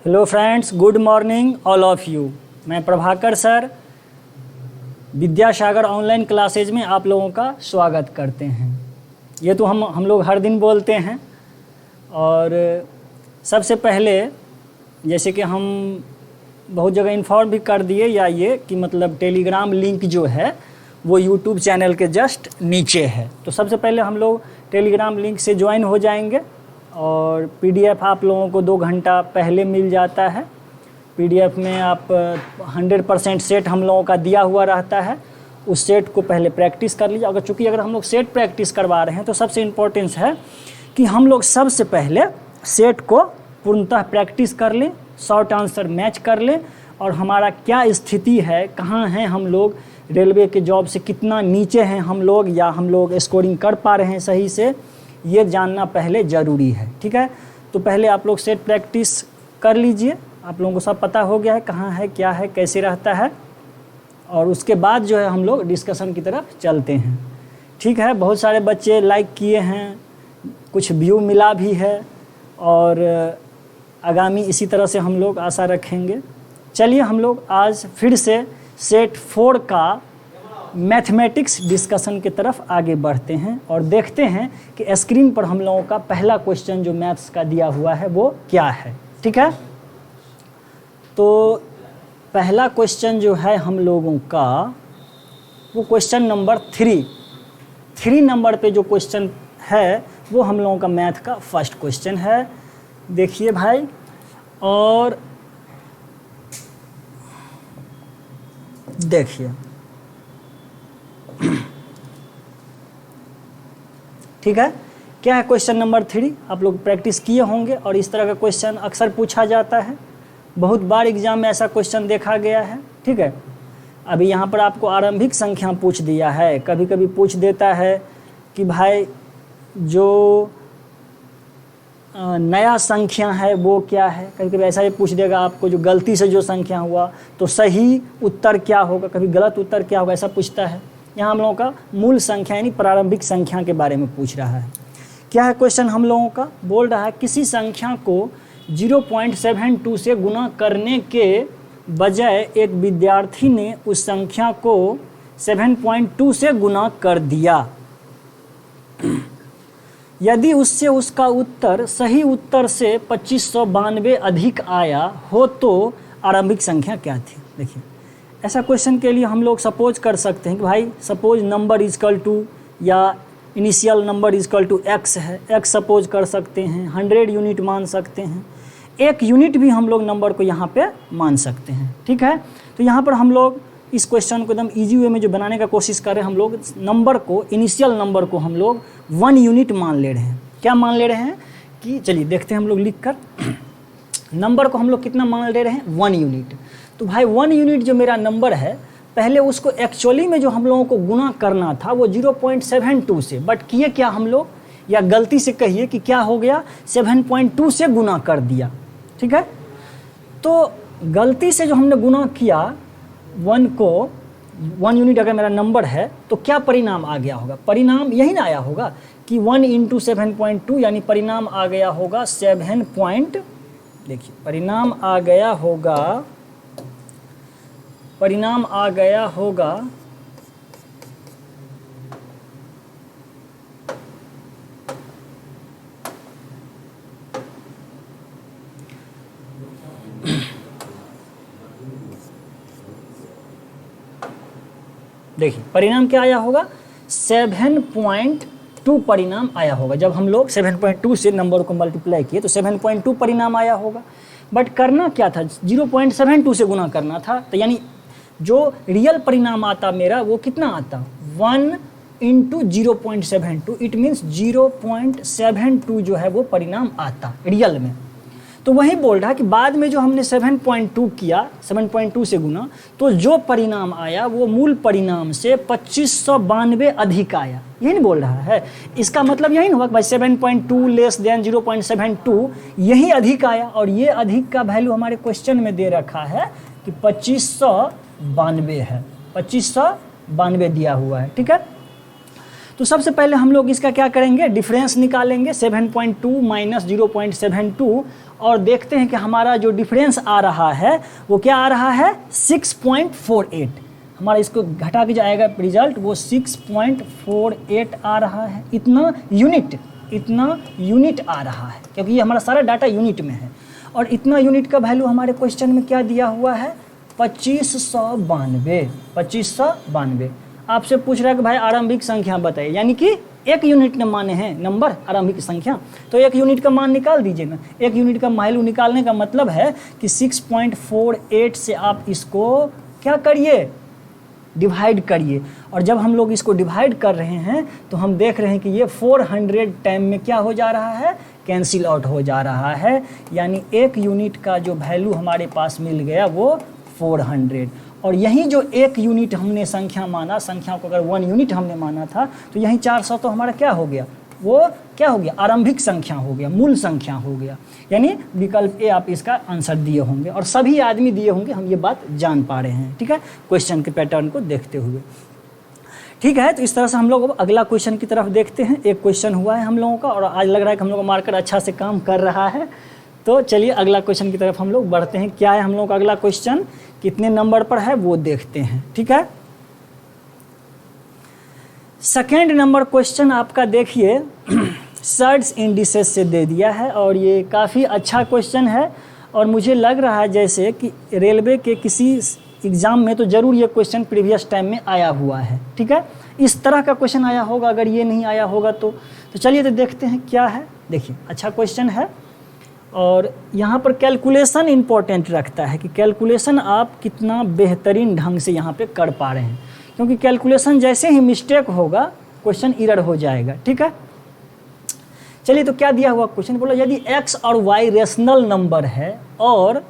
Hello friends, good morning all of you. मैं Prabhakar sir Vidyasagar online classes में आप लोगों का स्वागत करते हैं। ये तो हम लोग हर दिन बोलते हैं। और सबसे पहले जैसे कि हम बहुत जगह इन्फॉर्म भी कर दिए या ये कि मतलब टेलीग्राम लिंक जो है वो यूट्यूब चैनल के जस्ट नीचे है। तो सबसे पहले हम लोग टेलीग्राम लिंक से ज्वाइन हो जाएंगे और पीडीएफ आप लोगों को 2 घंटा पहले मिल जाता है। पीडीएफ में आप 100% सेट हम लोगों का दिया हुआ रहता है। उस सेट को पहले प्रैक्टिस कर लीजिए। अगर हम लोग सेट प्रैक्टिस करवा रहे हैं तो सबसे इम्पोर्टेंस है कि हम लोग सबसे पहले सेट को पूर्णतः प्रैक्टिस कर लें, शॉर्ट आंसर मैच कर लें और हमारा क्या स्थिति है, कहाँ हैं हम लोग, रेलवे के जॉब से कितना नीचे हैं हम लोग या हम लोग स्कोरिंग कर पा रहे हैं सही से, ये जानना पहले ज़रूरी है। ठीक है, तो पहले आप लोग सेट प्रैक्टिस कर लीजिए। आप लोगों को सब पता हो गया है कहाँ है, क्या है, कैसे रहता है, और उसके बाद जो है हम लोग डिस्कशन की तरफ चलते हैं। ठीक है, बहुत सारे बच्चे लाइक किए हैं, कुछ व्यू मिला भी है और आगामी इसी तरह से हम लोग आशा रखेंगे। चलिए हम लोग आज फिर से सेट 4 का मैथमेटिक्स डिस्कशन की तरफ आगे बढ़ते हैं और देखते हैं कि स्क्रीन पर हम लोगों का पहला क्वेश्चन जो मैथ्स का दिया हुआ है वो क्या है। ठीक है, तो पहला क्वेश्चन जो है हम लोगों का वो क्वेश्चन नंबर 3 नंबर पे जो क्वेश्चन है वो हम लोगों का मैथ का फर्स्ट क्वेश्चन है। देखिए भाई, और देखिए ठीक है, क्या है क्वेश्चन नंबर 3। आप लोग प्रैक्टिस किए होंगे और इस तरह का क्वेश्चन अक्सर पूछा जाता है, बहुत बार एग्जाम में ऐसा क्वेश्चन देखा गया है। ठीक है, अभी यहाँ पर आपको आरंभिक संख्या पूछ दिया है। कभी कभी पूछ देता है कि भाई जो नया संख्या है वो क्या है, कभी कभी ऐसा ही पूछ देगा आपको जो गलती से जो संख्या हुआ तो सही उत्तर क्या होगा, कभी गलत उत्तर क्या होगा, ऐसा पूछता है। यहाँ हम लोगों का मूल संख्या यानी प्रारंभिक संख्या के बारे में पूछ रहा है। क्या है क्वेश्चन हम लोगों का, बोल रहा है किसी संख्या को 0.72 से गुना करने के बजाय एक विद्यार्थी ने उस संख्या को 7.2 से गुना कर दिया। यदि उससे उसका उत्तर सही उत्तर से 2592 अधिक आया हो तो आरंभिक संख्या क्या थी। देखिए, ऐसा क्वेश्चन के लिए हम लोग सपोज कर सकते हैं कि भाई सपोज नंबर इजकल टू या initial number is equal to x है, एक्स सपोज कर सकते हैं, 100 यूनिट मान सकते हैं, 1 यूनिट भी हम लोग नंबर को यहाँ पे मान सकते हैं। ठीक है, तो यहाँ पर हम लोग इस क्वेश्चन को एकदम इजी वे में जो बनाने का कोशिश कर रहे हैं, हम लोग नंबर को, इनिशियल नंबर को हम लोग 1 यूनिट मान ले रहे हैं। क्या मान ले रहे हैं कि चलिए देखते हैं हम लोग लिख कर। नंबर को हम लोग कितना मान ले रहे हैं, 1 यूनिट। तो भाई 1 यूनिट जो मेरा नंबर है, पहले उसको एक्चुअली में जो हम लोगों को गुना करना था वो 0.72 से, बट किए क्या हम लोग, या गलती से कहिए कि क्या हो गया, 7.2 से गुना कर दिया। ठीक है, तो गलती से जो हमने गुना किया 1 यूनिट अगर मेरा नंबर है तो क्या परिणाम आ गया होगा, परिणाम यही ना आया होगा कि 1 × 7.2 यानी परिणाम आ गया होगा 7 देखिए परिणाम आ गया होगा देखिए परिणाम क्या आया होगा, 7.2 परिणाम आया होगा। जब हम लोग 7.2 से नंबर को मल्टीप्लाई किए तो 7.2 परिणाम आया होगा। बट करना क्या था, 0.72 से गुना करना था। तो यानी जो रियल परिणाम आता मेरा वो कितना आता, 1 × 0.72, इट मीन्स 0.72 जो है वो परिणाम आता रियल में। तो वही बोल रहा है कि बाद में जो हमने 7.2 किया, 7.2 से गुना, तो जो परिणाम आया वो मूल परिणाम से 2592 अधिक आया। यही नहीं बोल रहा है, इसका मतलब यही नहीं हुआ कि भाई 7.2 लेस देन 0.72 यही अधिक आया, और ये अधिक का वैल्यू हमारे क्वेश्चन में दे रखा है कि 2592 है, 2592 दिया हुआ है। ठीक है, तो सबसे पहले हम लोग इसका क्या करेंगे, डिफरेंस निकालेंगे 7.2 माइनस 0.72 और देखते हैं कि हमारा जो डिफरेंस आ रहा है वो क्या आ रहा है 6.48। हमारा इसको घटा के जो आएगा रिजल्ट वो 6.48 आ रहा है। इतना यूनिट आ रहा है क्योंकि ये हमारा सारा डाटा यूनिट में है। और इतना यूनिट का वैल्यू हमारे क्वेश्चन में क्या दिया हुआ है 2592। आपसे पूछ रहा है कि भाई आरंभिक संख्या बताइए, यानी कि एक यूनिट ने माने हैं नंबर आरंभिक संख्या, तो एक यूनिट का मान निकाल दीजिए ना। एक यूनिट का वैल्यू निकालने का मतलब है कि 6.48 से आप इसको क्या करिए, डिवाइड करिए। और जब हम लोग इसको डिवाइड कर रहे हैं तो हम देख रहे हैं कि ये 400 टाइम में क्या हो जा रहा है, कैंसिल आउट हो जा रहा है। यानी एक यूनिट का जो वैल्यू हमारे पास मिल गया वो 400। और यही जो एक यूनिट हमने संख्या माना, संख्या को अगर 1 यूनिट हमने माना था तो यही 400 तो हमारा क्या हो गया, वो क्या हो गया, आरंभिक संख्या हो गया, मूल संख्या हो गया। यानी विकल्प ए आप इसका आंसर दिए होंगे और सभी आदमी दिए होंगे, हम ये बात जान पा रहे हैं। ठीक है, क्वेश्चन के पैटर्न को देखते हुए। ठीक है, तो इस तरह से हम लोग अगला क्वेश्चन की तरफ देखते हैं। एक क्वेश्चन हुआ है हम लोगों का और आज लग रहा है कि हम लोग का मार्कर अच्छा से काम कर रहा है। तो चलिए अगला क्वेश्चन की तरफ हम लोग बढ़ते हैं। क्या है हम लोग का अगला क्वेश्चन, कितने नंबर पर है वो देखते हैं। ठीक है, सेकेंड नंबर क्वेश्चन आपका देखिए सर्च इंडिसेस से दे दिया है और ये काफ़ी अच्छा क्वेश्चन है। और मुझे लग रहा है जैसे कि रेलवे के किसी एग्ज़ाम में तो ज़रूर ये क्वेश्चन प्रीवियस टाइम में आया हुआ है। ठीक है, इस तरह का क्वेश्चन आया होगा, अगर ये नहीं आया होगा तो चलिए तो देखते हैं क्या है। देखिए अच्छा क्वेश्चन है और यहाँ पर कैलकुलेशन इम्पोर्टेंट रखता है कि कैलकुलेशन आप कितना बेहतरीन ढंग से यहाँ पे कर पा रहे हैं, क्योंकि कैलकुलेशन जैसे ही मिस्टेक होगा क्वेश्चन एरर हो जाएगा। ठीक है, चलिए तो क्या दिया हुआ क्वेश्चन, बोला यदि x और y रेशनल नंबर है और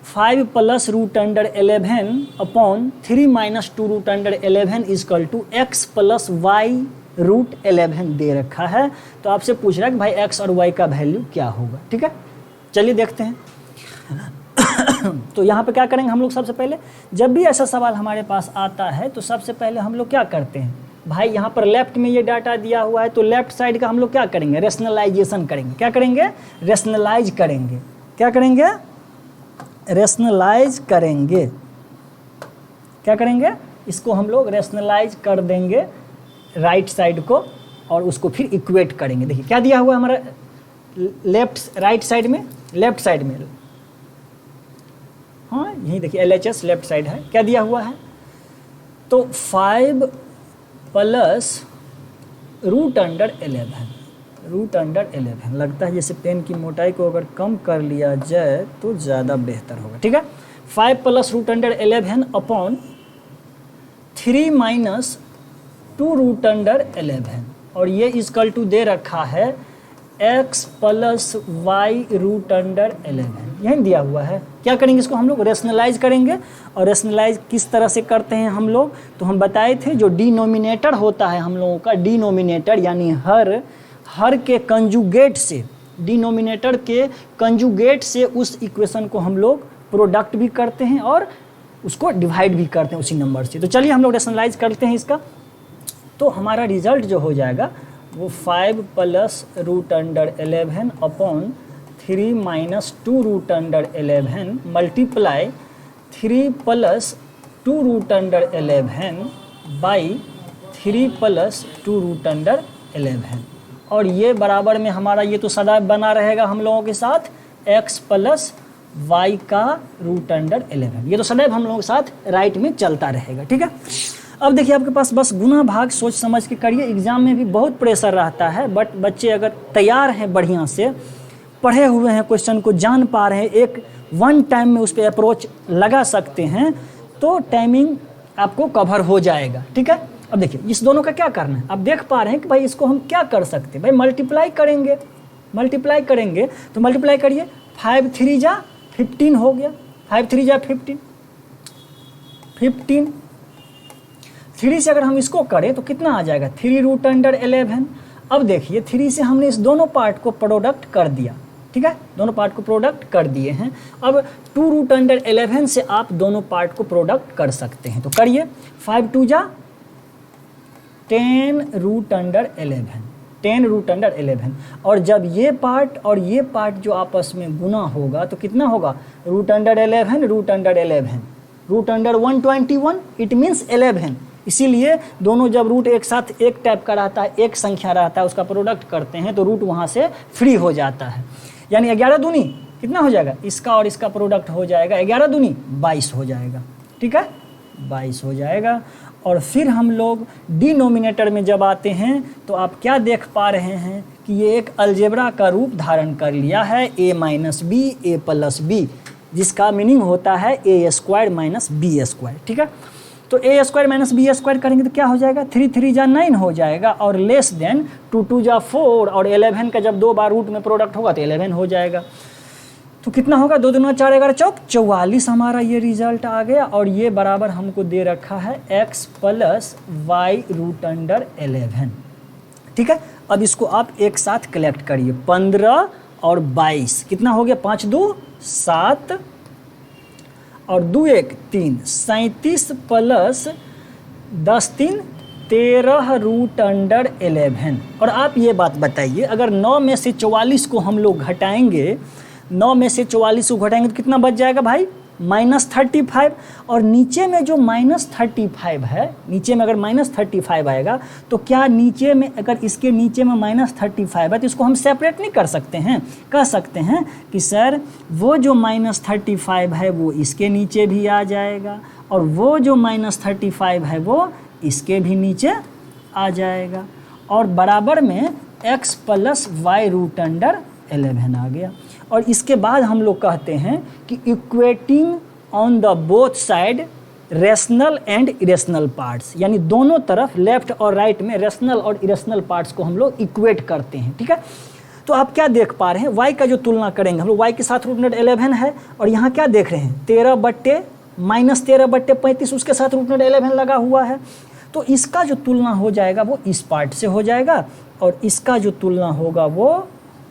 5 + √11 upon 3 - 2 √11 equal to x + y √11 दे रखा है, तो आपसे पूछ रहा है कि भाई x और y का वैल्यू क्या होगा। ठीक है, चलिए देखते हैं। तो यहाँ पे क्या करेंगे हम लोग, सबसे पहले जब भी ऐसा सवाल हमारे पास आता है तो सबसे पहले हम लोग क्या करते हैं, भाई यहाँ पर लेफ्ट में ये डाटा दिया हुआ है तो लेफ्ट साइड का हम लोग क्या करेंगे, रेशनलाइजेशन करेंगे। क्या करेंगे, रेशनलाइज करेंगे। क्या करेंगे, रेशनलाइज करेंगे। क्या करेंगे, इसको हम लोग रेशनलाइज कर देंगे राइट साइड को और उसको फिर इक्वेट करेंगे। देखिए क्या दिया हुआ है हमारा लेफ्ट राइट साइड में, लेफ्ट साइड में, हाँ यही देखिए LHS लेफ्ट साइड है। क्या दिया हुआ है, तो 5 + √11 लगता है जैसे पेन की मोटाई को अगर कम कर लिया जाए तो ज़्यादा बेहतर होगा। ठीक है, 5 + √11 अपॉन 3 - 2 √11 और ये इक्वल टू दे रखा है x + y √11, यही दिया हुआ है। क्या करेंगे, इसको हम लोग रेशनलाइज करेंगे। और रेशनलाइज किस तरह से करते हैं हम लोग, तो हम बताए थे जो डिनोमिनेटर होता है हम लोगों का, डिनोमिनेटर यानी हर के कंजुगेट से, डिनोमिनेटर के कंजुगेट से उस इक्वेशन को हम लोग प्रोडक्ट भी करते हैं और उसको डिवाइड भी करते हैं उसी नंबर से। तो चलिए हम लोग रेशनलाइज करते हैं इसका। तो हमारा रिजल्ट जो हो जाएगा वो 5 + √11 अपॉन 3 - 2 √11 मल्टीप्लाई 3 + 2 √11 बाई 3 + 2 √11 और ये बराबर में हमारा ये तो सदैव बना रहेगा हम लोगों के साथ x + y का √11, ये तो सदैव हम लोगों के साथ राइट में चलता रहेगा। ठीक है, अब देखिए आपके पास बस गुना भाग सोच समझ के करिए। एग्ज़ाम में भी बहुत प्रेशर रहता है, बट बच्चे अगर तैयार हैं, बढ़िया से पढ़े हुए हैं, क्वेश्चन को जान पा रहे हैं, एक वन टाइम में उस पर अप्रोच लगा सकते हैं तो टाइमिंग आपको कवर हो जाएगा। ठीक है, अब देखिए इस दोनों का क्या करना है, आप देख पा रहे हैं कि भाई इसको हम क्या कर सकते हैं, भाई मल्टीप्लाई करेंगे। मल्टीप्लाई करेंगे तो मल्टीप्लाई करिए, 5 × 3 = 15 हो गया, 5 × 3 = 15। 3 से अगर हम इसको करें तो कितना आ जाएगा, 3 √11। अब देखिए 3 से हमने इस दोनों पार्ट को प्रोडक्ट कर दिया। ठीक है, दोनों पार्ट को प्रोडक्ट कर दिए हैं। अब 2 √11 से आप दोनों पार्ट को प्रोडक्ट कर सकते हैं, तो करिए। 5 × 2 = 10√11, 10√11। और जब ये पार्ट और ये पार्ट जो आपस में गुना होगा तो कितना होगा, √11, √11, √121, इट मीन्स 11। इसीलिए दोनों जब रूट एक साथ एक टाइप का रहता है, एक संख्या रहता है, उसका प्रोडक्ट करते हैं तो रूट वहाँ से फ्री हो जाता है। यानी 11 दूनी कितना हो जाएगा, इसका और इसका प्रोडक्ट हो जाएगा 11 दूनी 22 हो जाएगा। ठीक है, 22 हो जाएगा। और फिर हम लोग डिनोमिनेटर में जब आते हैं तो आप क्या देख पा रहे हैं कि ये एक अलजेब्रा का रूप धारण कर लिया है, a - b a + b, जिसका मीनिंग होता है a² - b²। ठीक है, तो a² - b² करेंगे तो क्या हो जाएगा, 3 3 जा 9 हो जाएगा, और लेस देन 2 2 जा 4, और 11 का जब 2 बार रूट में प्रोडक्ट होगा तो 11 हो जाएगा। तो कितना होगा, 2 दूना 4 11 चौक 44 हमारा ये रिजल्ट आ गया। और ये बराबर हमको दे रखा है x + y√11। ठीक है, अब इसको आप एक साथ कलेक्ट करिए, 15 और 22 कितना हो गया, 5 2 7 और 2 1 3, 37 + 10 3 13√11। और आप ये बात बताइए, अगर 9 में से 44 को हम लोग घटाएंगे, 9 में से 44 को घटाएंगे तो कितना बच जाएगा भाई, -35। और नीचे में जो -35 है, नीचे में अगर -35 आएगा तो क्या नीचे में, अगर इसके नीचे में -35 है तो इसको हम सेपरेट नहीं कर सकते हैं, कह सकते हैं कि सर वो जो -35 है वो इसके नीचे भी आ जाएगा, और वो जो -35 है वो इसके भी नीचे आ जाएगा, और बराबर में x + y√11 आ गया। और इसके बाद हम लोग कहते हैं कि equating on the both side rational and irrational parts, यानी दोनों तरफ लेफ्ट और राइट में रेशनल और इरेशनल पार्ट्स को हम लोग इक्वेट करते हैं। ठीक है, तो आप क्या देख पा रहे हैं, y का जो तुलना करेंगे हम लोग, y के साथ √11 है, और यहाँ क्या देख रहे हैं, 13/-35 उसके साथ √11 लगा हुआ है। तो इसका जो तुलना हो जाएगा वो इस पार्ट से हो जाएगा, और इसका जो तुलना होगा वो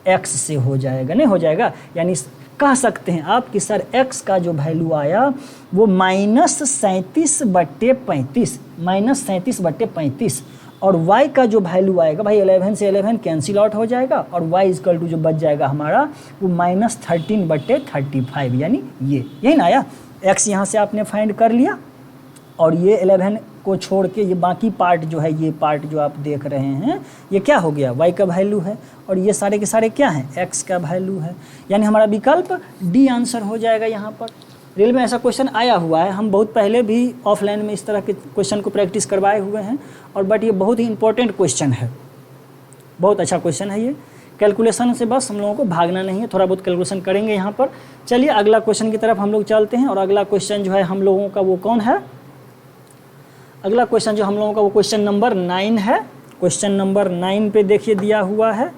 x से हो जाएगा, नहीं हो जाएगा। यानी कह सकते हैं आप कि सर x का जो वैल्यू आया वो -37/35, और y का जो वैल्यू आएगा भाई 11 से 11 कैंसिल आउट हो जाएगा, और y = जो बच जाएगा हमारा वो -13/35, यानी यही ना आया। x यहाँ से आपने फाइंड कर लिया, और ये 11 को छोड़ के ये बाकी पार्ट जो है, ये पार्ट जो आप देख रहे हैं ये क्या हो गया, y का वैल्यू है, और ये सारे के सारे क्या हैं, x का वैल्यू है। यानी हमारा विकल्प डी आंसर हो जाएगा। यहाँ पर रेल में ऐसा क्वेश्चन आया हुआ है, हम बहुत पहले भी ऑफलाइन में इस तरह के क्वेश्चन को प्रैक्टिस करवाए हुए हैं, और बट ये बहुत ही इंपॉर्टेंट क्वेश्चन है, बहुत अच्छा क्वेश्चन है ये। कैलकुलेशन से बस हम लोगों को भागना नहीं है, थोड़ा बहुत कैलकुलेशन करेंगे यहाँ पर। चलिए अगला क्वेश्चन की तरफ हम लोग चलते हैं, और अगला क्वेश्चन जो है हम लोगों का वो कौन है, अगला क्वेश्चन जो हम लोगों का वो क्वेश्चन नंबर 9 है। क्वेश्चन नंबर 9 पे देखिए दिया हुआ है,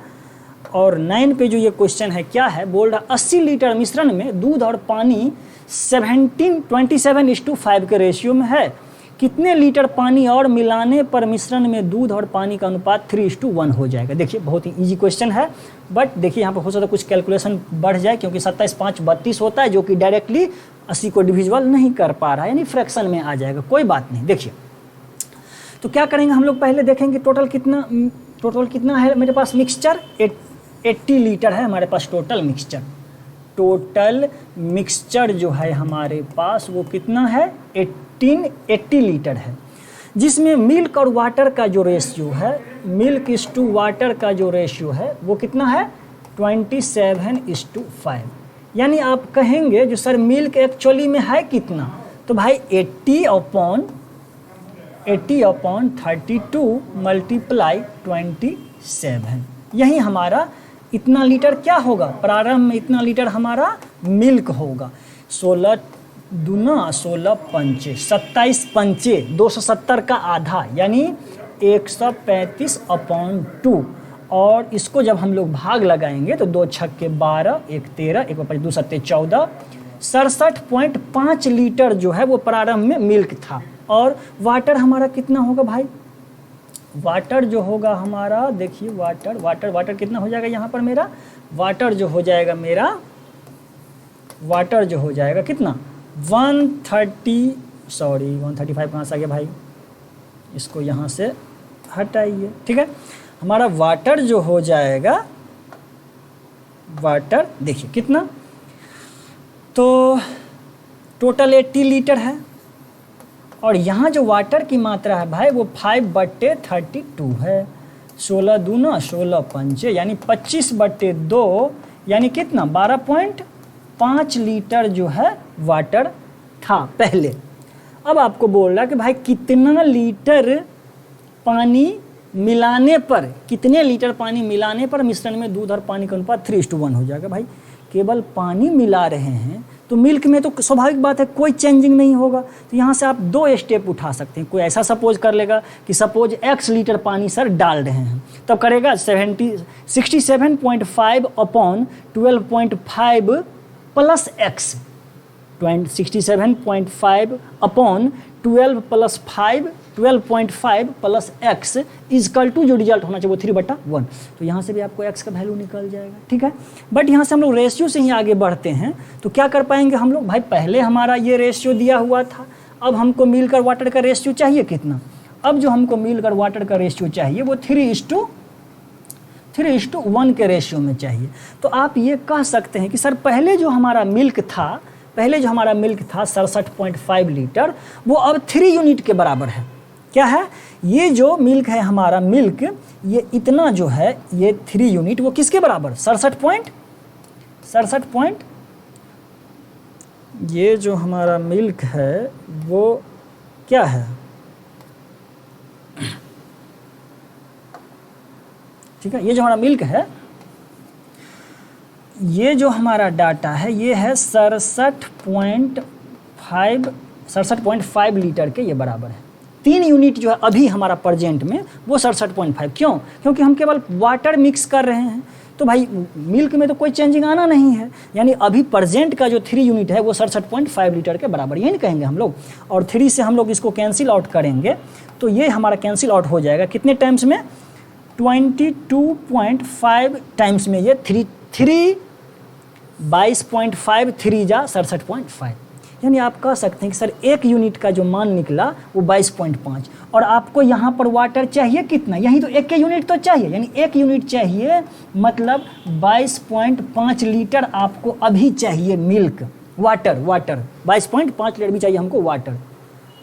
और 9 पे जो ये क्वेश्चन है क्या है, बोल रहा 80 लीटर मिश्रण में दूध और पानी 27:5 के रेशियो में है, कितने लीटर पानी और मिलाने पर मिश्रण में दूध और पानी का अनुपात 3:1 हो जाएगा। देखिए बहुत ही इजी क्वेश्चन है, बट देखिए यहाँ पर हो सकता है कुछ कैलकुलेशन बढ़ जाए, क्योंकि 27 5 32 होता है, जो कि डायरेक्टली 80 को डिविजिबल नहीं कर पा रहा है, यानी फ्रैक्शन में आ जाएगा। कोई बात नहीं, देखिए तो क्या करेंगे हम लोग, पहले देखेंगे टोटल कितना है मेरे पास मिक्सचर, 80 लीटर है हमारे पास टोटल मिक्सचर। टोटल मिक्सचर जो है हमारे पास वो कितना है, 80 लीटर है, जिसमें मिल्क और वाटर का जो रेशियो है, मिल्क इस टू वाटर का जो रेशियो है वो कितना है, 27:5। यानी आप कहेंगे जो सर मिल्क एक्चुअली में है कितना, तो भाई 80/32 × 27, यही हमारा इतना लीटर क्या होगा, प्रारंभ में इतना लीटर हमारा मिल्क होगा। 16 दूना 16 पंचे 27 पंचे 270 का आधा, यानी 135/2, और इसको जब हम लोग भाग लगाएंगे तो 2 छक्के 12, 1 13, 1 5 2 7 14, 67.5 लीटर जो है वो प्रारंभ में मिल्क था। और वाटर हमारा कितना होगा भाई, वाटर जो होगा हमारा, देखिए वाटर कितना हो जाएगा यहाँ पर मेरा, वाटर जो हो जाएगा कितना 135 कहाँ से आ गया भाई, इसको यहाँ से हटाइए, ठीक है। हमारा वाटर जो हो जाएगा, वाटर देखिए कितना, तो टोटल 80 लीटर है, और यहाँ जो वाटर की मात्रा है भाई वो 5/32 है। 16 दूना 16 पंचे यानी 25/2 यानी कितना 12.5 लीटर जो है वाटर था पहले। अब आपको बोल रहा है कि भाई कितना लीटर पानी मिलाने पर, कितने लीटर पानी मिलाने पर मिश्रण में दूध और पानी का अनुपात 3:1 हो जाएगा। भाई केवल पानी मिला रहे हैं तो मिल्क में तो स्वाभाविक बात है कोई चेंजिंग नहीं होगा, तो यहाँ से आप 2 स्टेप उठा सकते हैं। कोई ऐसा सपोज कर लेगा कि सपोज x लीटर पानी सर डाल रहे हैं, तब करेगा 67.5 upon 12.5 plus x, 67.5 upon 12.5 plus x is equal to जो रिजल्ट होना चाहिए वो 3/1। तो यहाँ से भी आपको x का वैल्यू निकल जाएगा, ठीक है। बट यहाँ से हम लोग रेशियो से ही आगे बढ़ते हैं, तो क्या कर पाएंगे हम लोग, भाई पहले हमारा ये रेशियो दिया हुआ था, अब हमको मिलकर वाटर का रेशियो चाहिए कितना, अब जो हमको मिलकर वाटर का रेशियो चाहिए वो 3:1 के रेशियो में चाहिए। तो आप ये कह सकते हैं कि सर पहले जो हमारा मिल्क था 67.5 लीटर, वो अब 3 यूनिट के बराबर है। क्या है ये जो मिल्क है हमारा मिल्क, ये इतना जो है ये 3 यूनिट वो किसके बराबर, 67 पॉइंट, ये जो हमारा मिल्क है वो क्या है, ठीक है। ये जो हमारा मिल्क है, ये जो हमारा डाटा है ये है 67.5 लीटर के ये बराबर है। 3 यूनिट जो है अभी हमारा प्रेजेंट में वो 67.5, क्यों, क्योंकि हम केवल वाटर मिक्स कर रहे हैं, तो भाई मिल्क में तो कोई चेंजिंग आना नहीं है, यानी अभी प्रेजेंट का जो 3 यूनिट है वो 67.5 लीटर के बराबर, यही नहीं कहेंगे हम लोग। और 3 से हम लोग इसको कैंसिल आउट करेंगे तो ये हमारा कैंसिल आउट हो जाएगा कितने टाइम्स में, 22.5 टाइम्स में, ये 22.5 3 जा 67.5, यानी आप कह सकते हैं कि सर 1 यूनिट का जो मान निकला वो 22.5, और आपको यहाँ पर वाटर चाहिए कितना, यही तो 1 यूनिट तो चाहिए, यानी 1 यूनिट चाहिए, मतलब 22.5 लीटर आपको अभी चाहिए मिल्क, वाटर 22.5 लीटर भी चाहिए हमको वाटर।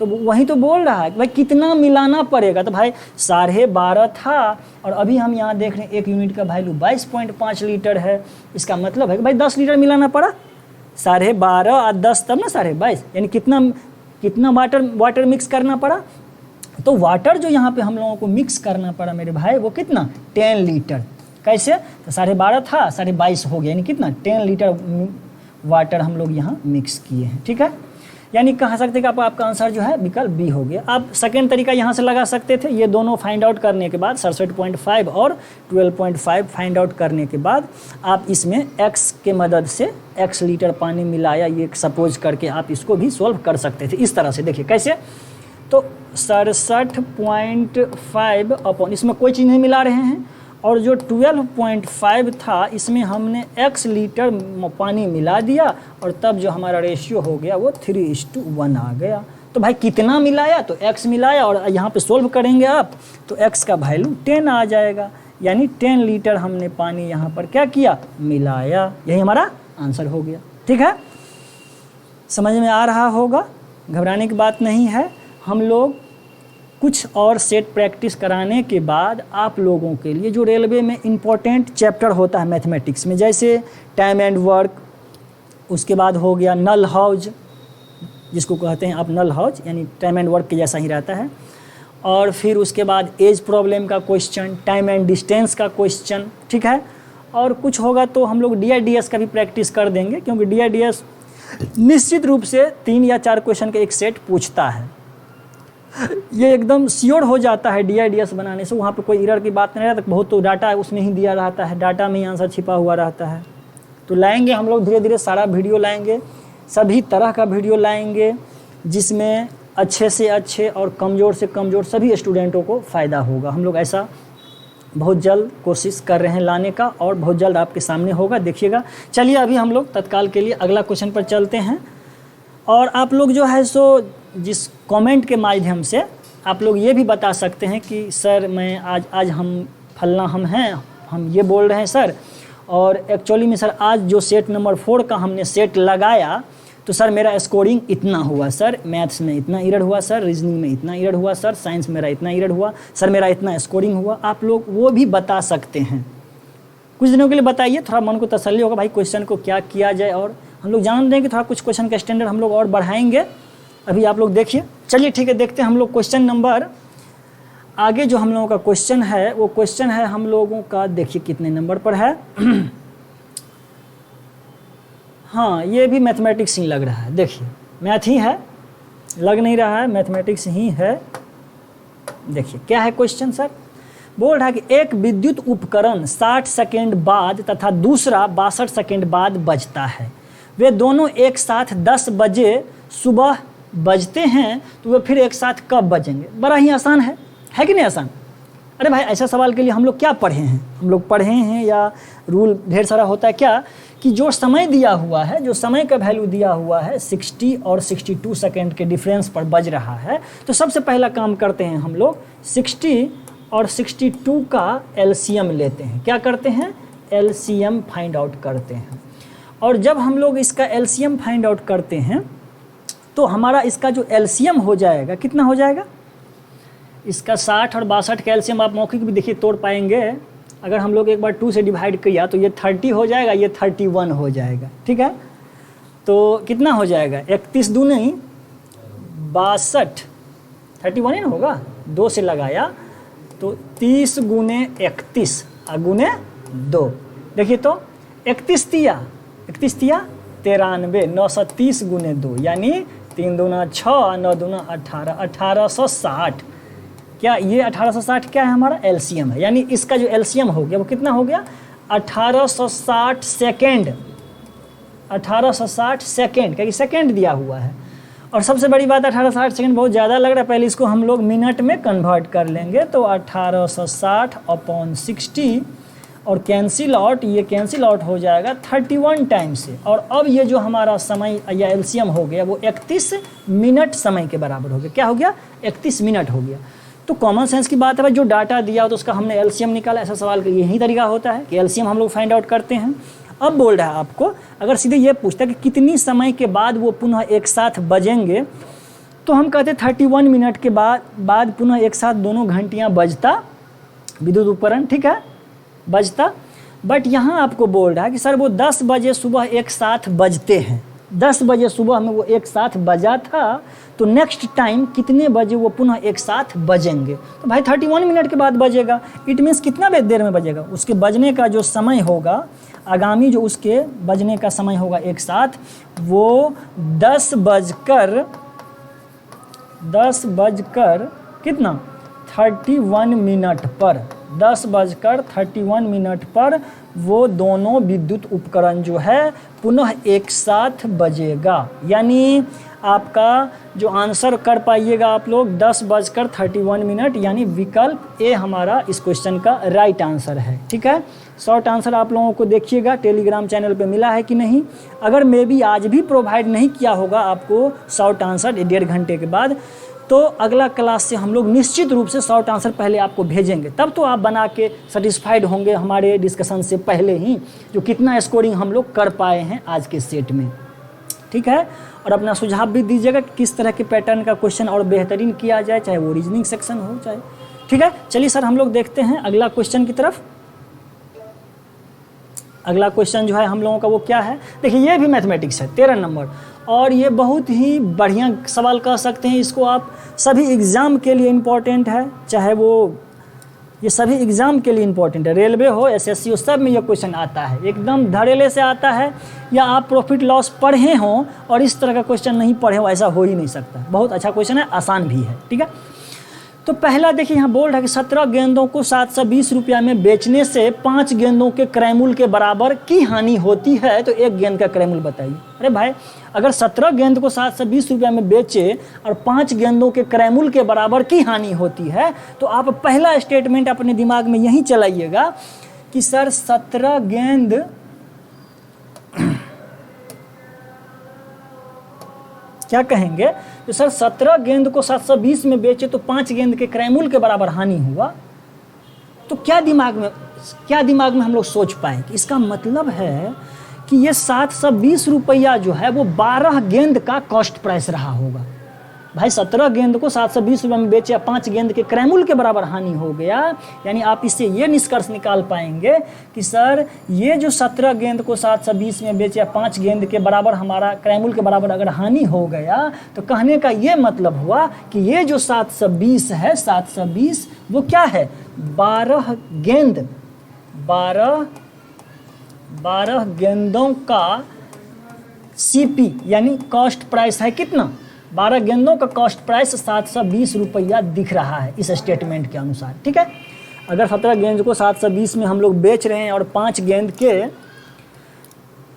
तो वही तो बोल रहा है कि भाई कितना मिलाना पड़ेगा, तो भाई 12.5 था और अभी हम यहाँ देख रहे हैं 1 यूनिट का वैल्यू 22.5 लीटर है, इसका मतलब है कि भाई 10 लीटर मिलाना पड़ा, 12.5 और 10 तब ना 22.5, यानी कितना वाटर मिक्स करना पड़ा। तो वाटर जो यहाँ पे हम लोगों को मिक्स करना पड़ा मेरे भाई वो कितना 10 लीटर, कैसे, तो 12.5 था 22.5 हो गया, यानी कितना 10 लीटर वाटर हम लोग यहाँ मिक्स किए हैं, ठीक है। यानी कह सकते हैं कि आपका आंसर जो है विकल्प बी हो गया। आप सेकेंड तरीका यहाँ से लगा सकते थे, ये दोनों फाइंड आउट करने के बाद 67.5 और 12.5 फाइंड आउट करने के बाद आप इसमें x के मदद से x लीटर पानी मिलाया, ये सपोज करके आप इसको भी सोल्व कर सकते थे इस तरह से। देखिए कैसे, तो 67.5 अपॉन, इसमें कोई चीज़ नहीं मिला रहे हैं, और जो 12.5 था इसमें हमने x लीटर पानी मिला दिया, और तब जो हमारा रेशियो हो गया वो 3:1 आ गया। तो भाई कितना मिलाया, तो x मिलाया, और यहाँ पे सोल्व करेंगे आप तो x का वैल्यू 10 आ जाएगा, यानी 10 लीटर हमने पानी यहाँ पर क्या किया, मिलाया, यही हमारा आंसर हो गया, ठीक है। समझ में आ रहा होगा, घबराने की बात नहीं है। हम लोग कुछ और सेट प्रैक्टिस कराने के बाद आप लोगों के लिए जो रेलवे में इम्पोर्टेंट चैप्टर होता है मैथमेटिक्स में, जैसे टाइम एंड वर्क, उसके बाद हो गया नल हाउस, जिसको कहते हैं आप नल हाउस, यानी टाइम एंड वर्क के जैसा ही रहता है, और फिर उसके बाद एज प्रॉब्लम का क्वेश्चन, टाइम एंड डिस्टेंस का क्वेश्चन, ठीक है। और कुछ होगा तो हम लोग DIDS का भी प्रैक्टिस कर देंगे, क्योंकि DIDS निश्चित रूप से 3 या 4 क्वेश्चन का एक सेट पूछता है, ये एकदम श्योर हो जाता है DIDS बनाने से, वहाँ पे कोई एरर की बात नहीं रहता, बहुत तो डाटा उसमें ही दिया रहता है, डाटा में ही आंसर छिपा हुआ रहता है। तो लाएंगे हम लोग धीरे धीरे सारा वीडियो लाएंगे, सभी तरह का वीडियो लाएंगे, जिसमें अच्छे से अच्छे और कमज़ोर से कमज़ोर सभी स्टूडेंटों को फ़ायदा होगा। हम लोग ऐसा बहुत जल्द कोशिश कर रहे हैं लाने का, और बहुत जल्द आपके सामने होगा, देखिएगा। चलिए अभी हम लोग तत्काल के लिए अगला क्वेश्चन पर चलते हैं, और आप लोग जो है सो जिस कमेंट के माध्यम से आप लोग ये भी बता सकते हैं कि सर मैं आज हम फलना हम ये बोल रहे हैं सर, और एक्चुअली में सर आज जो सेट नंबर 4 का हमने सेट लगाया तो सर मेरा स्कोरिंग इतना हुआ सर, मैथ्स में इतना इरर हुआ सर, रीजनिंग में इतना इरर हुआ सर, साइंस मेरा इतना इरर हुआ सर, मेरा इतना स्कोरिंग हुआ। आप लोग वो भी बता सकते हैं। कुछ दिनों के लिए बताइए, थोड़ा मन को तसल्ली होगा भाई क्वेश्चन को क्या किया जाए, और हम लोग जान रहे हैं कि थोड़ा कुछ क्वेश्चन का स्टैंडर्ड हम लोग और बढ़ाएंगे। अभी आप लोग देखिए, चलिए ठीक है, देखते हैं हम लोग क्वेश्चन नंबर आगे जो हम लोगों का क्वेश्चन है वो क्वेश्चन है हम लोगों का, देखिए कितने नंबर पर है। हाँ, ये भी मैथमेटिक्स ही लग रहा है, देखिए मैथ ही है, लग नहीं रहा है, मैथमेटिक्स ही है। देखिए क्या है क्वेश्चन सर, बोल रहा है कि एक विद्युत उपकरण 60 सेकेंड बाद तथा दूसरा 62 सेकेंड बाद बजता है, वे दोनों एक साथ 10 बजे सुबह बजते हैं, तो वे फिर एक साथ कब बजेंगे? बड़ा ही आसान है कि नहीं आसान? अरे भाई ऐसा सवाल के लिए हम लोग क्या पढ़े हैं? हम लोग पढ़े हैं या रूल ढेर सारा होता है क्या कि जो समय दिया हुआ है, जो समय का वैल्यू दिया हुआ है 60 और 62 सेकेंड के डिफरेंस पर बज रहा है, तो सबसे पहला काम करते हैं हम लोग 60 और 62 का एलसीएम लेते हैं। क्या करते हैं? एलसीएम फाइंड आउट करते हैं। और जब हम लोग इसका एलसीएम फाइंड आउट करते हैं तो हमारा इसका जो एलसीएम हो जाएगा, कितना हो जाएगा? इसका 60 और 62 का एलसीएम आप मौखिक भी देखिए तोड़ पाएंगे। अगर हम लोग एक बार 2 से डिवाइड किया तो ये 30 हो जाएगा, ये 31 हो जाएगा, ठीक है। तो कितना हो जाएगा? 31 दूनी 62, 31 ही ना होगा, 2 से लगाया तो 30 गुने 31 गुने 2। देखिए तो 31 तिया 93, 930 गुने 2 यानी 3 दूना 6, 9 दूना 18, 1860। क्या ये 1860 क्या है? हमारा एलसीएम है। यानी इसका जो एलसीएम हो गया वो कितना हो गया? 1860 सेकेंड, 1860 सेकेंड, क्योंकि सेकेंड दिया हुआ है। और सबसे बड़ी बात 1860 सेकेंड बहुत ज़्यादा लग रहा है, पहले इसको हम लोग मिनट में कन्वर्ट कर लेंगे। तो 1860 अपॉन 60 और कैंसिल आउट, ये कैंसिल आउट हो जाएगा 31 टाइम से। और अब ये जो हमारा समय या एलसीएम हो गया वो 31 मिनट समय के बराबर हो गया। क्या हो गया? 31 मिनट हो गया। तो कॉमन सेंस की बात है भाई, जो डाटा दिया हो तो उसका हमने एलसीएम निकाला। ऐसा सवाल का यही तरीका होता है कि एलसीएम हम लोग फाइंड आउट करते हैं। अब बोल रहा है आपको, अगर सीधे ये पूछता है कि कितनी समय के बाद वो पुनः एक साथ बजेंगे, तो हम कहते 31 मिनट के बाद पुनः एक साथ दोनों घंटियाँ बजता विद्युत उपकरण, ठीक है, बजता। बट यहाँ आपको बोल रहा है कि सर वो 10 बजे सुबह एक साथ बजते हैं, 10 बजे सुबह में वो एक साथ बजा था, तो नेक्स्ट टाइम कितने बजे वो पुनः एक साथ बजेंगे? तो भाई 31 मिनट के बाद बजेगा। इट मीन्स कितना देर में बजेगा? उसके बजने का जो समय होगा, आगामी जो उसके बजने का समय होगा एक साथ, वो 10 बजकर कितना? 31 मिनट पर, 10:31 पर वो दोनों विद्युत उपकरण जो है पुनः एक साथ बजेगा। यानी आपका जो आंसर कर पाइएगा आप लोग 10:31, यानी विकल्प ए हमारा इस क्वेश्चन का राइट आंसर है, ठीक है। शॉर्ट आंसर आप लोगों को देखिएगा टेलीग्राम चैनल पे मिला है कि नहीं। अगर मे बी आज भी प्रोवाइड नहीं किया होगा आपको शॉर्ट आंसर 1.5 घंटे के बाद, तो अगला क्लास से हम लोग निश्चित रूप से शॉर्ट आंसर पहले आपको भेजेंगे, तब तो आप बना के सेटिस्फाइड होंगे हमारे डिस्कशन से पहले ही, जो कितना स्कोरिंग हम लोग कर पाए हैं आज के सेट में, ठीक है। और अपना सुझाव भी दीजिएगा कि किस तरह के पैटर्न का क्वेश्चन और बेहतरीन किया जाए, चाहे वो रीजनिंग सेक्शन हो चाहे, ठीक है। चलिए सर हम लोग देखते हैं अगला क्वेश्चन की तरफ। अगला क्वेश्चन जो है हम लोगों का वो क्या है? देखिए ये भी मैथमेटिक्स है, 13 नंबर, और ये बहुत ही बढ़िया सवाल कह सकते हैं इसको आप। सभी एग्ज़ाम के लिए इम्पॉर्टेंट है, चाहे वो ये सभी एग्ज़ाम के लिए इम्पॉर्टेंट है, रेलवे हो, एसएससी हो, सब में ये क्वेश्चन आता है, एकदम धड़ेले से आता है। या आप प्रॉफिट लॉस पढ़े हों और इस तरह का क्वेश्चन नहीं पढ़े हो, ऐसा हो ही नहीं सकता। बहुत अच्छा क्वेश्चन है, आसान भी है, ठीक है। तो पहला देखिए यहाँ बोल रहा है कि 17 गेंदों को 720 रुपया में बेचने से 5 गेंदों के क्रयमूल्य के बराबर की हानि होती है, तो एक गेंद का क्रयमूल्य बताइए। अरे भाई, अगर 17 गेंद को 720 रुपया में बेचे और 5 गेंदों के क्रयमूल्य के बराबर की हानि होती है, तो आप पहला स्टेटमेंट अपने दिमाग में यही चलाइएगा कि सर 17 गेंद क्या कहेंगे तो सर 17 गेंद को 720 में बेचे तो 5 गेंद के क्रय मूल्य के बराबर हानि हुआ। तो क्या दिमाग में हम लोग सोच पाएंगे, इसका मतलब है कि ये 720 रुपया जो है वो 12 गेंद का कॉस्ट प्राइस रहा होगा। भाई 17 गेंद को 720 रुपये में बेचे, 5 गेंद के क्रय मूल्य के बराबर हानि हो गया। यानी आप इससे ये निष्कर्ष निकाल पाएंगे कि सर ये जो 17 गेंद को 720 में बेचे, 5 गेंद के बराबर हमारा क्रय मूल्य के बराबर अगर हानि हो गया तो कहने का ये मतलब हुआ कि ये जो 720 है, 720 वो क्या है, 12 गेंदों का सीपी यानी कॉस्ट प्राइस है कितना, 12 गेंदों का कॉस्ट प्राइस 720 रुपया दिख रहा है इस स्टेटमेंट के अनुसार। ठीक है, अगर 17 गेंद को 720 में हम लोग बेच रहे हैं और 5 गेंद के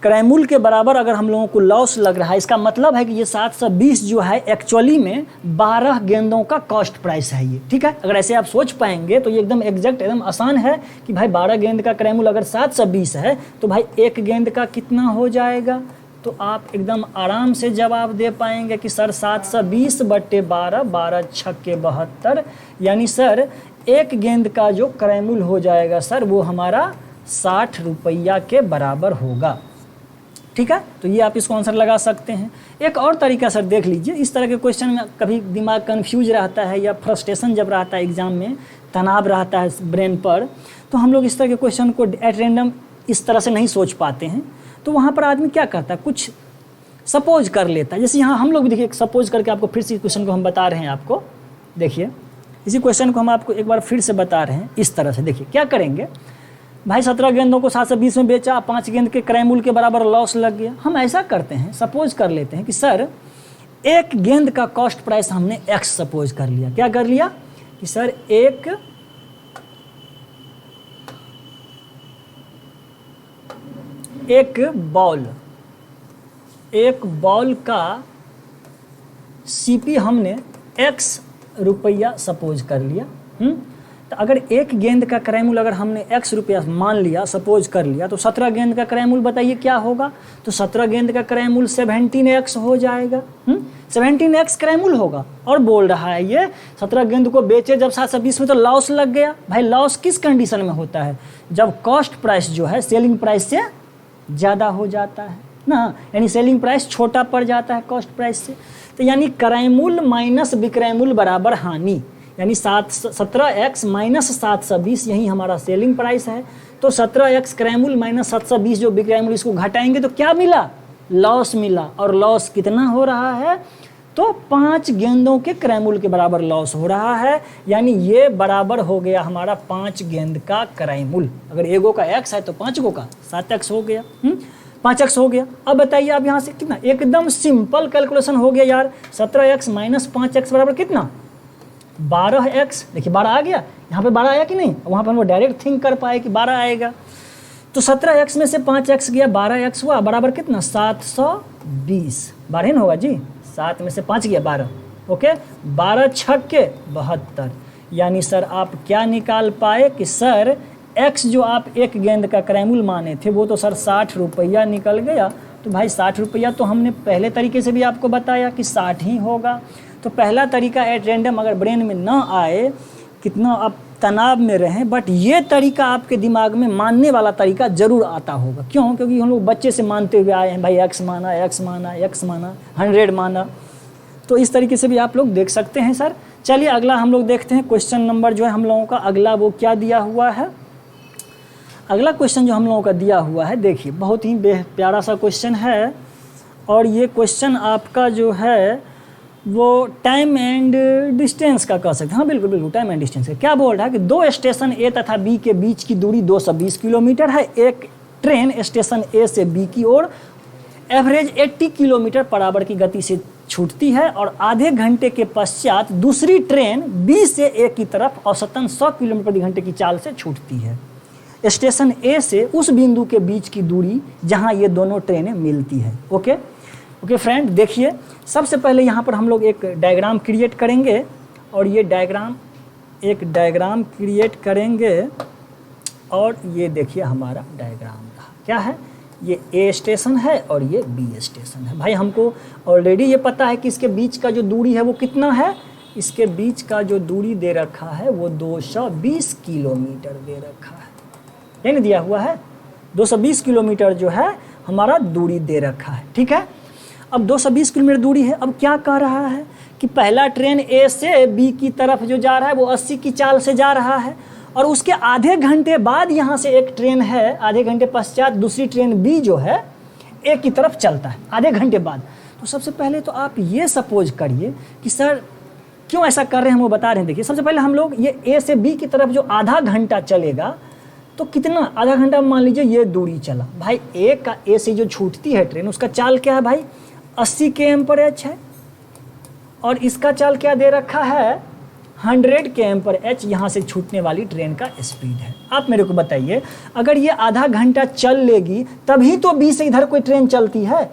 क्रय मूल्य के बराबर अगर हम लोगों को लॉस लग रहा है, इसका मतलब है कि ये 720 जो है एक्चुअली में 12 गेंदों का कॉस्ट प्राइस है ये। ठीक है, अगर ऐसे आप सोच पाएंगे तो ये एकदम एग्जैक्ट, एकदम आसान है कि भाई 12 गेंद का क्रय मूल्य अगर 720 है तो भाई 1 गेंद का कितना हो जाएगा, तो आप एकदम आराम से जवाब दे पाएंगे कि सर 720 बटे 12, 12 छक्के 72, यानी सर 1 गेंद का जो क्रय मूल्य हो जाएगा सर वो हमारा 60 रुपया के बराबर होगा। ठीक है, तो ये आप इसको आंसर लगा सकते हैं। एक और तरीका सर देख लीजिए, इस तरह के क्वेश्चन में कभी दिमाग कन्फ्यूज रहता है या फ्रस्ट्रेशन जब रहता है एग्जाम में, तनाव रहता है ब्रेन पर, तो हम लोग इस तरह के क्वेश्चन को एट रेंडम इस तरह से नहीं सोच पाते हैं। तो वहाँ पर आदमी क्या करता है, कुछ सपोज कर लेता है। जैसे यहाँ हम लोग भी देखिए सपोज करके आपको फिर से क्वेश्चन को हम बता रहे हैं आपको, देखिए इसी क्वेश्चन को हम आपको एक बार फिर से बता रहे हैं इस तरह से। देखिए क्या करेंगे, भाई 17 गेंदों को 720 में बेचा, 5 गेंद के क्रय मूल्य के बराबर लॉस लग गया। हम ऐसा करते हैं, सपोज कर लेते हैं कि सर 1 गेंद का कॉस्ट प्राइस हमने x सपोज कर लिया। क्या कर लिया कि सर एक बॉल का सीपी हमने x रुपया सपोज कर लिया। तो अगर 1 गेंद का क्रय मूल्य अगर हमने x रुपया मान लिया, सपोज कर लिया, तो 17 गेंद का क्रय मूल्य बताइए क्या होगा। तो 17 गेंद का क्रय मूल्य 17x हो जाएगा। 17x क्रय मूल्य होगा। और बोल रहा है ये 17 गेंद को बेचे जब 720 में तो लॉस लग गया। भाई लॉस किस कंडीशन में होता है, जब कॉस्ट प्राइस जो है सेलिंग प्राइस से ज़्यादा हो जाता है ना, यानी सेलिंग प्राइस छोटा पड़ जाता है कॉस्ट प्राइस से। तो यानी क्रय मूल्य माइनस विक्रय मूल्य बराबर हानि, यानी 17x माइनस 720 यही हमारा सेलिंग प्राइस है। तो 17x क्रय मूल्य माइनस 720 जो विक्रय मूल्य, इसको घटाएंगे तो क्या मिला, लॉस मिला। और लॉस कितना हो रहा है, तो 5 गेंदों के क्रय मूल्य के बराबर लॉस हो रहा है। यानी ये बराबर हो गया हमारा 5 गेंद का क्रय मूल्य। अगर एगो का x है तो 5 गो का 7x हो गया, 5x हो गया। अब बताइए आप यहाँ से कितना, एकदम सिंपल कैलकुलेशन हो गया यार। 17x माइनस 5x बराबर कितना, 12x। देखिए 12 आ गया, यहाँ पे 12 आया कि नहीं, वहाँ पर हम डायरेक्ट थिंक कर पाए कि 12 आएगा। तो 17x में से 5x गया, 12x हुआ, बराबर कितना 720। 12 होगा जी, 7 में से 5 गया 12, ओके, 12 छक्के 72। यानी सर आप क्या निकाल पाए कि सर x जो आप 1 गेंद का क्रय मूल्य माने थे वो तो सर 60 रुपया निकल गया। तो भाई 60 रुपया तो हमने पहले तरीके से भी आपको बताया कि 60 ही होगा। तो पहला तरीका एट रेंडम अगर ब्रेन में ना आए, कितना आप तनाव में रहें, बट ये तरीका आपके दिमाग में मानने वाला तरीका जरूर आता होगा। क्यों, क्योंकि हम लोग बच्चे से मानते हुए आए हैं, भाई x माना, x माना, x माना, 100 माना। तो इस तरीके से भी आप लोग देख सकते हैं सर। चलिए अगला हम लोग देखते हैं, क्वेश्चन नंबर जो है हम लोगों का अगला वो क्या दिया हुआ है। अगला क्वेश्चन जो हम लोगों का दिया हुआ है, देखिए बहुत ही प्यारा सा क्वेश्चन है। और ये क्वेश्चन आपका जो है वो टाइम एंड डिस्टेंस का कह सकते हैं। हाँ बिल्कुल बिल्कुल, टाइम एंड डिस्टेंस का। क्या बोल रहा है कि 2 स्टेशन ए तथा बी के बीच की दूरी 220 किलोमीटर है। एक ट्रेन स्टेशन ए से बी की ओर एवरेज 80 किलोमीटर पर आवर की गति से छूटती है और आधे घंटे के पश्चात दूसरी ट्रेन बी से ए की तरफ औसतन 100 किलोमीटर प्रति घंटे की चाल से छूटती है। स्टेशन ए से उस बिंदु के बीच की दूरी जहां ये दोनों ट्रेनें मिलती है। ओके फ्रेंड, देखिए सबसे पहले यहाँ पर हम लोग एक डायग्राम क्रिएट करेंगे। और ये एक डायग्राम क्रिएट करेंगे। और ये देखिए हमारा डायग्राम रहा, क्या है, ये ए स्टेशन है और ये बी स्टेशन है। भाई हमको ऑलरेडी ये पता है कि इसके बीच का जो दूरी है वो कितना है, इसके बीच का जो दूरी दे रखा है वो 220 किलोमीटर दे रखा है, ये नहीं दिया हुआ है, 220 किलोमीटर जो है हमारा दूरी दे रखा है। ठीक है, अब 220 किलोमीटर दूरी है। अब क्या कह रहा है कि पहला ट्रेन ए से बी की तरफ जो जा रहा है वो 80 की चाल से जा रहा है, और उसके आधे घंटे बाद यहाँ से एक ट्रेन है, आधे घंटे पश्चात दूसरी ट्रेन बी जो है ए की तरफ चलता है आधे घंटे बाद। तो सबसे पहले तो आप ये सपोज करिए कि सर क्यों ऐसा कर रहे हैं हम वो बता रहे हैं। देखिए सबसे पहले हम लोग ये ए से बी की तरफ जो आधा घंटा चलेगा तो कितना, आधा घंटा मान लीजिए ये दूरी चला। भाई ए से जो छूटती है ट्रेन उसका चाल क्या है भाई, 80 km/h है, और इसका चाल क्या दे रखा है, 100 km/h यहाँ से छूटने वाली ट्रेन का स्पीड है। आप मेरे को बताइए अगर ये आधा घंटा चल लेगी तभी तो बी से इधर कोई ट्रेन चलती है।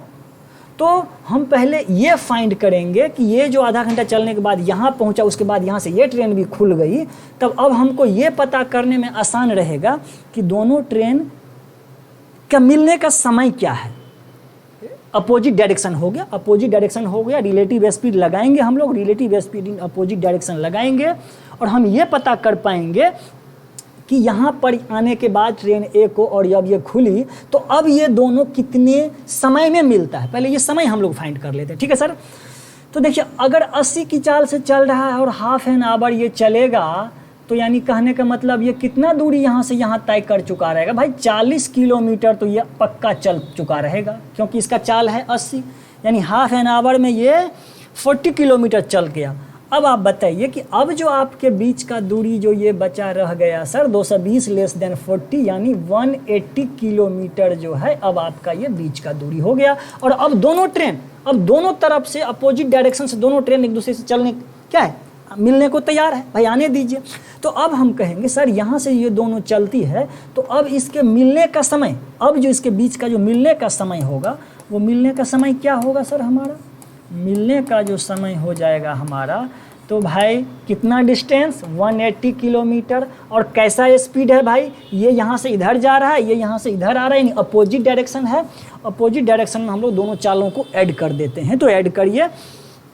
तो हम पहले ये फाइंड करेंगे कि ये जो आधा घंटा चलने के बाद यहाँ पहुँचा, उसके बाद यहाँ से ये ट्रेन भी खुल गई, तब अब हमको ये पता करने में आसान रहेगा कि दोनों ट्रेन का मिलने का समय क्या है। अपोजिट डायरेक्शन हो गया, अपोजिट डायरेक्शन हो गया, रिलेटिव स्पीड लगाएंगे हम लोग, relative speed in opposite direction लगाएंगे, और हम ये पता कर पाएंगे कि यहाँ पर आने के बाद ट्रेन ए को, और जब ये खुली तो अब ये दोनों कितने समय में मिलता है, पहले ये समय हम लोग फाइंड कर लेते हैं। ठीक है सर, तो देखिए अगर 80 की चाल से चल रहा है और हाफ एन आवर ये चलेगा, तो यानी कहने का मतलब ये कितना दूरी यहाँ से यहाँ तय कर चुका रहेगा भाई, 40 किलोमीटर तो ये पक्का चल चुका रहेगा, क्योंकि इसका चाल है 80, यानी हाफ एन आवर में ये 40 किलोमीटर चल गया। अब आप बताइए कि अब जो आपके बीच का दूरी जो ये बचा रह गया सर 220 लेस देन 40, यानी 180 किलोमीटर जो है अब आपका ये बीच का दूरी हो गया। और अब दोनों ट्रेन, अब दोनों तरफ से अपोजिट डायरेक्शन से दोनों ट्रेन एक दूसरे से चलने क्या है, मिलने को तैयार है, भाई आने दीजिए। तो अब हम कहेंगे सर यहाँ से ये दोनों चलती है, तो अब इसके मिलने का समय, अब जो इसके बीच का जो मिलने का समय होगा वो मिलने का समय क्या होगा सर, हमारा मिलने का जो समय हो जाएगा हमारा, तो भाई कितना डिस्टेंस 180 किलोमीटर, और कैसा स्पीड है भाई, ये यहाँ से इधर जा रहा है, ये यहाँ से इधर आ रहा है, यानी अपोजिट डायरेक्शन है। अपोजिट डायरेक्शन में हम लोग दोनों चालों को ऐड कर देते हैं, तो ऐड करिए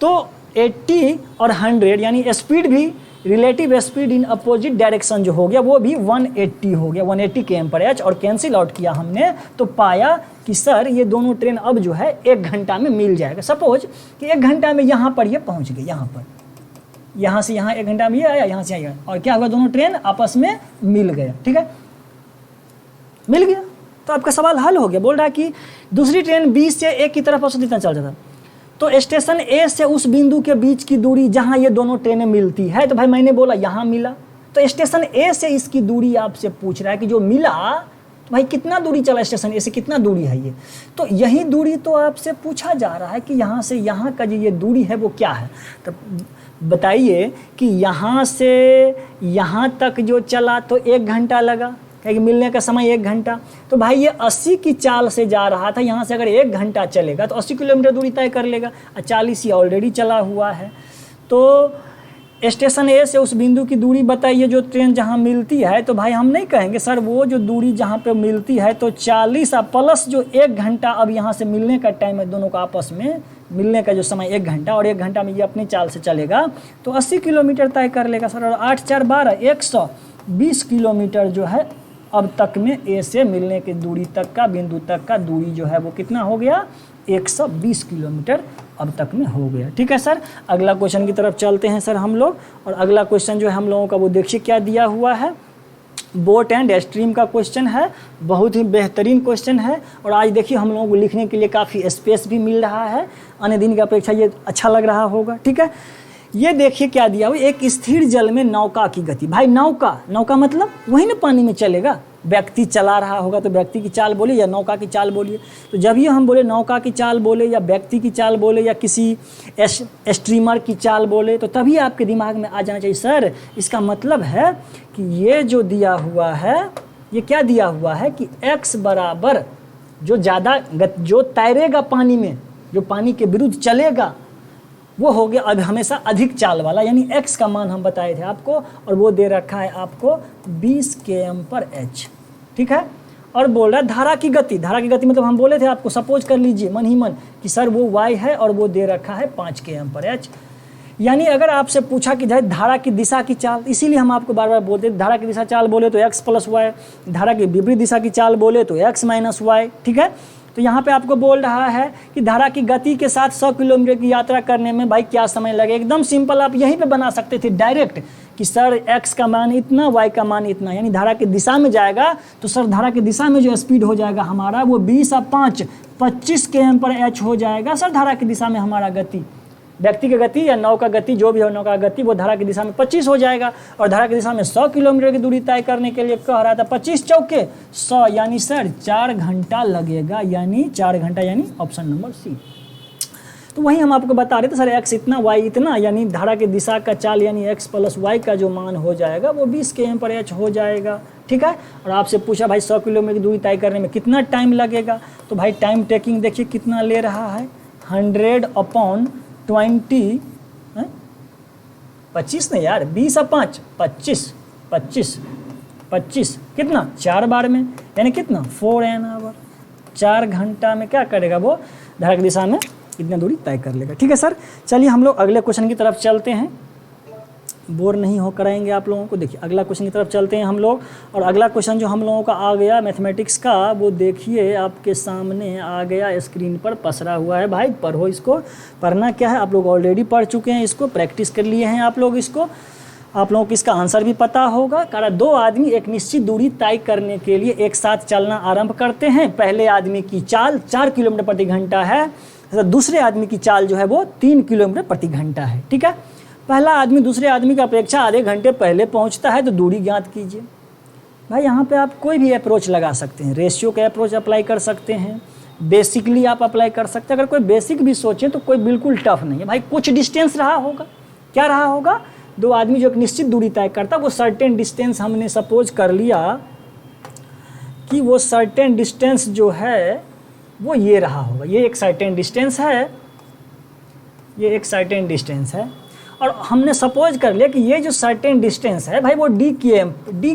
तो 80 और 100 यानी स्पीड भी, relative speed in opposite direction जो हो गया वो भी 180 हो गया, 180 km/h, और कैंसिल आउट किया हमने तो पाया कि सर ये दोनों ट्रेन अब जो है 1 घंटा में मिल जाएगा। सपोज कि 1 घंटा में यहाँ पर ये पहुँच गए, यहाँ पर, यहाँ से यहाँ 1 घंटा में ये आया, यहाँ से आया, और क्या हुआ, दोनों ट्रेन आपस में मिल गया। ठीक है, मिल गया तो आपका सवाल हल हो गया। बोल रहा है कि दूसरी ट्रेन बी से ए की तरफ औसत इतना चल जाता, तो स्टेशन ए से उस बिंदु के बीच की दूरी जहाँ ये दोनों ट्रेनें मिलती है, तो भाई मैंने बोला यहाँ मिला, तो स्टेशन ए से इसकी दूरी आपसे पूछ रहा है कि जो मिला, तो भाई कितना दूरी चला स्टेशन ए से, कितना दूरी है ये, तो यही दूरी तो आपसे पूछा जा रहा है कि यहाँ से यहाँ का जो ये दूरी है वो क्या है। तो बताइए कि यहाँ से यहाँ तक जो चला तो 1 घंटा लगा, कि मिलने का समय 1 घंटा, तो भाई ये 80 की चाल से जा रहा था, यहाँ से अगर 1 घंटा चलेगा तो 80 किलोमीटर दूरी तय कर लेगा, 40 ही ऑलरेडी चला हुआ है। तो स्टेशन ए से उस बिंदु की दूरी बताइए जो ट्रेन जहाँ मिलती है, तो भाई हम नहीं कहेंगे सर वो जो दूरी जहाँ पे मिलती है तो 40 प्लस जो 1 घंटा अब यहाँ से मिलने का टाइम है, दोनों का आपस में मिलने का जो समय 1 घंटा, और 1 घंटा में ये अपनी चाल से चलेगा तो 80 किलोमीटर तय कर लेगा सर, और 8 4 12 120 किलोमीटर जो है अब तक में ए से मिलने की दूरी तक का, बिंदु तक का दूरी जो है वो कितना हो गया, 120 किलोमीटर अब तक में हो गया। ठीक है सर, अगला क्वेश्चन की तरफ चलते हैं सर हम लोग, और अगला क्वेश्चन जो है हम लोगों का वो देखिए क्या दिया हुआ है, बोट एंड स्ट्रीम का क्वेश्चन है, बहुत ही बेहतरीन क्वेश्चन है, और आज देखिए हम लोगों को लिखने के लिए काफ़ी स्पेस भी मिल रहा है, अन्य दिन की अपेक्षा ये अच्छा लग रहा होगा। ठीक है, ये देखिए क्या दिया हुआ, एक स्थिर जल में नौका की गति। भाई नौका मतलब वही ना पानी में चलेगा, व्यक्ति चला रहा होगा तो व्यक्ति की चाल बोलिए या नौका की चाल बोलिए। तो जब ये हम बोले नौका की चाल बोले या व्यक्ति की चाल बोले या किसी स्ट्रीमर की चाल बोले, तो तभी आपके दिमाग में आ जाना चाहिए सर इसका मतलब है कि ये जो दिया हुआ है, ये क्या दिया हुआ है कि x बराबर जो ज़्यादा जो तैरेगा पानी में, जो पानी के विरुद्ध चलेगा, वो हो गया अब हमेशा अधिक चाल वाला, यानी x का मान हम बताए थे आपको, और वो दे रखा है आपको 20 km/h। ठीक है, और बोल रहा है धारा की गति। धारा की गति मतलब हम बोले थे आपको, सपोज कर लीजिए मन ही मन कि सर वो y है और वो दे रखा है 5 km/h। यानी अगर आपसे पूछा कि धारा की दिशा की चाल, इसीलिए हम आपको बार बार बोलते हैं धारा की दिशा चाल बोले तो x + y, धारा की विपरीत दिशा की चाल बोले तो x - y। ठीक है, तो यहाँ पे आपको बोल रहा है कि धारा की गति के साथ 100 किलोमीटर की यात्रा करने में भाई क्या समय लगे। एकदम सिंपल, आप यहीं पे बना सकते थे डायरेक्ट कि सर x का मान इतना, y का मान इतना। यानी धारा की दिशा में जाएगा तो सर धारा की दिशा में जो स्पीड हो जाएगा हमारा वो 20 और 5 25 km/h हो जाएगा सर धारा की दिशा में हमारा गति। व्यक्ति की गति या नाव का गति जो भी हो, नाव का गति वो धारा की दिशा में 25 हो जाएगा। और धारा की दिशा में 100 किलोमीटर की दूरी तय करने के लिए कह रहा था 25 चौके 100, यानी सर 4 घंटा लगेगा। यानी 4 घंटा, यानी ऑप्शन नंबर सी। तो वही हम आपको बता रहे थे सर x इतना y इतना, यानी धारा की दिशा का चाल यानी x + y का जो मान हो जाएगा वो 20 km/h हो जाएगा। ठीक है, और आपसे पूछा भाई 100 किलोमीटर की दूरी तय करने में कितना टाइम लगेगा। तो भाई टाइम टेकिंग देखिए कितना ले रहा है, 100/20 25 नहीं यार, 20 और 5 25 कितना 4 बार में, यानी कितना 4 आवर। 4 घंटा में क्या करेगा वो धारा की दिशा में इतनी दूरी तय कर लेगा। ठीक है सर, चलिए हम लोग अगले क्वेश्चन की तरफ चलते हैं, बोर नहीं हो कराएंगे आप लोगों को। देखिए अगला क्वेश्चन की तरफ चलते हैं हम लोग, और अगला क्वेश्चन जो हम लोगों का आ गया मैथमेटिक्स का, वो देखिए आपके सामने आ गया, स्क्रीन पर पसरा हुआ है। भाई पढ़ो इसको, पढ़ना क्या है, आप लोग ऑलरेडी पढ़ चुके हैं, इसको प्रैक्टिस कर लिए हैं आप लोग इसको, आप लोगों को इसका आंसर भी पता होगा। कारण 2 आदमी एक निश्चित दूरी तय करने के लिए एक साथ चलना आरंभ करते हैं। पहले आदमी की चाल 4 किलोमीटर प्रति घंटा है, दूसरे आदमी की चाल जो है वो 3 किलोमीटर प्रति घंटा है। ठीक है, पहला आदमी दूसरे आदमी की अपेक्षा आधे घंटे पहले पहुंचता है, तो दूरी ज्ञात कीजिए। भाई यहाँ पे आप कोई भी अप्रोच लगा सकते हैं, रेशियो का अप्रोच अप्लाई कर सकते हैं, बेसिकली आप अप्लाई कर सकते हैं। अगर कोई बेसिक भी सोचें तो कोई बिल्कुल टफ नहीं है भाई। कुछ डिस्टेंस रहा होगा, क्या रहा होगा, 2 आदमी जो एक निश्चित दूरी तय करता है वो सर्टेन डिस्टेंस, हमने सपोज कर लिया कि वो सर्टेन डिस्टेंस जो है वो ये रहा होगा, ये एक सर्टेन डिस्टेंस है, ये एक सर्टेन डिस्टेंस है। और हमने सपोज कर लिया कि ये जो सर्टेन डिस्टेंस है भाई वो डी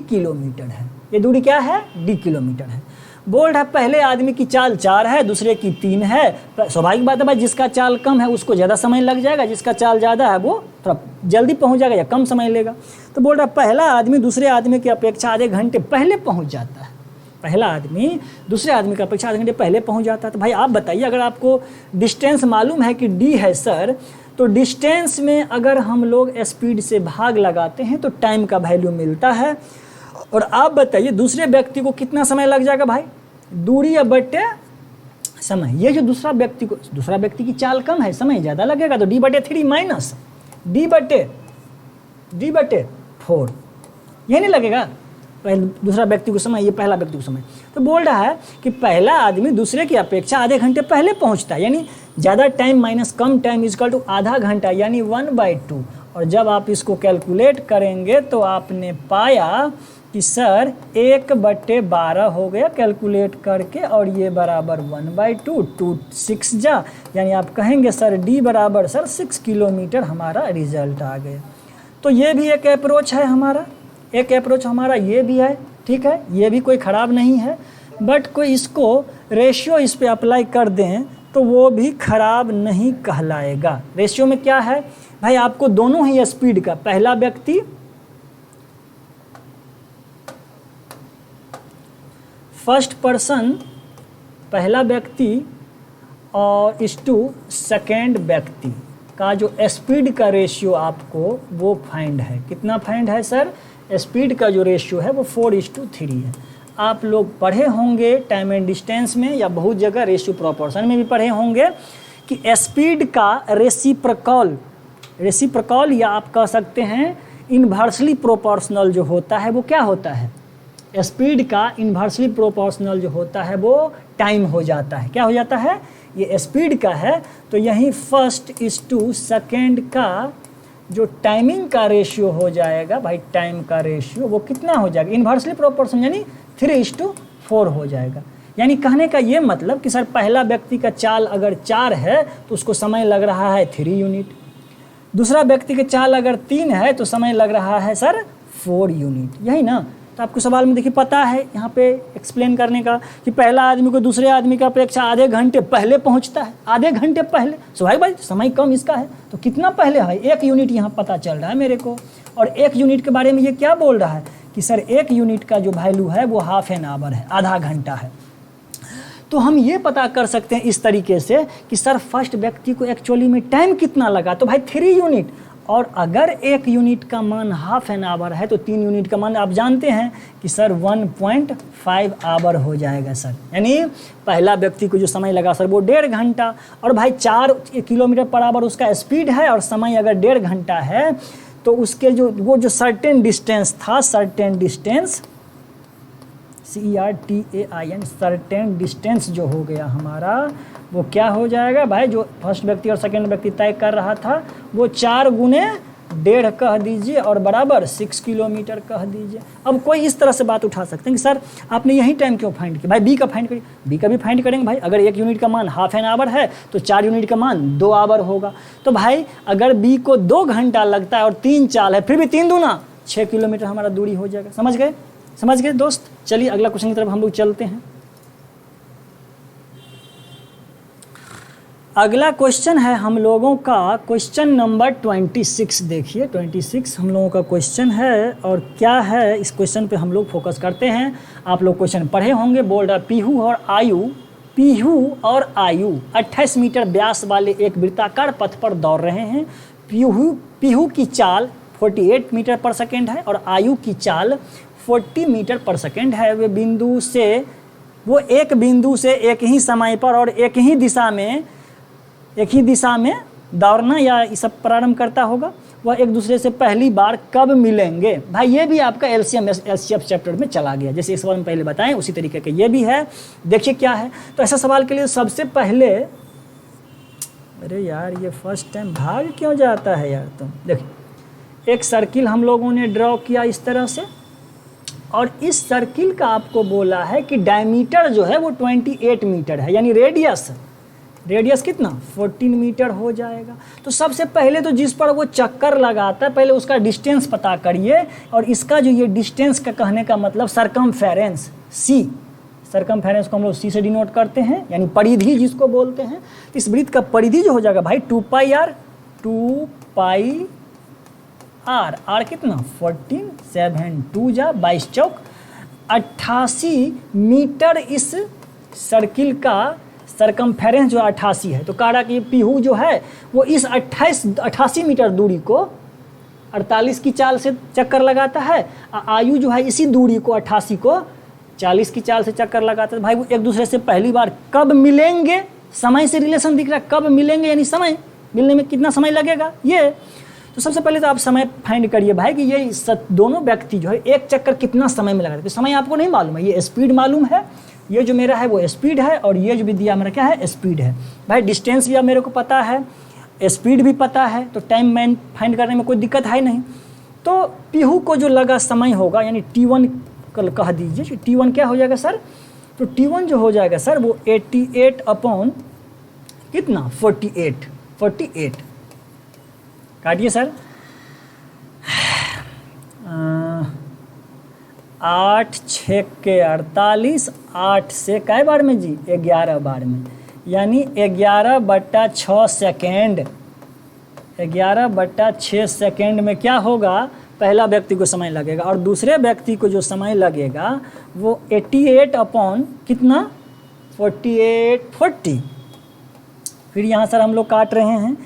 किलोमीटर है। ये दूरी क्या है, डी किलोमीटर है। बोल्ड है पहले आदमी की चाल 4 है, दूसरे की 3 है। स्वाभाविक बात है भाई, जिसका चाल कम है उसको ज़्यादा समय लग जाएगा, जिसका चाल ज़्यादा है वो थोड़ा जल्दी पहुंच जाएगा या कम समय लेगा। तो बोल रहा पहला आदमी दूसरे आदमी की अपेक्षा आधे घंटे पहले पहुंच जाता है। पहला आदमी दूसरे आदमी की अपेक्षा आधे घंटे पहले पहुंच जाता है। तो भाई आप बताइए, अगर आपको डिस्टेंस मालूम है कि डी है सर, तो डिस्टेंस में अगर हम लोग स्पीड से भाग लगाते हैं तो टाइम का वैल्यू मिलता है। और आप बताइए दूसरे व्यक्ति को कितना समय लग जाएगा भाई, दूरी या बटे समय। ये जो दूसरा व्यक्ति की चाल कम है, समय ज़्यादा लगेगा, तो d/3 माइनस d/4 ये नहीं लगेगा दूसरा व्यक्ति को समय, ये पहला व्यक्ति को समय। तो बोल रहा है कि पहला आदमी दूसरे की अपेक्षा आधे घंटे पहले पहुंचता है, यानी ज़्यादा टाइम माइनस कम टाइम इक्वल टू आधा घंटा, यानी 1/2। और जब आप इसको कैलकुलेट करेंगे तो आपने पाया कि सर 1/12 हो गया कैलकुलेट करके, और ये बराबर 1/2, 2 6 जा, यानी आप कहेंगे सर d बराबर सर 6 किलोमीटर हमारा रिजल्ट आ गया। तो ये भी एक अप्रोच है हमारा, एक अप्रोच हमारा ये भी है। ठीक है, ये भी कोई ख़राब नहीं है, बट कोई इसको रेशियो इस पे अप्लाई कर दें तो वो भी ख़राब नहीं कहलाएगा। रेशियो में क्या है भाई, आपको दोनों ही स्पीड का, पहला व्यक्ति फर्स्ट पर्सन पहला व्यक्ति और सेकेंड व्यक्ति का जो स्पीड का रेशियो आपको वो फाइंड है। कितना फाइंड है सर, स्पीड का जो रेशियो है वो 4:3 है। आप लोग पढ़े होंगे टाइम एंड डिस्टेंस में, या बहुत जगह रेशियो प्रोपोर्शन में भी पढ़े होंगे कि स्पीड का रेसिप्रोकल या आप कह सकते हैं इन्वर्सली प्रोपोर्शनल जो होता है वो क्या होता है, स्पीड का इन्वर्सली प्रोपोर्शनल जो होता है वो टाइम हो जाता है। क्या हो जाता है, ये स्पीड का है, तो यहीं 1:2 का जो टाइमिंग का रेशियो हो जाएगा भाई, टाइम का रेशियो वो कितना हो जाएगा, इन्वर्सली प्रोपोर्शनल यानी 3:4 हो जाएगा। यानी कहने का ये मतलब कि सर पहला व्यक्ति का चाल अगर 4 है तो उसको समय लग रहा है 3 यूनिट, दूसरा व्यक्ति का चाल अगर 3 है तो समय लग रहा है सर 4 यूनिट। यही ना, तो आपको सवाल में देखिए पता है यहाँ पे एक्सप्लेन करने का कि पहला आदमी को दूसरे आदमी का अपेक्षा आधे घंटे पहले पहुँचता है, आधे घंटे पहले। स्वाभाविक भाई समय कम इसका है तो कितना पहले है, 1 यूनिट यहाँ पता चल रहा है मेरे को। और 1 यूनिट के बारे में ये क्या बोल रहा है कि सर 1 यूनिट का जो वैल्यू है वो हाफ एन आवर है, आधा घंटा है। तो हम ये पता कर सकते हैं इस तरीके से कि सर फर्स्ट व्यक्ति को एक्चुअली में टाइम कितना लगा, तो भाई 3 यूनिट। और अगर 1 यूनिट का मान हाफ एन आवर है तो 3 यूनिट का मान आप जानते हैं कि सर 1.5 आवर हो जाएगा सर। यानी पहला व्यक्ति को जो समय लगा सर वो 1.5 घंटा। और भाई 4 किलोमीटर पर आवर उसका स्पीड है और समय अगर 1.5 घंटा है तो उसके जो सर्टेन डिस्टेंस था, certain distance CERTAIN, certain distance जो हो गया हमारा वो क्या हो जाएगा भाई, जो फर्स्ट व्यक्ति और सेकंड व्यक्ति तय कर रहा था वो 4 गुने 1.5 कह दीजिए और बराबर 6 किलोमीटर कह दीजिए। अब कोई इस तरह से बात उठा सकते हैं कि सर आपने यही टाइम क्यों फाइंड किया, भाई बी का फाइंड करिए। बी का भी फाइंड करेंगे भाई, अगर 1 यूनिट का मान हाफ एन आवर है तो 4 यूनिट का मान 2 आवर होगा। तो भाई अगर बी को 2 घंटा लगता है और 3 चाल है फिर भी 3 दूना 6 किलोमीटर हमारा दूरी हो जाएगा। समझ गए दोस्त। चलिए अगला क्वेश्चन की तरफ हम लोग चलते हैं। अगला क्वेश्चन है हम लोगों का क्वेश्चन नंबर 26। देखिए 26 हम लोगों का क्वेश्चन है और क्या है इस क्वेश्चन पे हम लोग फोकस करते हैं। आप लोग क्वेश्चन पढ़े होंगे। बोल रहा पीहू और आयु 28 मीटर व्यास वाले एक वृत्ताकार पथ पर दौड़ रहे हैं। पीहू की चाल 48 मीटर पर सेकेंड है और आयु की चाल 40 मीटर पर सेकेंड है। वो एक बिंदु से एक ही समय पर और एक ही दिशा में दौड़ना या ये सब प्रारंभ करता होगा। वह एक दूसरे से पहली बार कब मिलेंगे। भाई ये भी आपका LCF चैप्टर में चला गया, जैसे इस सवाल में पहले बताएं उसी तरीके के ये भी है। देखिए क्या है, तो ऐसा सवाल के लिए सबसे पहले, अरे यार ये फर्स्ट टाइम भाग क्यों जाता है यार तुम। देखिए एक सर्किल हम लोगों ने ड्रॉ किया इस तरह से और इस सर्किल का आपको बोला है कि डायमीटर जो है वो 28 मीटर है, यानी रेडियस कितना 14 मीटर हो जाएगा। तो सबसे पहले तो जिस पर वो चक्कर लगाता है पहले उसका डिस्टेंस पता करिए। और इसका जो ये डिस्टेंस का कहने का मतलब सरकमफेरेंस सरकमफेरेंस को हम लोग C से डिनोट करते हैं, यानी परिधि जिसको बोलते हैं। तो इस वृत्त का परिधि जो हो जाएगा भाई 2 पाई आर कितना 14, 7 2 जा 22 चौक 88 मीटर। इस सर्किल का सरकमफेरेंस जो 88 है। तो कह रहा कि पीहू जो है वो इस 88 मीटर दूरी को 48 की चाल से चक्कर लगाता है। आयु जो है इसी दूरी को 88 को 40 की चाल से चक्कर लगाता है। भाई वो एक दूसरे से पहली बार कब मिलेंगे, समय से रिलेशन दिख रहा है, कब मिलेंगे यानी समय मिलने में कितना समय लगेगा ये। तो सबसे पहले तो आप समय फाइंड करिए भाई कि ये दोनों व्यक्ति जो है एक चक्कर कितना समय में लगाते हैं। समय आपको नहीं मालूम है, ये स्पीड मालूम है, ये जो मेरा है वो स्पीड है और ये जो भी दिया मेरा क्या है स्पीड है। भाई डिस्टेंस भी अब मेरे को पता है, स्पीड भी पता है, तो टाइम मैन फाइंड करने में कोई दिक्कत है नहीं। तो पीहू को जो लगा समय होगा यानी T1 कह दीजिए। T1 क्या हो जाएगा सर, तो T1 जो हो जाएगा सर वो 88 अपॉन कितना 48 काटिए सर 8 6 के 48, 8 से कै बार में जी 11 बार में, यानी 11/6 सेकेंड। 11/6 सेकेंड में क्या होगा, पहला व्यक्ति को समय लगेगा और दूसरे व्यक्ति को जो समय लगेगा वो 88 अपॉन कितना 40। फिर यहाँ सर हम लोग काट रहे हैं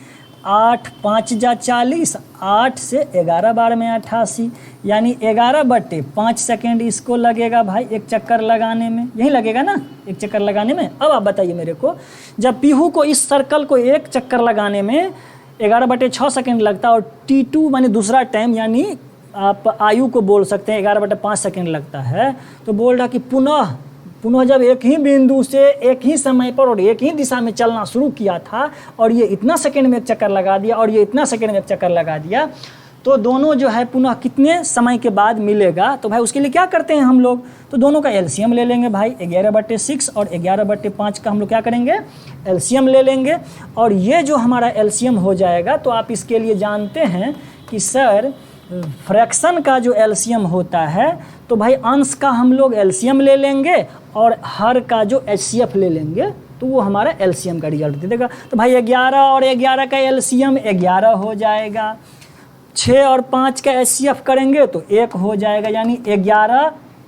8 5 जा 40, 8 से 11 बार में 88, यानी 11/5 सेकेंड इसको लगेगा भाई एक चक्कर लगाने में, यही लगेगा ना एक चक्कर लगाने में। अब आप बताइए मेरे को, जब पीहू को इस सर्कल को एक चक्कर लगाने में 11/6 सेकेंड लगता है और T2 माने दूसरा टाइम यानी आप आयु को बोल सकते हैं 11/5 सेकेंड लगता है, तो बोल रहा कि पुनः जब एक ही बिंदु से एक ही समय पर और एक ही दिशा में चलना शुरू किया था और ये इतना सेकेंड में एक चक्कर लगा दिया और ये इतना सेकेंड में एक चक्कर लगा दिया, तो दोनों जो है पुनः कितने समय के बाद मिलेगा। तो भाई उसके लिए क्या करते हैं हम लोग, तो दोनों का एलसीएम ले लेंगे भाई। 11/6 और 11/5 का हम लोग क्या करेंगे एलसीएम ले लेंगे और ये जो हमारा एलसीएम हो जाएगा तो आप इसके लिए जानते हैं कि सर फ्रैक्शन का जो एलसीएम होता है तो भाई अंश का हम लोग एलसीएम ले लेंगे और हर का जो एचसीएफ ले लेंगे तो वो हमारा एलसीएम का रिजल्ट दे देगा। तो भाई 11 और 11 का एलसीएम 11 हो जाएगा, 6 और 5 का एचसीएफ करेंगे तो 1 हो जाएगा, यानी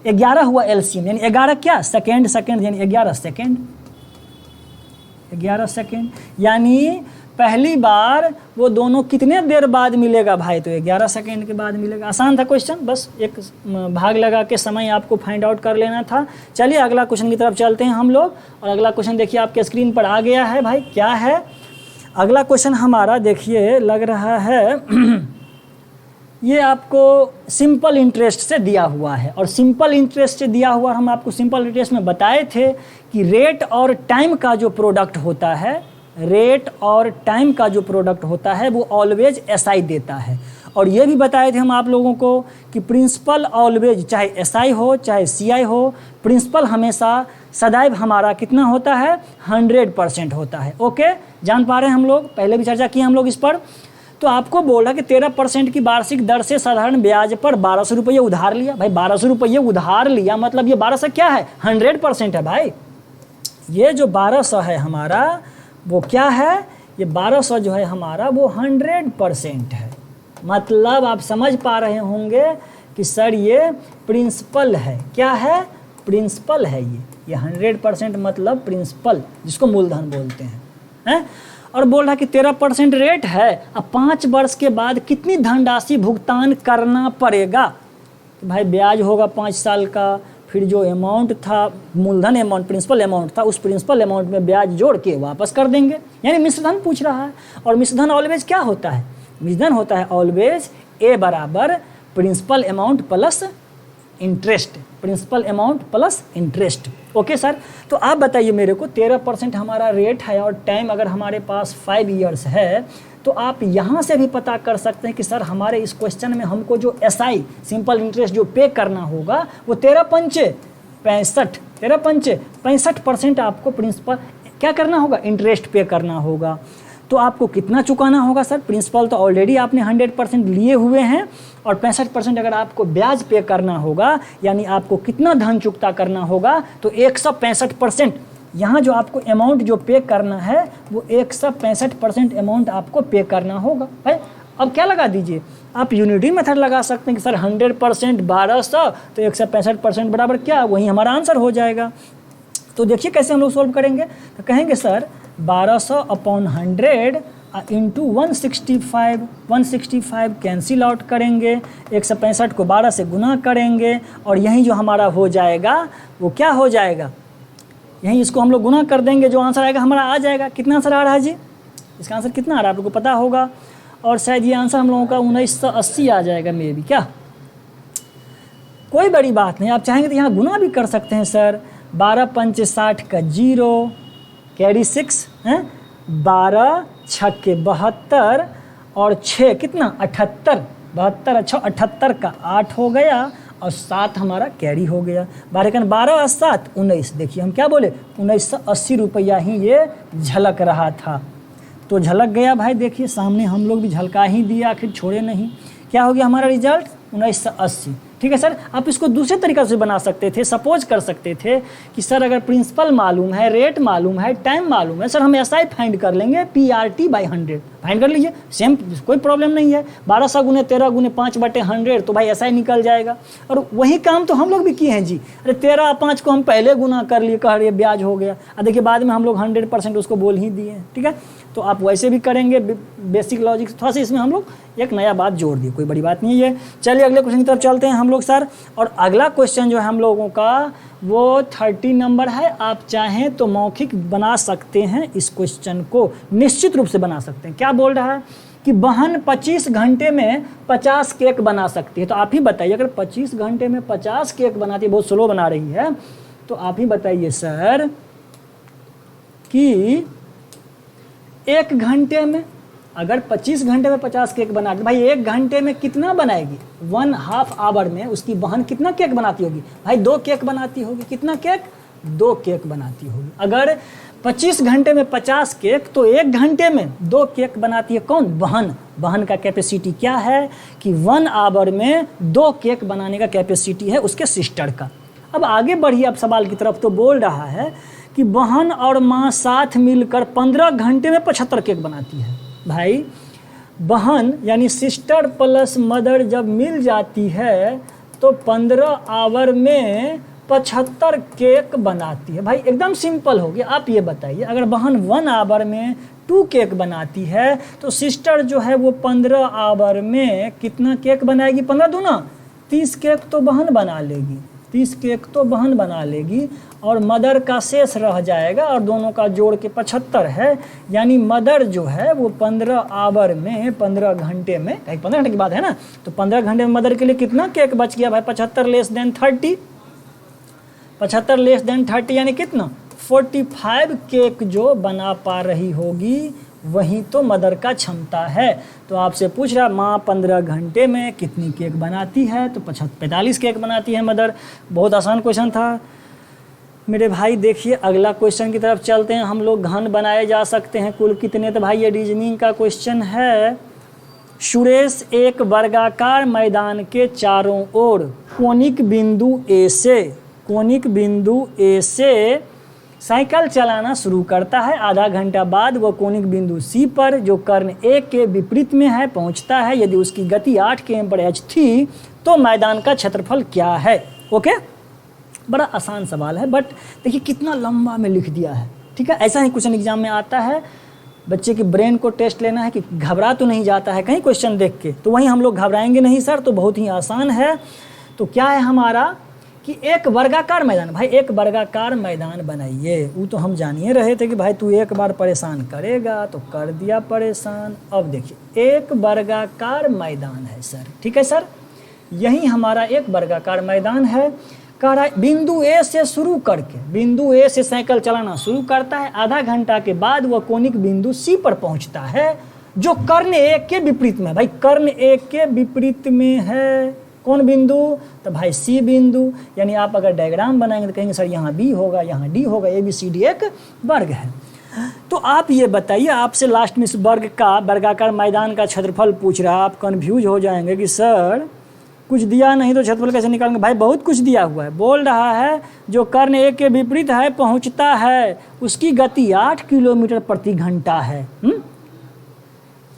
11 हुआ एलसीएम, यानी 11 क्या सेकेंड, यानी 11 सेकेंड, 11 सेकेंड। यानी पहली बार वो दोनों कितने देर बाद मिलेगा भाई, तो 11 सेकेंड के बाद मिलेगा। आसान था क्वेश्चन, बस एक भाग लगा के समय आपको फाइंड आउट कर लेना था। चलिए अगला क्वेश्चन की तरफ चलते हैं हम लोग, और अगला क्वेश्चन देखिए आपके स्क्रीन पर आ गया है भाई, क्या है अगला क्वेश्चन हमारा, देखिए लग रहा है ये आपको सिंपल इंटरेस्ट से दिया हुआ है, और सिंपल इंटरेस्ट से दिया हुआ हम आपको सिंपल इंटरेस्ट में बताए थे कि रेट और टाइम का जो प्रोडक्ट होता है, रेट और टाइम का जो प्रोडक्ट होता है वो ऑलवेज एसआई देता है। और ये भी बताए थे हम आप लोगों को कि प्रिंसिपल ऑलवेज, चाहे एसआई हो चाहे सीआई हो, प्रिंसिपल हमेशा सदैव हमारा कितना होता है, 100% होता है। ओके, जान पा रहे हैं हम लोग, पहले भी चर्चा की हम लोग इस पर। तो आपको बोला कि 13% की वार्षिक दर से साधारण ब्याज पर 1200 रुपये उधार लिया। भाई 1200 रुपये उधार लिया मतलब ये 1200 क्या है, 100% है भाई। ये जो 1200 है हमारा वो क्या है, ये 1200 जो है हमारा वो 100% है। मतलब आप समझ पा रहे होंगे कि सर ये प्रिंसिपल है, क्या है, प्रिंसिपल है ये 100% मतलब प्रिंसिपल, जिसको मूलधन बोलते हैं। और बोल रहा कि 13% रेट है, अब 5 वर्ष के बाद कितनी धनराशि भुगतान करना पड़ेगा। तो भाई ब्याज होगा 5 साल का, फिर जो अमाउंट था, मूलधन अमाउंट, प्रिंसिपल अमाउंट था, उस प्रिंसिपल अमाउंट में ब्याज जोड़ के वापस कर देंगे, यानी मिश्रधन पूछ रहा है। और मिश्रधन ऑलवेज क्या होता है, मिश्रधन होता है ऑलवेज ए बराबर principal amount plus interest, principal amount plus interest. Okay sir, तो आप बताइए मेरे को 13% हमारा रेट है और टाइम अगर हमारे पास 5 ईयर्स है, तो आप यहाँ से भी पता कर सकते हैं कि सर हमारे इस क्वेश्चन में हमको जो एसआई सिंपल इंटरेस्ट जो पे करना होगा वो 65% आपको प्रिंसिपल क्या करना होगा, इंटरेस्ट पे करना होगा। तो आपको कितना चुकाना होगा सर, प्रिंसिपल तो ऑलरेडी आपने 100% लिए हुए हैं, और 65% अगर आपको ब्याज पे करना होगा, यानी आपको कितना धन चुकता करना होगा, तो 165%। यहाँ जो आपको अमाउंट जो पे करना है वो 165% अमाउंट आपको पे करना होगा। भाई अब क्या लगा दीजिए, आप यूनिटी मेथड लगा सकते हैं कि सर 100% 1200 तो 165% बराबर क्या, वही हमारा आंसर हो जाएगा। तो देखिए कैसे हम लोग सोल्व करेंगे, तो कहेंगे sir 1200 upon 100 into 165 cancel out करेंगे, 165 को 12 से गुना करेंगे, और यही जो हमारा हो जाएगा वो क्या हो जाएगा, यहीं इसको हम लोग गुना कर देंगे, जो आंसर आएगा हमारा आ जाएगा। कितना आंसर आ रहा है जी, इसका आंसर कितना आ रहा है आप लोगों को पता होगा, और शायद ये आंसर हम लोगों का 1980 आ जाएगा मे बी, क्या, कोई बड़ी बात नहीं। आप चाहेंगे तो यहाँ गुना भी कर सकते हैं सर, 12 पंच 60 का 0 कैरी 6 हैं, 12 छक्के 72 और 6 कितना 78, 72 अच्छा 78 का 8 हो गया, और 7 हमारा कैरी हो गया। 12 और 7 19, देखिए हम क्या बोले 1980 रुपया ही ये झलक रहा था, तो झलक गया भाई। देखिए सामने हम लोग भी झलका ही दिया, आखिर छोड़े नहीं। क्या हो गया हमारा रिजल्ट 1980। ठीक है सर, आप इसको दूसरे तरीक़े से बना सकते थे, सपोज कर सकते थे कि सर अगर प्रिंसिपल मालूम है, रेट मालूम है, टाइम मालूम है, सर हम एसआई फाइंड कर लेंगे, PRT/100 फाइंड कर लीजिए, सेम कोई प्रॉब्लम नहीं है। 1200 गुने 13 गुने 5/100 तो भाई एसआई निकल जाएगा। और वही काम तो हम लोग भी किए हैं जी, अरे 13 और 5 को हम पहले गुना कर लिए, कह रहे ब्याज हो गया, और देखिए बाद में हम लोग 100% उसको बोल ही दिए। ठीक है, तो आप वैसे भी करेंगे, बेसिक लॉजिक थोड़ा सा इसमें हम लोग एक नया बात जोड़ दिए, कोई बड़ी बात नहीं है। चलिए अगले क्वेश्चन की तरफ चलते हैं हम लोग सर, और अगला क्वेश्चन जो है हम लोगों का वो 30 नंबर है। आप चाहें तो मौखिक बना सकते हैं, इस क्वेश्चन को निश्चित रूप से बना सकते हैं। क्या बोल रहा है कि बहन 25 घंटे में 50 केक बना सकती है। तो आप ही बताइए, अगर 25 घंटे में 50 केक बनाती है, बहुत स्लो बना रही है, तो आप ही बताइए सर कि 1 घंटे में, अगर 25 घंटे में 50 केक बना के, भाई 1 घंटे में कितना बनाएगी, 1/2 आवर में उसकी बहन कितना केक बनाती होगी, भाई 2 केक बनाती होगी। कितना केक, 2 केक बनाती होगी। अगर 25 घंटे में 50 केक, तो 1 घंटे में 2 केक बनाती है कौन? बहन। बहन का कैपेसिटी क्या है कि 1 आवर में 2 केक बनाने का कैपेसिटी है उसके सिस्टर का। अब आगे बढ़िए, अब सवाल की तरफ तो बोल रहा है कि बहन और माँ साथ मिलकर 15 घंटे में 75 केक बनाती है। भाई बहन यानी सिस्टर प्लस मदर जब मिल जाती है तो 15 आवर में 75 केक बनाती है। भाई एकदम सिंपल हो गया। आप ये बताइए, अगर बहन 1 आवर में 2 केक बनाती है तो सिस्टर जो है वो 15 आवर में कितना केक बनाएगी? 15 दूना 30 केक तो बहन बना लेगी, 30 केक तो बहन बना लेगी, और मदर का शेष रह जाएगा और दोनों का जोड़ के 75 है। यानी मदर जो है वो 15 आवर में 15 घंटे में, 15 घंटे की बात है ना, तो 15 घंटे में मदर के लिए कितना केक बच गया भाई? 75 लेस देन 30, 75 लेस देन 30 यानी कितना? 45 केक जो बना पा रही होगी, वही तो मदर का क्षमता है। तो आपसे पूछ रहा माँ 15 घंटे में कितनी केक बनाती है? तो 45 केक बनाती है मदर। बहुत आसान क्वेश्चन था मेरे भाई। देखिए अगला क्वेश्चन की तरफ चलते हैं। हम लोग घन बनाए जा सकते हैं कुल कितने? तो भाई ये रीजनिंग का क्वेश्चन है। सुरेश एक वर्गाकार मैदान के चारों ओर कोनिक बिंदु ए से साइकिल चलाना शुरू करता है। आधा घंटा बाद वह कोनिक बिंदु सी पर, जो कर्ण ए के विपरीत में है, पहुंचता है। यदि उसकी गति 8 km/h थी तो मैदान का क्षेत्रफल क्या है? ओके, बड़ा आसान सवाल है, बट देखिए कितना लंबा में लिख दिया है। ठीक है, ऐसा ही क्वेश्चन एग्जाम में आता है। बच्चे की ब्रेन को टेस्ट लेना है कि घबरा तो नहीं जाता है कहीं क्वेश्चन देख के, तो वहीं हम लोग घबराएंगे नहीं सर, तो बहुत ही आसान है। तो क्या है हमारा कि एक वर्गाकार मैदान, भाई एक वर्गाकार मैदान बनाइए। वो तो हम जान ही रहे थे कि भाई तू एक बार परेशान करेगा, तो कर दिया परेशान। अब देखिए एक वर्गाकार मैदान है सर, ठीक है सर, यही हमारा एक वर्गाकार मैदान है। कह रहा है बिंदु ए से शुरू करके, बिंदु ए से साइकिल चलाना शुरू करता है। आधा घंटा के बाद वह कोनिक बिंदु सी पर पहुंचता है, जो कर्ण ए के विपरीत में। भाई कर्ण ए के विपरीत में है कौन बिंदु? तो भाई सी बिंदु। यानी आप अगर डायग्राम बनाएंगे तो कहेंगे सर यहाँ बी होगा, यहाँ डी होगा, ए बी सी डी एक वर्ग है। तो आप ये बताइए, आपसे लास्ट में इस वर्ग का वर्गाकार मैदान का क्षेत्रफल पूछ रहा है। आप कन्फ्यूज हो जाएंगे कि सर कुछ दिया नहीं तो क्षेत्रफल कैसे निकालेंगे? भाई बहुत कुछ दिया हुआ है। बोल रहा है जो कर्ण ए के विपरीत है पहुंचता है, उसकी गति 8 किलोमीटर प्रति घंटा है।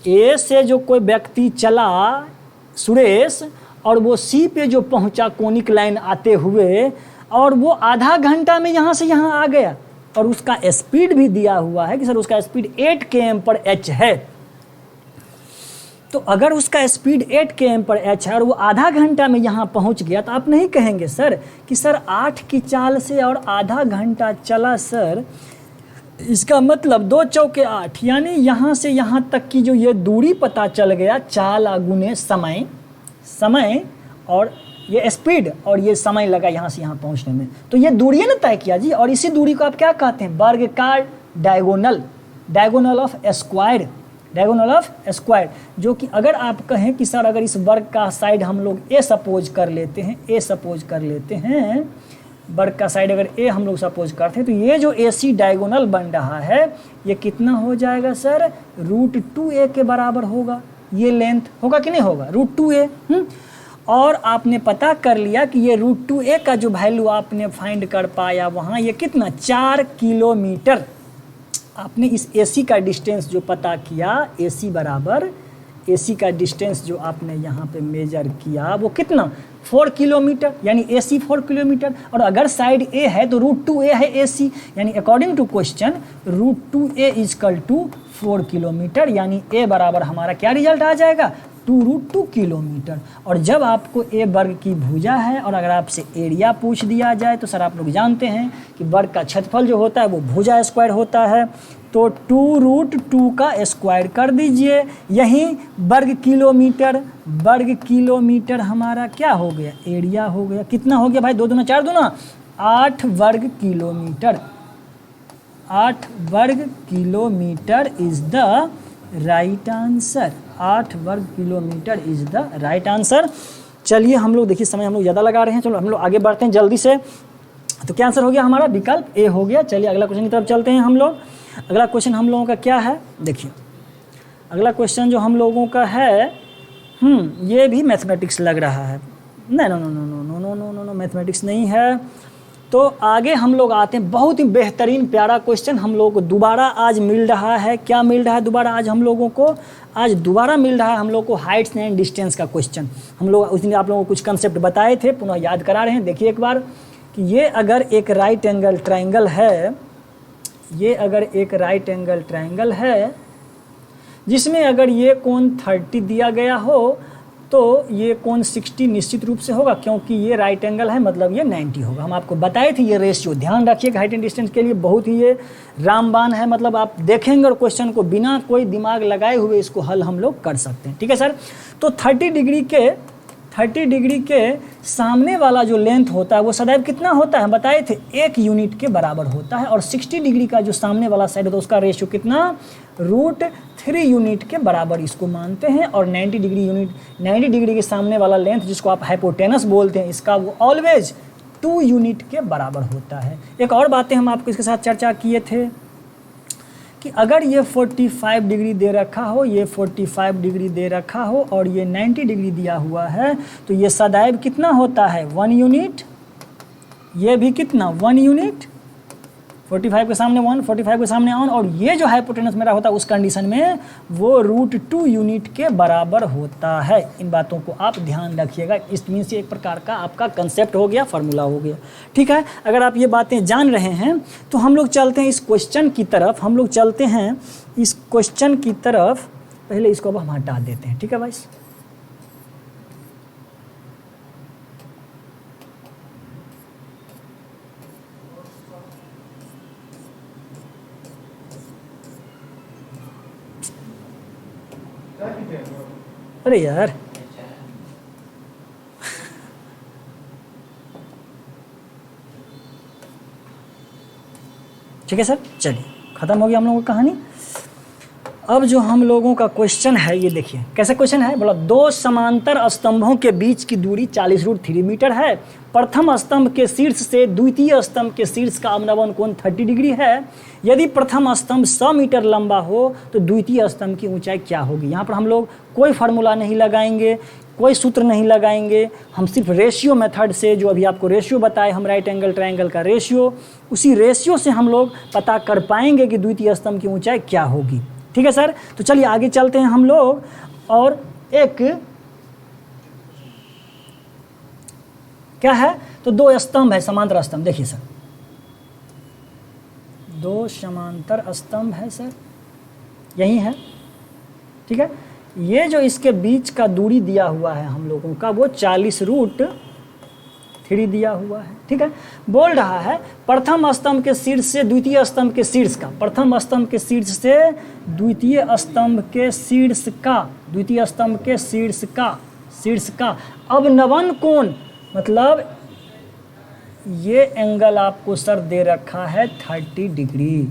ए से जो कोई व्यक्ति चला सुरेश, और वो सी पे जो पहुंचा कोनिक लाइन आते हुए, और वो आधा घंटा में यहाँ से यहाँ आ गया, और उसका स्पीड भी दिया हुआ है कि सर उसका स्पीड 8 km/h है। तो अगर उसका स्पीड 8 km/h है और वो आधा घंटा में यहाँ पहुँच गया, तो आप नहीं कहेंगे सर कि सर 8 की चाल से और आधा घंटा चला सर, इसका मतलब 2 चौके 8, यानी यहाँ से यहाँ तक की जो ये दूरी पता चल गया, चाल गुने समय और ये स्पीड और ये समय लगा यहाँ से यहाँ पहुँचने में, तो ये दूरी ने तय किया जी। और इसी दूरी को आप क्या कहते हैं? वर्गाकार डायगोनल ऑफ स्क्वायर, जो कि अगर आप कहें कि सर अगर इस वर्ग का साइड हम लोग ए सपोज कर लेते हैं, वर्ग का साइड अगर ए हम लोग सपोज करते हैं, तो ये जो AC डायगोनल बन रहा है ये कितना हो जाएगा सर? √2a के बराबर होगा। ये लेंथ होगा कि नहीं होगा? √2a। और आपने पता कर लिया कि ये √2a का जो वैल्यू आपने फाइंड कर पाया वहाँ, ये कितना? 4 किलोमीटर। आपने इस AC का डिस्टेंस जो पता किया, AC का डिस्टेंस जो आपने यहाँ पे मेजर किया वो कितना? 4 किलोमीटर, यानी AC 4 किलोमीटर। और अगर साइड A है तो √2a है AC, यानी according to question √2a = 4 kilometre, यानी A बराबर हमारा क्या रिजल्ट आ जाएगा? 2√2 किलोमीटर। और जब आपको ए वर्ग की भुजा है और अगर आपसे एरिया पूछ दिया जाए, तो सर आप लोग जानते हैं कि वर्ग का क्षेत्रफल जो होता है वो भुजा स्क्वायर होता है, तो 2√2 का स्क्वायर कर दीजिए। यही वर्ग किलोमीटर हमारा क्या हो गया? एरिया हो गया। कितना हो गया भाई? 2 दूना 4 दूना 8 वर्ग किलोमीटर। 8 वर्ग kilometre is the right answer. 8 वर्ग kilometre is the right answer. चलिए हम लोग देखिए समय हम लोग ज़्यादा लगा रहे हैं, चलो हम लोग आगे बढ़ते हैं जल्दी से। तो क्या आंसर हो गया हमारा? विकल्प ए हो गया। चलिए अगला क्वेश्चन की तरफ चलते हैं हम लोग। अगला क्वेश्चन हम लोगों का क्या है, देखिए अगला क्वेश्चन जो हम लोगों का है, ये भी मैथमेटिक्स लग रहा है। नहीं, no no no no no no no no no, mathematics नहीं है। तो आगे हम लोग आते हैं, बहुत ही बेहतरीन प्यारा क्वेश्चन हम लोगों को दोबारा आज मिल रहा है। क्या मिल रहा है दोबारा आज हम लोगों को? आज दोबारा मिल रहा है हम लोग को हाइट्स एंड डिस्टेंस का क्वेश्चन। हम लोग उस दिन आप लोगों को कुछ कंसेप्ट बताए थे, पुनः याद करा रहे हैं। देखिए एक बार कि ये अगर एक राइट एंगल ट्राइंगल है, ये अगर एक राइट एंगल ट्राइंगल है जिसमें अगर ये कोण 30 दिया गया हो, तो ये कोण 60 निश्चित रूप से होगा, क्योंकि ये राइट एंगल है, मतलब ये 90 होगा। हम आपको बताए थे ये रेशियो, ध्यान रखिए हाइट एंड डिस्टेंस के लिए बहुत ही ये रामबाण है। मतलब आप देखेंगे और क्वेश्चन को बिना कोई दिमाग लगाए हुए इसको हल हम लोग कर सकते हैं। ठीक है सर। तो 30 डिग्री के सामने वाला जो लेंथ होता है वो सदैव कितना होता है? बताए थे 1 यूनिट के बराबर होता है। और 60 डिग्री का जो सामने वाला साइड होता है उसका रेशियो कितना? √3 यूनिट के बराबर इसको मानते हैं। और 90 डिग्री के सामने वाला लेंथ जिसको आप हाइपोटेनस बोलते हैं, इसका वो ऑलवेज 2 यूनिट के बराबर होता है। एक और बातें हम आपको इसके साथ चर्चा किए थे कि अगर ये 45 डिग्री दे रखा हो, ये 45 डिग्री दे रखा हो और ये 90 डिग्री दिया हुआ है, तो ये सदैव कितना होता है? 1 यूनिट। ये भी कितना? 1 यूनिट। 45 के सामने 1, 45 के सामने 1, और ये जो हाइपोटेनस मेरा होता है उस कंडीशन में वो √2 यूनिट के बराबर होता है। इन बातों को आप ध्यान रखिएगा। इस मीन से एक प्रकार का आपका कंसेप्ट हो गया, फार्मूला हो गया। ठीक है, अगर आप ये बातें जान रहे हैं तो हम लोग चलते हैं इस क्वेश्चन की तरफ। पहले इसको अब हम हटा देते हैं। ठीक है भाई। अरे यार ठीक है सर, चलिए खत्म हो गया हम लोगों की कहानी। अब जो हम लोगों का क्वेश्चन है ये देखिए कैसा क्वेश्चन है। बोला 2 समांतर स्तंभों के बीच की दूरी 40√3 मीटर है। प्रथम स्तंभ के शीर्ष से द्वितीय स्तंभ के शीर्ष का अवनवन कोण 30 डिग्री है। यदि प्रथम स्तंभ 100 मीटर लंबा हो तो द्वितीय स्तंभ की ऊंचाई क्या होगी? यहाँ पर हम लोग कोई फार्मूला नहीं लगाएंगे, कोई सूत्र नहीं लगाएंगे, हम सिर्फ रेशियो मेथड से, जो अभी आपको रेशियो बताए हम राइट एंगल ट्रायंगल का रेशियो, उसी रेशियो से हम लोग पता कर पाएंगे कि द्वितीय स्तंभ की ऊंचाई क्या होगी। ठीक है सर। तो चलिए आगे चलते हैं हम लोग। और एक क्या है? तो 2 स्तंभ है, समांतर स्तंभ। देखिए सर 2 समांतर स्तंभ है सर, यही है। ठीक है, ये जो इसके बीच का दूरी दिया हुआ है हम लोगों का वो 40√3 दिया हुआ है। ठीक है, बोल रहा है प्रथम स्तंभ के शीर्ष से द्वितीय स्तंभ के शीर्ष का, प्रथम स्तंभ के शीर्ष से द्वितीय स्तंभ के शीर्ष का, द्वितीय स्तंभ के शीर्ष का अवनवन कोण, मतलब ये एंगल आपको सर दे रखा है 30 डिग्री।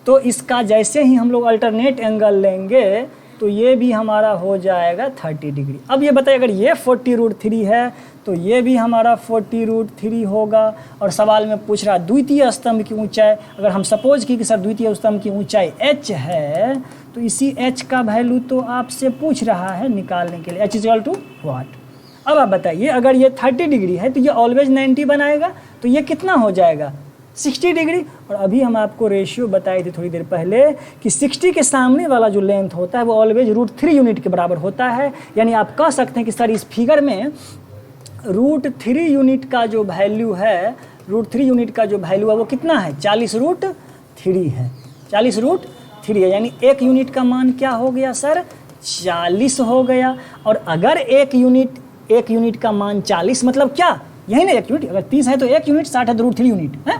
तो इसका जैसे ही हम लोग अल्टरनेट एंगल लेंगे तो ये भी हमारा हो जाएगा 30 डिग्री। अब ये बताइए अगर ये 40√3 है तो ये भी हमारा 40√3 होगा। और सवाल में पूछ रहा द्वितीय स्तंभ की ऊंचाई, अगर हम सपोज की कि सर द्वितीय स्तंभ की ऊंचाई h है, तो इसी h का वैल्यू तो आपसे पूछ रहा है निकालने के लिए, h = व्हाट। अब आप बताइए अगर ये 30 डिग्री है तो ये ऑलवेज 90 बनाएगा, तो ये कितना हो जाएगा? 60 डिग्री। और अभी हम आपको रेशियो बताए थे थोड़ी देर पहले कि 60 के सामने वाला जो लेंथ होता है वो ऑलवेज √3 यूनिट के बराबर होता है। यानी आप कह सकते हैं कि सर इस फिगर में √3 यूनिट का जो वैल्यू है, √3 यूनिट का जो वैल्यू है वो कितना है? 40√3 है, 40√3 है। यानी 1 यूनिट का मान क्या हो गया सर? 40 हो गया। और अगर 1 यूनिट का मान 40 मतलब क्या? यही ना 1 यूनिट, अगर 30 है तो 1 यूनिट, 60 है तो √3 यूनिट है।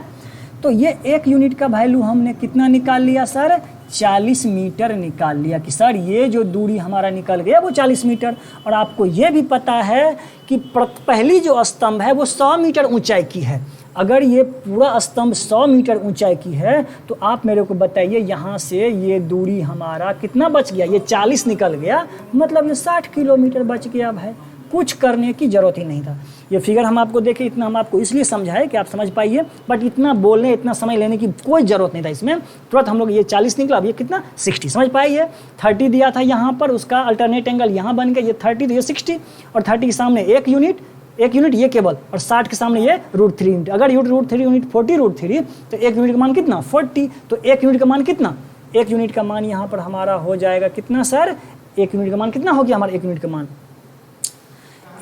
तो ये 1 यूनिट का वैल्यू हमने कितना निकाल लिया सर? 40 मीटर निकाल लिया कि सर ये जो दूरी हमारा निकल गया वो 40 मीटर। और आपको ये भी पता है कि पहली जो स्तंभ है वो 100 मीटर ऊंचाई की है। अगर ये पूरा स्तंभ 100 मीटर ऊंचाई की है तो आप मेरे को बताइए यहाँ से ये दूरी हमारा कितना बच गया? ये 40 निकल गया, मतलब ये 60 किलोमीटर बच गया भाई। कुछ करने की ज़रूरत ही नहीं था। ये फिगर हम आपको देखें, इतना हम आपको इसलिए समझाए कि आप समझ पाइए, बट इतना बोलने इतना समय लेने की कोई ज़रूरत नहीं था इसमें। तुरंत हम लोग ये 40 निकला, अब ये कितना 60, समझ पाइए। 30 दिया था यहाँ पर, उसका अल्टरनेट एंगल यहाँ बन गया, ये 30 तो ये 60, और 30 के सामने एक यूनिट ये केवल, और 60 के सामने ये √3 यूनिट। अगर √3 यूनिट 40 √3 तो 1 यूनिट का मान कितना 40, तो 1 यूनिट का मान कितना, 1 यूनिट का मान यहाँ पर हमारा हो जाएगा कितना सर, 1 यूनिट का मान कितना हो गया हमारा, 1 यूनिट का मान,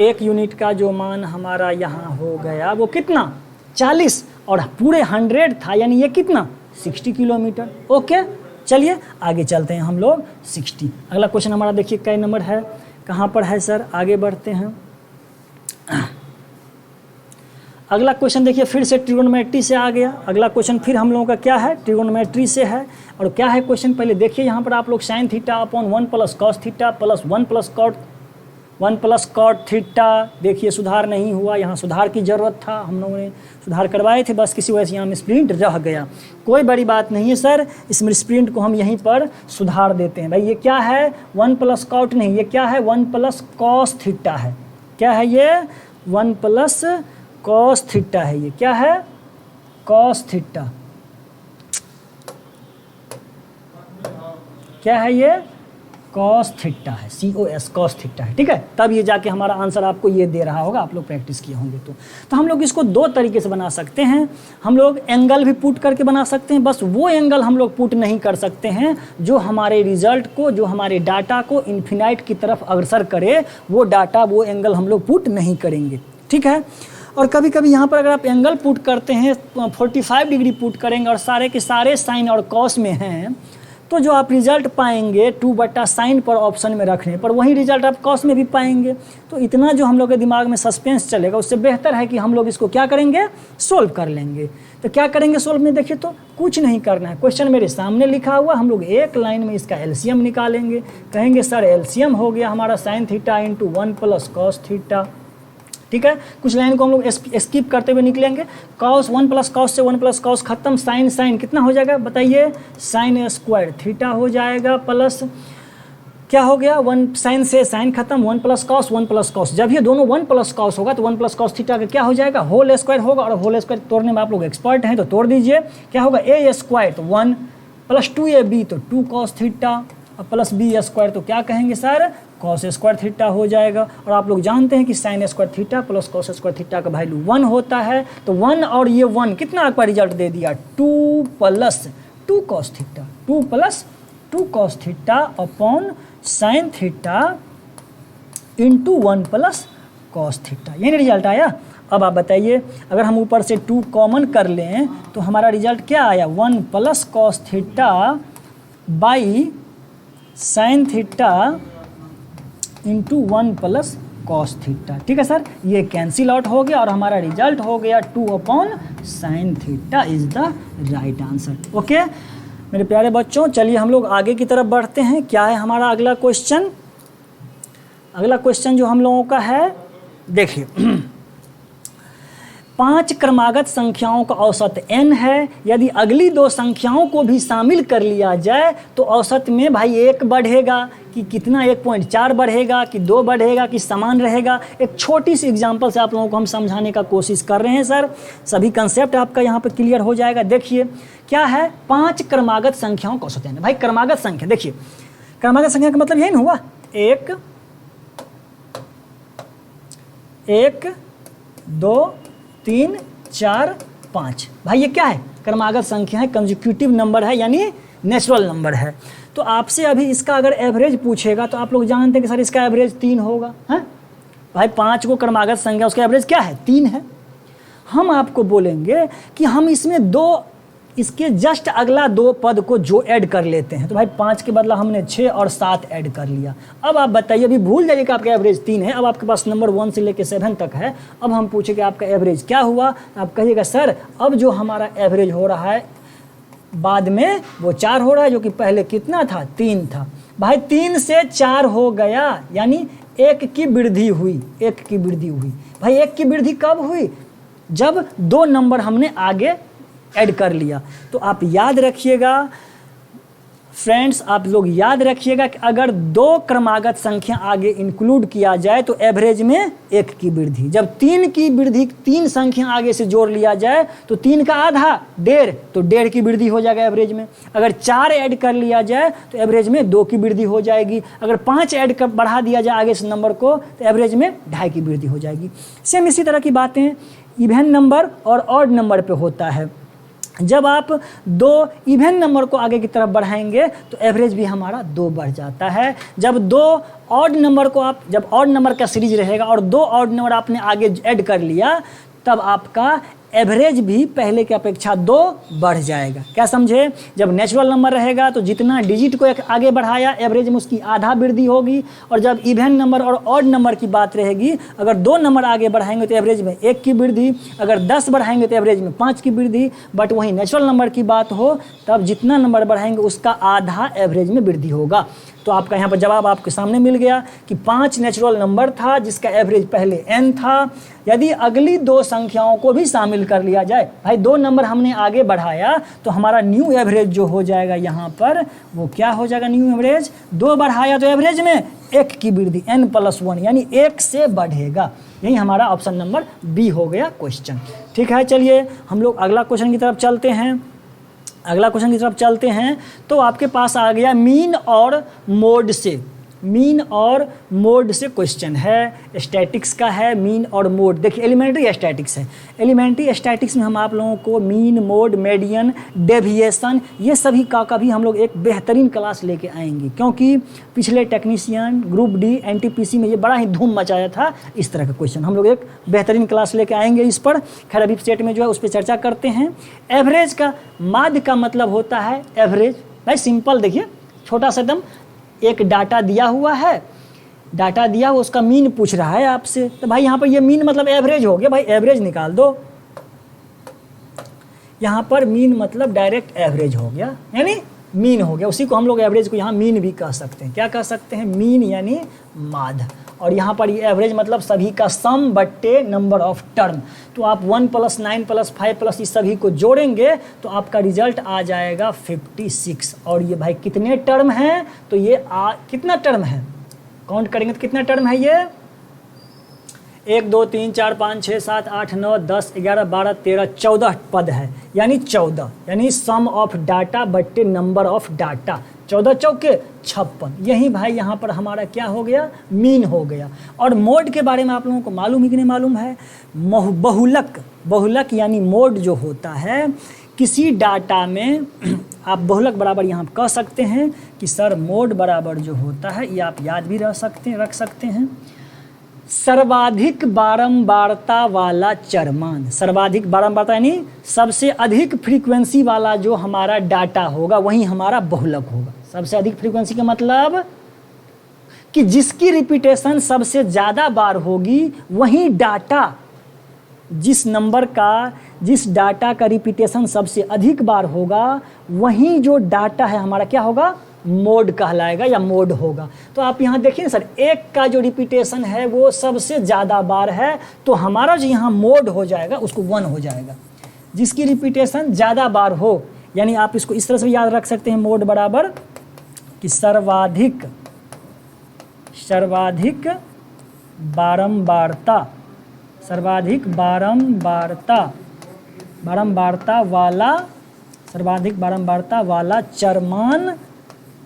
1 यूनिट का जो मान हमारा यहाँ हो गया वो कितना 40, और पूरे 100 था, यानी ये कितना 60 किलोमीटर। ओके, चलिए आगे चलते हैं हम लोग 60। अगला क्वेश्चन हमारा देखिए कई नंबर है, कहाँ पर है सर, आगे बढ़ते हैं। अगला क्वेश्चन देखिए फिर से ट्रिगोनोमेट्री से आ गया। अगला क्वेश्चन फिर हम लोगों का क्या है, ट्रिगोनोमेट्री से है। और क्या है क्वेश्चन, पहले देखिए यहाँ पर आप लोग sin theta upon 1 + cos theta plus 1 + cot theta. देखिए सुधार नहीं हुआ, यहाँ सुधार की ज़रूरत था, हम लोगों ने सुधार करवाए थे, बस किसी वजह से यहाँ मिसप्रिंट रह गया। कोई बड़ी बात नहीं है सर, इस मिसप्रिंट को हम यहीं पर सुधार देते हैं। भाई ये क्या है, 1 + cot नहीं, ये क्या है 1 + cos थीटा है। क्या है ये, 1 + cos थीटा है, ये क्या है cos थीटा, क्या है ये cos थीटा है, COS cos थीटा है, ठीक है। तब ये जाके हमारा आंसर आपको ये दे रहा होगा, आप लोग प्रैक्टिस किए होंगे तो हम लोग इसको 2 तरीके से बना सकते हैं। हम लोग एंगल भी पुट करके बना सकते हैं, बस वो एंगल हम लोग पुट नहीं कर सकते हैं जो हमारे रिजल्ट को, जो हमारे डाटा को इन्फिनाइट की तरफ अग्रसर करे, वो डाटा वो एंगल हम लोग पुट नहीं करेंगे, ठीक है। और कभी कभी यहाँ पर अगर आप एंगल पुट करते हैं 45 डिग्री पुट करेंगे और सारे के सारे साइन और कॉस में हैं, तो जो आप रिजल्ट पाएंगे 2/sin पर ऑप्शन में रखने पर वही रिजल्ट आप कॉस में भी पाएंगे। तो इतना जो हम लोग के दिमाग में सस्पेंस चलेगा, उससे बेहतर है कि हम लोग इसको क्या करेंगे, सोल्व कर लेंगे। तो क्या करेंगे सोल्व में, देखिए तो कुछ नहीं करना है, क्वेश्चन मेरे सामने लिखा हुआ, हम लोग एक लाइन में इसका एलसीएम निकालेंगे। कहेंगे सर एलसीएम हो गया हमारा sin theta into 1 + cos theta, ठीक है। कुछ लाइन को हम लोग स्किप करते हुए निकलेंगे। cos 1 + cos से 1 + cos खत्म, sin कितना हो जाएगा बताइए, sin² थीटा हो जाएगा, प्लस क्या हो गया 1 sin से sin खत्म, 1 + cos 1 + cos। जब ये दोनों 1 + cos होगा तो 1 + cos थीटा का क्या हो जाएगा, होल स्क्वायर होगा। और होल स्क्वायर तोड़ने में आप लोग एक्सपर्ट हैं तो तोड़ दीजिए। क्या होगा a² तो 1 + 2ab तो 2 cos थीटा, और प्लस b² तो क्या कहेंगे सर, cos² थीटा हो जाएगा। और आप लोग जानते हैं कि sin² theta plus cos² theta का वैल्यू 1 होता है। तो 1 और ये 1 कितना आपका रिजल्ट दे दिया, 2 + 2 cos theta, 2 + 2 cos theta upon sin theta into 1 + cos theta, ये रिजल्ट आया। अब आप बताइए अगर हम ऊपर से 2 कॉमन कर लें तो हमारा रिजल्ट क्या आया, 1 + cos theta by sin theta into 1 + cos theta, ठीक है सर। ये कैंसिल आउट हो गया और हमारा रिजल्ट हो गया 2/sin theta is the right answer. Okay मेरे प्यारे बच्चों, चलिए हम लोग आगे की तरफ बढ़ते हैं। क्या है हमारा अगला क्वेश्चन, अगला क्वेश्चन जो हम लोगों का है देखिए 5 क्रमागत संख्याओं का औसत n है। यदि अगली 2 संख्याओं को भी शामिल कर लिया जाए तो औसत में भाई 1 बढ़ेगा कि कितना, 1.4 बढ़ेगा कि 2 बढ़ेगा कि समान रहेगा। एक छोटी सी एग्जांपल से आप लोगों को हम समझाने का कोशिश कर रहे हैं सर, सभी कंसेप्ट आपका यहाँ पर क्लियर हो जाएगा। देखिए क्या है, 5 क्रमागत संख्याओं का औसत n। भाई क्रमागत संख्या, देखिए क्रमागत संख्या का मतलब यही ना हुआ 1 2 3 4 5। भाई ये क्या है, क्रमागत संख्या है, कंसेक्यूटिव नंबर है, यानी नेचुरल नंबर है। तो आपसे अभी इसका अगर एवरेज पूछेगा तो आप लोग जानते हैं कि सर इसका एवरेज 3 होगा, है भाई 5 को क्रमागत संख्या, उसका एवरेज क्या है 3 है। हम आपको बोलेंगे कि हम इसमें 2, इसके जस्ट अगला 2 पद को जो ऐड कर लेते हैं। तो भाई 5 के बदला हमने 6 और 7 ऐड कर लिया। अब आप बताइए, अभी भूल जाइए कि आपका एवरेज 3 है, अब आपके पास नंबर 1 से लेकर 7 तक है। अब हम पूछे कि आपका एवरेज क्या हुआ, आप कहिएगा सर अब जो हमारा एवरेज हो रहा है बाद में वो 4 हो रहा है, जो कि पहले कितना था 3 था। भाई 3 से 4 हो गया, यानी 1 की वृद्धि हुई, 1 की वृद्धि हुई। भाई 1 की वृद्धि कब हुई, जब 2 नंबर हमने आगे ऐड कर लिया। तो आप याद रखिएगा, फ्रेंड्स आप लोग याद रखिएगा कि अगर 2 क्रमागत संख्या आगे इंक्लूड किया जाए तो एवरेज में 1 की वृद्धि, जब 3 की वृद्धि 3 संख्या आगे से जोड़ लिया जाए तो 3 का आधा 1.5, तो 1.5 की वृद्धि हो जाएगा एवरेज में। अगर 4 ऐड कर लिया जाए तो एवरेज में 2 की वृद्धि हो जाएगी। अगर 5 ऐड कर बढ़ा दिया जाए आगे से नंबर को तो एवरेज में 2.5 की वृद्धि हो जाएगी। सेम इसी तरह की बातें इवन नंबर और ऑड नंबर पे होता है। जब आप 2 इवन नंबर को आगे की तरफ बढ़ाएंगे तो एवरेज भी हमारा 2 बढ़ जाता है। जब 2 ऑड नंबर को आप, जब ऑड नंबर का सीरीज रहेगा और 2 ऑड नंबर आपने आगे ऐड कर लिया तब आपका एवरेज भी पहले की अपेक्षा 2 बढ़ जाएगा। क्या समझे? जब नेचुरल नंबर रहेगा तो जितना डिजिट को आगे बढ़ाया एवरेज में उसकी आधा वृद्धि होगी, और जब इवन नंबर और ऑड नंबर की बात रहेगी, अगर 2 नंबर आगे बढ़ाएंगे तो एवरेज में 1 की वृद्धि, अगर 10 बढ़ाएंगे तो एवरेज में 5 की वृद्धि। बट वहीं नेचुरल नंबर की बात हो तब जितना नंबर बढ़ाएंगे उसका आधा एवरेज में वृद्धि होगा। तो आपका यहाँ पर जवाब आपके सामने मिल गया कि 5 नेचुरल नंबर था जिसका एवरेज पहले n था। यदि अगली 2 संख्याओं को भी शामिल कर लिया जाए, भाई 2 नंबर हमने आगे बढ़ाया तो हमारा न्यू एवरेज जो हो जाएगा यहाँ पर वो क्या हो जाएगा? न्यू एवरेज 2 बढ़ाया तो एवरेज में 1 की वृद्धि n+1 यानी 1 से बढ़ेगा। यही हमारा ऑप्शन नंबर बी हो गया क्वेश्चन। ठीक है, चलिए हम लोग अगला क्वेश्चन की तरफ चलते हैं। अगला क्वेश्चन की तरफ चलते हैं तो आपके पास आ गया मीन और मोड से, मीन और मोड से क्वेश्चन है, स्टैटिक्स का है मीन और मोड। देखिए एलिमेंट्री स्टैटिक्स है, एलिमेंट्री स्टैटिक्स में हम आप लोगों को मीन, मोड, मेडियन, डेविएशन ये सभी का भी हम लोग एक बेहतरीन क्लास लेके आएंगे, क्योंकि पिछले टेक्नीशियन, ग्रुप डी, एनटीपीसी में ये बड़ा ही धूम मचाया था इस तरह का क्वेश्चन। हम लोग एक बेहतरीन क्लास लेके आएंगे इस पर। खैर अभी सेट में जो है उस पर चर्चा करते हैं। एवरेज का माध्य का मतलब होता है एवरेज। भाई सिंपल देखिए, छोटा सा एकदम, एक डाटा दिया हुआ है, डाटा दिया हुआ उसका मीन पूछ रहा है आपसे, तो भाई यहाँ पर ये मीन मतलब एवरेज हो गया, भाई एवरेज निकाल दो। यहाँ पर मीन मतलब डायरेक्ट एवरेज हो गया, यानी मीन हो गया। उसी को हम लोग एवरेज को यहाँ मीन भी कह सकते हैं। क्या कह सकते हैं? मीन यानी माध्य। और यहाँ पर ये एवरेज मतलब सभी का सम बट्टे नंबर ऑफ टर्म। तो आप 1 + 9 + 5 + इस सभी को जोड़ेंगे तो आपका रिजल्ट आ जाएगा 56। और ये भाई कितने टर्म हैं? तो ये कितना टर्म है? काउंट करेंगे तो कितना टर्म है ये? 1 2 3 4 5 6 7 8 9 10 11 12 13 14 पद है, यानी 14, यानी सम ऑफ डाटा बट्टे नंबर ऑफ डाटा। 14 चौके 56। यही भाई यहाँ पर हमारा क्या हो गया? मीन हो गया। और मोड के बारे में आप लोगों को मालूम ही कि नहीं मालूम है? बहुलक, बहुलक यानी मोड जो होता है किसी डाटा में आप बहुलक बराबर यहाँ कह सकते हैं कि सर मोड बराबर जो होता है, ये आप याद भी रख सकते हैं, सर्वाधिक बारंबारता वाला चरमान। सर्वाधिक बारंबारता यानी सबसे अधिक फ्रीक्वेंसी वाला जो हमारा डाटा होगा वही हमारा बहुलक होगा। सबसे अधिक फ्रीक्वेंसी का मतलब कि जिसकी रिपीटेशन सबसे ज़्यादा बार होगी वही डाटा, जिस डाटा का रिपीटेशन सबसे अधिक बार होगा वही जो डाटा है हमारा क्या होगा? मोड कहलाएगा या मोड होगा। तो आप यहाँ देखिए सर, 1 का जो रिपीटेशन है वो सबसे ज़्यादा बार है, तो हमारा जो यहाँ मोड हो जाएगा उसको 1 हो जाएगा। जिसकी रिपीटेशन ज़्यादा बार हो, यानी आप इसको इस तरह से याद रख सकते हैं, मोड बराबर कि सर्वाधिक बारंबारता, सर्वाधिक बारंबारता वाला, सर्वाधिक बारंबारता वाला चरमान,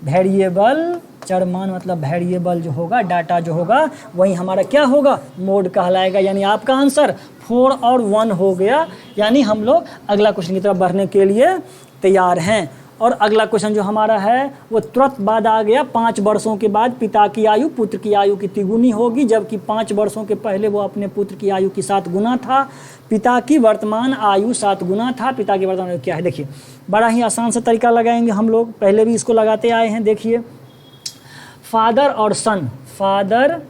वेरिएबल, चरमान मतलब वेरिएबल जो होगा, डाटा जो होगा वही हमारा क्या होगा? मोड कहलाएगा। यानी आपका आंसर 4 और 1 हो गया। यानी हम लोग अगला क्वेश्चन की तरफ बढ़ने के लिए तैयार हैं। और अगला क्वेश्चन जो हमारा है वो तुरंत बाद आ गया। 5 वर्षों के बाद पिता की आयु पुत्र की आयु की तिगुनी होगी, जबकि 5 वर्षों के पहले वो अपने पुत्र की आयु की 7 गुना था। पिता की वर्तमान आयु 7 गुना था। पिता की वर्तमान आयु क्या है? देखिए बड़ा ही आसान से तरीका लगाएंगे हम लोग, पहले भी इसको लगाते आए हैं। देखिए फादर और सन, फादर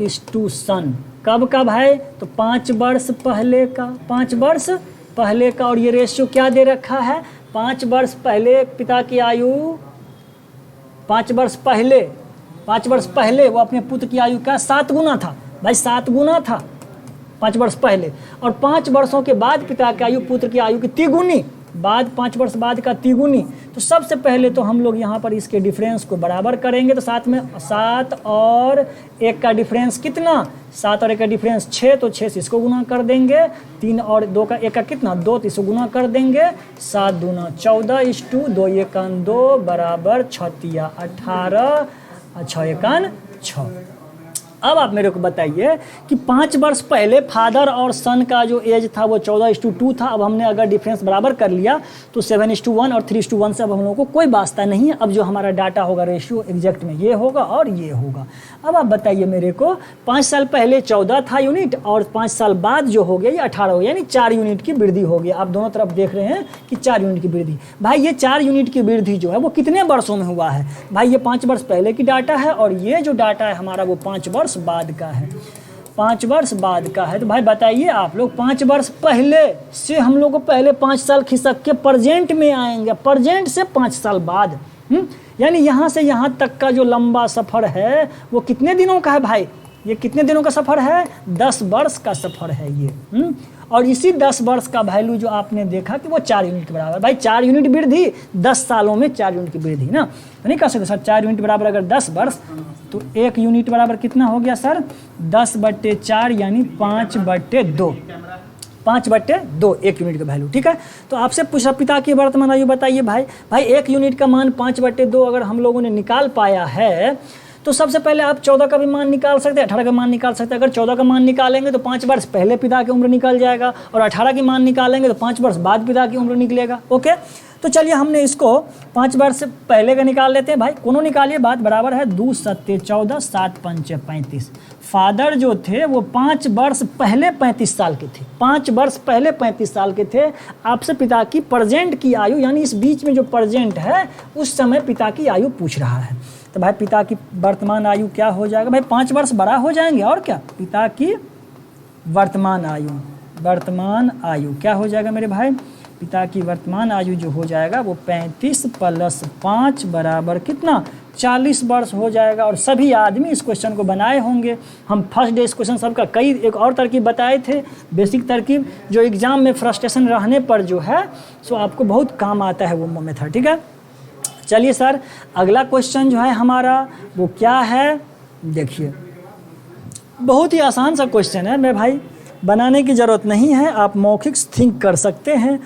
इज टू सन, कब कब है? तो 5 वर्ष पहले का, 5 वर्ष पहले का। और ये रेशियो क्या दे रखा है? 5 वर्ष पहले पिता की आयु, 5 वर्ष पहले वो अपने पुत्र की आयु का 7 गुना था। भाई 7 गुना था 5 वर्ष पहले, और 5 वर्षों के बाद पिता की आयु पुत्र की आयु की तिगुनी, बाद 5 वर्ष बाद का तिगुनी। तो सबसे पहले तो हम लोग यहाँ पर इसके डिफरेंस को बराबर करेंगे। तो साथ में 7 और 1 का डिफरेंस कितना, 7 और 1 का डिफरेंस 6, तो 6 से इसको गुना कर देंगे। 3 और 2 का 1 का कितना 2, तो इसको गुना कर देंगे। 7 दूना 14 = 2 एकान 2 बराबर 6 तिया 18 और 6 एकान 6। अब आप मेरे को बताइए कि 5 वर्ष पहले फादर और सन का जो एज था वो 14:2 था। अब हमने अगर डिफरेंस बराबर कर लिया तो 7:1 और 3:1 से अब हम लोगों को कोई वास्ता नहीं है। अब जो हमारा डाटा होगा रेशियो एग्जैक्ट में ये होगा और ये होगा। अब आप बताइए मेरे को 5 साल पहले 14 था यूनिट और 5 साल बाद जो हो गया ये 18 हो गया, यानी 4 यूनिट की वृद्धि हो गई। आप दोनों तरफ देख रहे हैं कि 4 यूनिट की वृद्धि। भाई ये 4 यूनिट की वृद्धि जो है वो कितने वर्षों में हुआ है? भाई ये 5 वर्ष पहले की डाटा है और ये जो डाटा है हमारा वो 5 वर्ष बाद का है। 5 वर्ष बाद का है। तो भाई बताइए आप लोग 5 वर्ष पहले से हम लोग को पहले 5 साल खिसक के प्रेजेंट में आएंगे, प्रेजेंट से 5 साल बाद। यानी यहाँ से यहाँ तक का जो लंबा सफ़र है वो कितने दिनों का है भाई? ये कितने दिनों का सफ़र है? 10 वर्ष का सफ़र है ये। और इसी 10 वर्ष का वैल्यू जो आपने देखा कि वो 4 यूनिट के बराबर। भाई 4 यूनिट वृद्धि 10 सालों में 4 यूनिट की वृद्धि ना, तो नहीं कह सकते सर 4 यूनिट बराबर अगर 10 वर्ष तो 1 यूनिट बराबर कितना हो गया सर? 10/4 यानी 5/2। 5/2 1 यूनिट का वैल्यू। ठीक है, तो आपसे पूछा पिता की वर्तमान आयु बताइए। भाई 1 यूनिट का मान 5/2 अगर हम लोगों ने निकाल पाया है तो सबसे पहले आप 14 का भी मान निकाल सकते हैं, 18 का मान निकाल सकते हैं। अगर 14 का मान निकालेंगे तो 5 वर्ष पहले पिता की उम्र निकल जाएगा और 18 की मान निकालेंगे तो 5 वर्ष बाद पिता की उम्र निकलेगा। ओके, तो चलिए हमने इसको 5 वर्ष पहले का निकाल लेते हैं। भाई कोनो निकालिए, बात बराबर है। 2 7 14 7 5 35। फादर जो थे वो 5 वर्ष पहले 35 साल के थे। 5 वर्ष पहले 35 साल के थे। आपसे पिता की प्रेजेंट की आयु यानी इस बीच में जो प्रेजेंट है उस समय पिता की आयु पूछ रहा है। तो भाई पिता की वर्तमान आयु क्या हो जाएगा? भाई 5 वर्ष बड़ा हो जाएंगे और क्या। पिता की वर्तमान आयु क्या हो जाएगा मेरे भाई? पिता की वर्तमान आयु जो हो जाएगा वो 35 + 5 बराबर कितना? 40 वर्ष हो जाएगा। और सभी आदमी इस क्वेश्चन को बनाए होंगे। हम फर्स्ट डे इस क्वेश्चन सबका कई एक और तरकीब बताए थे, बेसिक तरकीब, जो एग्जाम में फ्रस्ट्रेशन रहने पर जो है सो आपको बहुत काम आता है वो मेथड। ठीक है, चलिए सर अगला क्वेश्चन जो है हमारा वो क्या है? देखिए बहुत ही आसान सा क्वेश्चन है मेरे भाई, बनाने की ज़रूरत नहीं है, आप मौखिक थिंक कर सकते हैं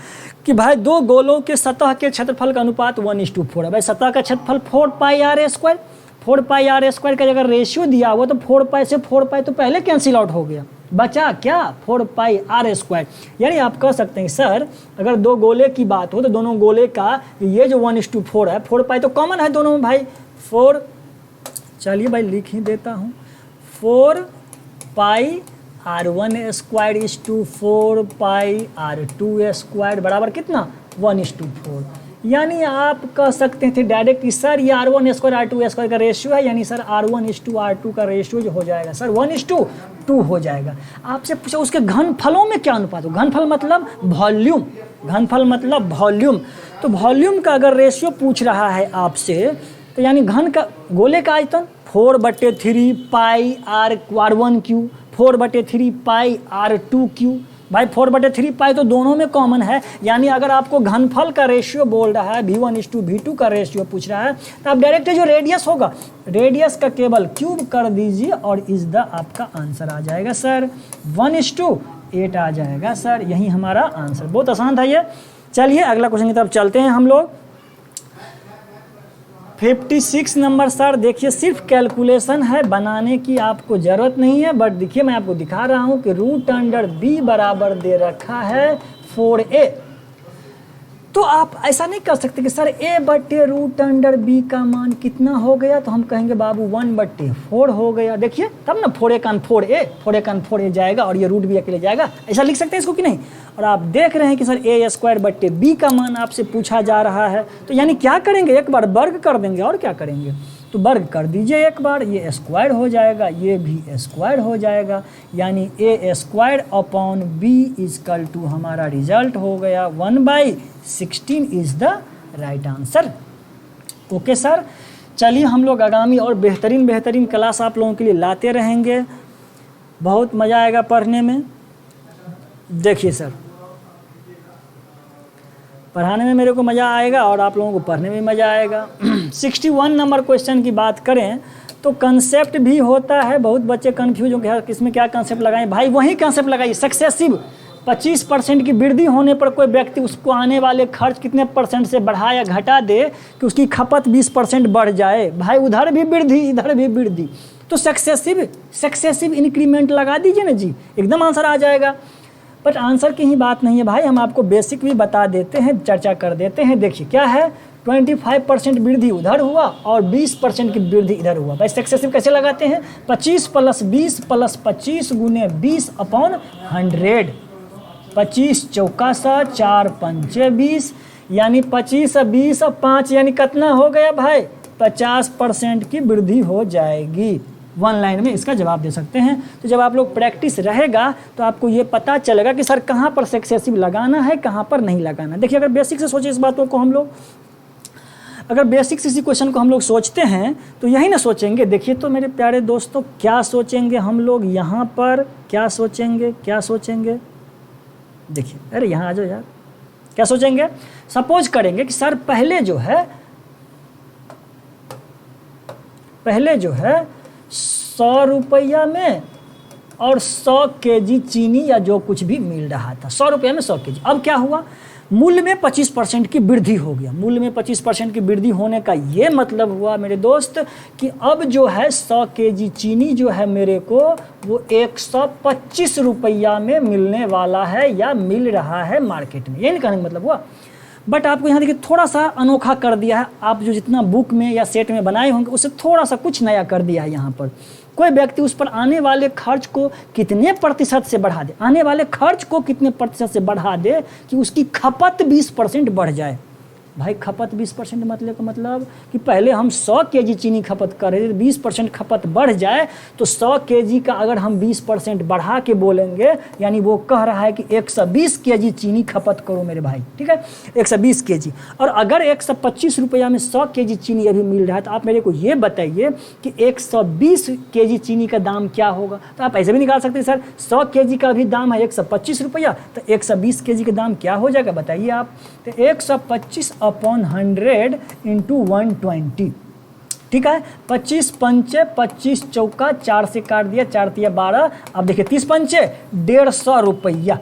कि भाई 2 गोलों के सतह के क्षेत्रफल का अनुपात 1:4 है। भाई सतह का क्षेत्रफल 4πr²। 4πr² का अगर रेशियो दिया हुआ तो 4π से 4π तो पहले कैंसिल आउट हो गया, बचा क्या? 4πr²। यानी आप कह सकते हैं सर अगर 2 गोले की बात हो तो दोनों गोले का ये जो 1:4 है 4π तो कॉमन है दोनों में भाई। 4 चलिए भाई लिख ही देता हूँ, 4πr1² = 4πr2² बराबर कितना? 1:4। यानी आप कह सकते थे डायरेक्ट कि सर ये r1² r2² का रेशियो है, यानी सर r1:r2 का रेशियो जो हो जाएगा सर 1:2 हो जाएगा। आपसे पूछा उसके घनफलों में क्या अनुपात हो? घनफल मतलब वॉल्यूम, घनफल मतलब वॉल्यूम। तो वॉल्यूम का अगर रेशियो पूछ रहा है आपसे तो यानी घन का गोले का आयतन 4/3πr1³ 4/3πr2³ भाई 4/3π तो दोनों में कॉमन है। यानी अगर आपको घनफल का रेशियो बोल रहा है v1:v2 का रेशियो पूछ रहा है तो आप डायरेक्ट जो रेडियस होगा रेडियस का केवल क्यूब कर दीजिए और इस द आपका आंसर आ जाएगा सर 1:8 आ जाएगा सर। यही हमारा आंसर। बहुत आसान था ये। चलिए अगला क्वेश्चन की तरफ चलते हैं हम लोग। 56 नंबर सर देखिए सिर्फ कैलकुलेशन है, बनाने की आपको ज़रूरत नहीं है, बट देखिए मैं आपको दिखा रहा हूँ कि √b बराबर दे रखा है 4a। तो आप ऐसा नहीं कर सकते कि सर a/√b का मान कितना हो गया, तो हम कहेंगे बाबू 1/4 हो गया। देखिए तब ना 4a जाएगा और ये √b अकेले जाएगा, ऐसा लिख सकते हैं इसको कि नहीं। और आप देख रहे हैं कि सर a² b का मान आपसे पूछा जा रहा है, तो यानी क्या करेंगे एक बार वर्ग कर देंगे और क्या करेंगे, तो वर्ग कर दीजिए एक बार, ये स्क्वायर हो जाएगा, ये भी स्क्वायर हो जाएगा, यानी a²/b = हमारा रिजल्ट हो गया 1/16 is the right answer. Okay sir, चलिए हम लोग आगामी और बेहतरीन क्लास आप लोगों के लिए लाते रहेंगे, बहुत मज़ा आएगा पढ़ने में। देखिए सर पढ़ाने में मेरे को मज़ा आएगा और आप लोगों को पढ़ने में मज़ा आएगा। 61 नंबर क्वेश्चन की बात करें तो कंसेप्ट भी होता है, बहुत बच्चे कन्फ्यूज हो गए इसमें क्या कंसेप्ट लगाएं। भाई वही कंसेप्ट लगाइए, सक्सेसिव 25% की वृद्धि होने पर कोई व्यक्ति उसको आने वाले खर्च कितने परसेंट से बढ़ा या घटा दे कि उसकी खपत 20% बढ़ जाए। भाई उधर भी वृद्धि इधर भी वृद्धि, तो सक्सेसिव इंक्रीमेंट लगा दीजिए ना जी, एकदम आंसर आ जाएगा। बट आंसर की ही बात नहीं है भाई, हम आपको बेसिक भी बता देते हैं, चर्चा कर देते हैं। देखिए क्या है, 25% वृद्धि उधर हुआ और 20% की वृद्धि इधर हुआ। भाई सक्सेसिव कैसे लगाते हैं, 25 + 20 + 25 गुने 20/100। 25 चौका 4 पंचे 20, यानी 25 और 20 और 5 यानी कितना हो गया भाई, 50% की वृद्धि हो जाएगी। 1 लाइन में इसका जवाब दे सकते हैं। तो जब आप लोग प्रैक्टिस रहेगा तो आपको ये पता चलेगा कि सर कहाँ पर सक्सेसिव लगाना है, कहाँ पर नहीं लगाना। देखिए अगर बेसिक से सोचे इस बातों को हम लोग, अगर बेसिक से इसी क्वेश्चन को हम लोग सोचते हैं तो यही ना सोचेंगे। देखिए तो मेरे प्यारे दोस्तों क्या सोचेंगे हम लोग यहाँ पर, क्या सोचेंगे, देखिए अरे यहाँ आ जाओ यार, क्या सोचेंगे, सपोज करेंगे कि सर पहले जो है 100 रुपया में और 100 केजी चीनी या जो कुछ भी मिल रहा था, 100 रुपये में 100 केजी। अब क्या हुआ, मूल्य में 25% की वृद्धि हो गया। मूल्य में 25% की वृद्धि होने का ये मतलब हुआ मेरे दोस्त कि अब जो है 100 केजी चीनी जो है मेरे को वो 125 रुपया में मिलने वाला है या मिल रहा है मार्केट में, ये नहीं कहने का मतलब हुआ। बट आपको यहाँ देखिए थोड़ा सा अनोखा कर दिया है, आप जो जितना बुक में या सेट में बनाए होंगे उससे थोड़ा सा कुछ नया कर दिया है। यहाँ पर कोई व्यक्ति उस पर आने वाले खर्च को कितने प्रतिशत से बढ़ा दे, आने वाले खर्च को कितने प्रतिशत से बढ़ा दे कि उसकी खपत 20% बढ़ जाए। भाई खपत 20% मतलब कि पहले हम 100 केजी चीनी खपत कर रहे थे, 20% खपत बढ़ जाए तो 100 केजी का अगर हम 20% बढ़ा के बोलेंगे, यानी वो कह रहा है कि 120 केजी चीनी खपत करो मेरे भाई, ठीक है, 120 केजी। और अगर 125 रुपया में 100 केजी चीनी अभी मिल रहा है तो आप मेरे को ये बताइए कि 120 केजी चीनी का दाम क्या होगा। तो आप ऐसे भी निकाल सकते हैं सर 100 केजी का अभी दाम है 125 रुपया, तो 120 केजी का दाम क्या हो जाएगा बताइए आप। तो 125/100 × 120, ठीक है। 25 पंचे 25 चौका 4 से काट दिया, 4 तिया 12। अब देखिए 30 पंचे 150 रुपया।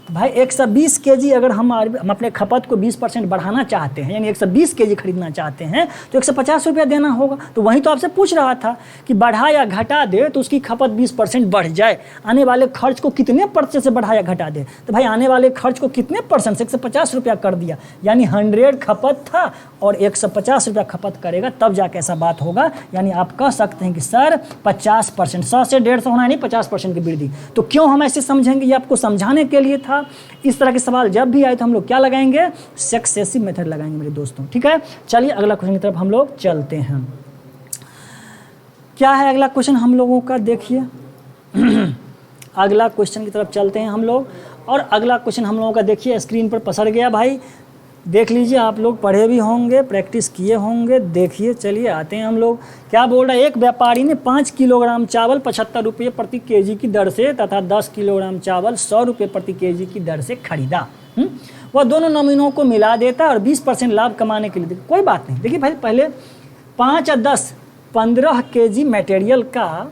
भाई 120 केजी अगर हम अपने खपत को 20% बढ़ाना चाहते हैं, यानी 120 केजी खरीदना चाहते हैं तो 150 रुपया देना होगा। तो वहीं तो आपसे पूछ रहा था कि बढ़ा या घटा दे तो उसकी खपत 20% बढ़ जाए, आने वाले खर्च को कितने प्रतिशत से बढ़ा या घटा दे। तो भाई आने वाले खर्च को कितने परसेंट से 150 रुपया कर दिया, यानी 100 खपत था और 150 रुपया खपत करेगा तब जाके ऐसा बात होगा। यानी आप कह सकते हैं कि सर 50%, 100 से 150 होना है, नहीं 50% की वृद्धि। तो क्यों हम ऐसे समझेंगे, ये आपको समझाने के लिए था। इस तरह के सवाल जब भी आए तो हम लोग क्या लगाएंगे, सक्सेसिव मेथड लगाएंगे मेरे दोस्तों, ठीक है। चलिए अगला क्वेश्चन की तरफ हम लोग चलते हैं। क्या है अगला क्वेश्चन हम लोगों का, देखिए अगला क्वेश्चन की तरफ चलते हैं हम लोग। और अगला क्वेश्चन हम लोगों का देखिए स्क्रीन पर पसर गया भाई, देख लीजिए, आप लोग पढ़े भी होंगे, प्रैक्टिस किए होंगे। देखिए चलिए आते हैं हम लोग। क्या बोल रहा है, एक व्यापारी ने 5 किलोग्राम चावल 75 रुपये प्रति केजी की दर से तथा 10 किलोग्राम चावल 100 रुपये प्रति केजी की दर से खरीदा। वह दोनों नमूनों को मिला देता और 20% लाभ कमाने के लिए कोई बात नहीं। देखिए भाई पहले 5 और 10 15 केजी मटेरियल का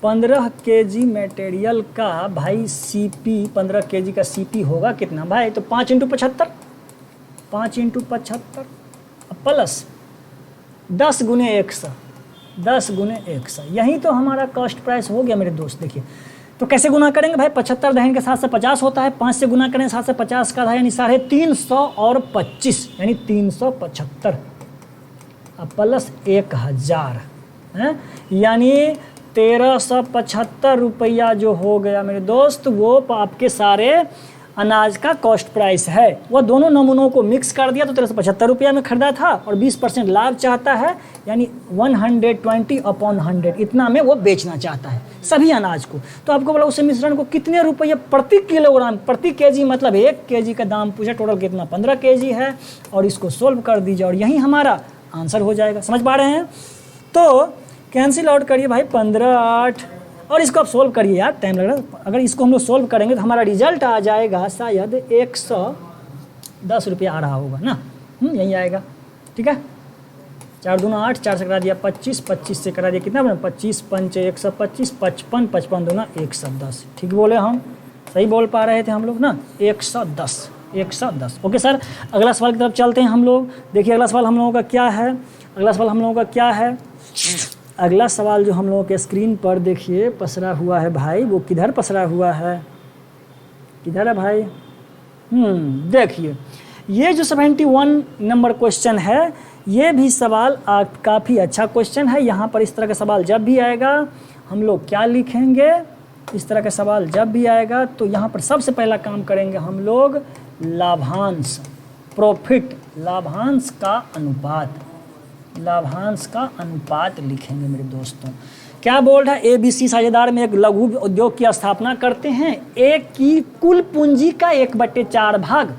15 केजी मटेरियल का भाई सीपी, 15 केजी का सीपी होगा कितना भाई, तो 5 × 75, 5 × 75 प्लस 10 गुने 100, 10 गुने 100, यही तो हमारा कॉस्ट प्राइस हो गया मेरे दोस्त। देखिए तो कैसे गुना करेंगे भाई, 75 दहन के 7 से 50 होता है, 5 से गुना करें 7 से 50 का था, यानी 350 और 25 यानी 375 प्लस 1000 है, यानी 1375 रुपया जो हो गया मेरे दोस्त, वो आपके सारे अनाज का कॉस्ट प्राइस है। वह दोनों नमूनों को मिक्स कर दिया तो 1375 रुपया में खरीदा था और 20% लाभ चाहता है, यानी 120/100 इतना में वो बेचना चाहता है सभी अनाज को। तो आपको बोला उस मिश्रण को कितने रुपये प्रति किलोग्राम, प्रति केजी मतलब 1 केजी का दाम पूछा, टोटल कितना 15 केजी है, और इसको सोल्व कर दीजिए और यही हमारा आंसर हो जाएगा। समझ पा रहे हैं? तो कैंसिल आउट करिए भाई, 15 8 और इसको आप सोल्व करिए यार, टाइम लग रहा है। अगर इसको हम लोग सोल्व करेंगे तो हमारा रिजल्ट आ जाएगा शायद 110 रुपये आ रहा होगा ना, यही आएगा। ठीक है, 4 दूना 8, 4 से करा दिया 25, 25 से करा दिया कितना बना 25 पंच 125, 55, 55 दूना 110। ठीक बोले हम, सही बोल पा रहे थे हम लोग ना, 110, 110। ओके सर, अगला सवाल की तरफ चलते हैं हम लोग। देखिए अगला सवाल हम लोगों का क्या है, अगला सवाल हम लोगों का क्या है। अगला सवाल जो हम लोगों के स्क्रीन पर देखिए पसरा हुआ है भाई, वो किधर पसरा हुआ है, किधर है भाई। देखिए ये जो 71 नंबर क्वेश्चन है, ये भी सवाल काफ़ी अच्छा क्वेश्चन है। यहाँ पर इस तरह का सवाल जब भी आएगा हम लोग क्या लिखेंगे, इस तरह का सवाल जब भी आएगा तो यहाँ पर सबसे पहला काम करेंगे हम लोग लाभांश, प्रॉफिट, लाभांश का अनुपात, लाभांश का अनुपात लिखेंगे मेरे दोस्तों। क्या बोल रहा है, ABC साझेदार में एक लघु उद्योग की स्थापना करते हैं, एक की कुल पूंजी का 1/4 भाग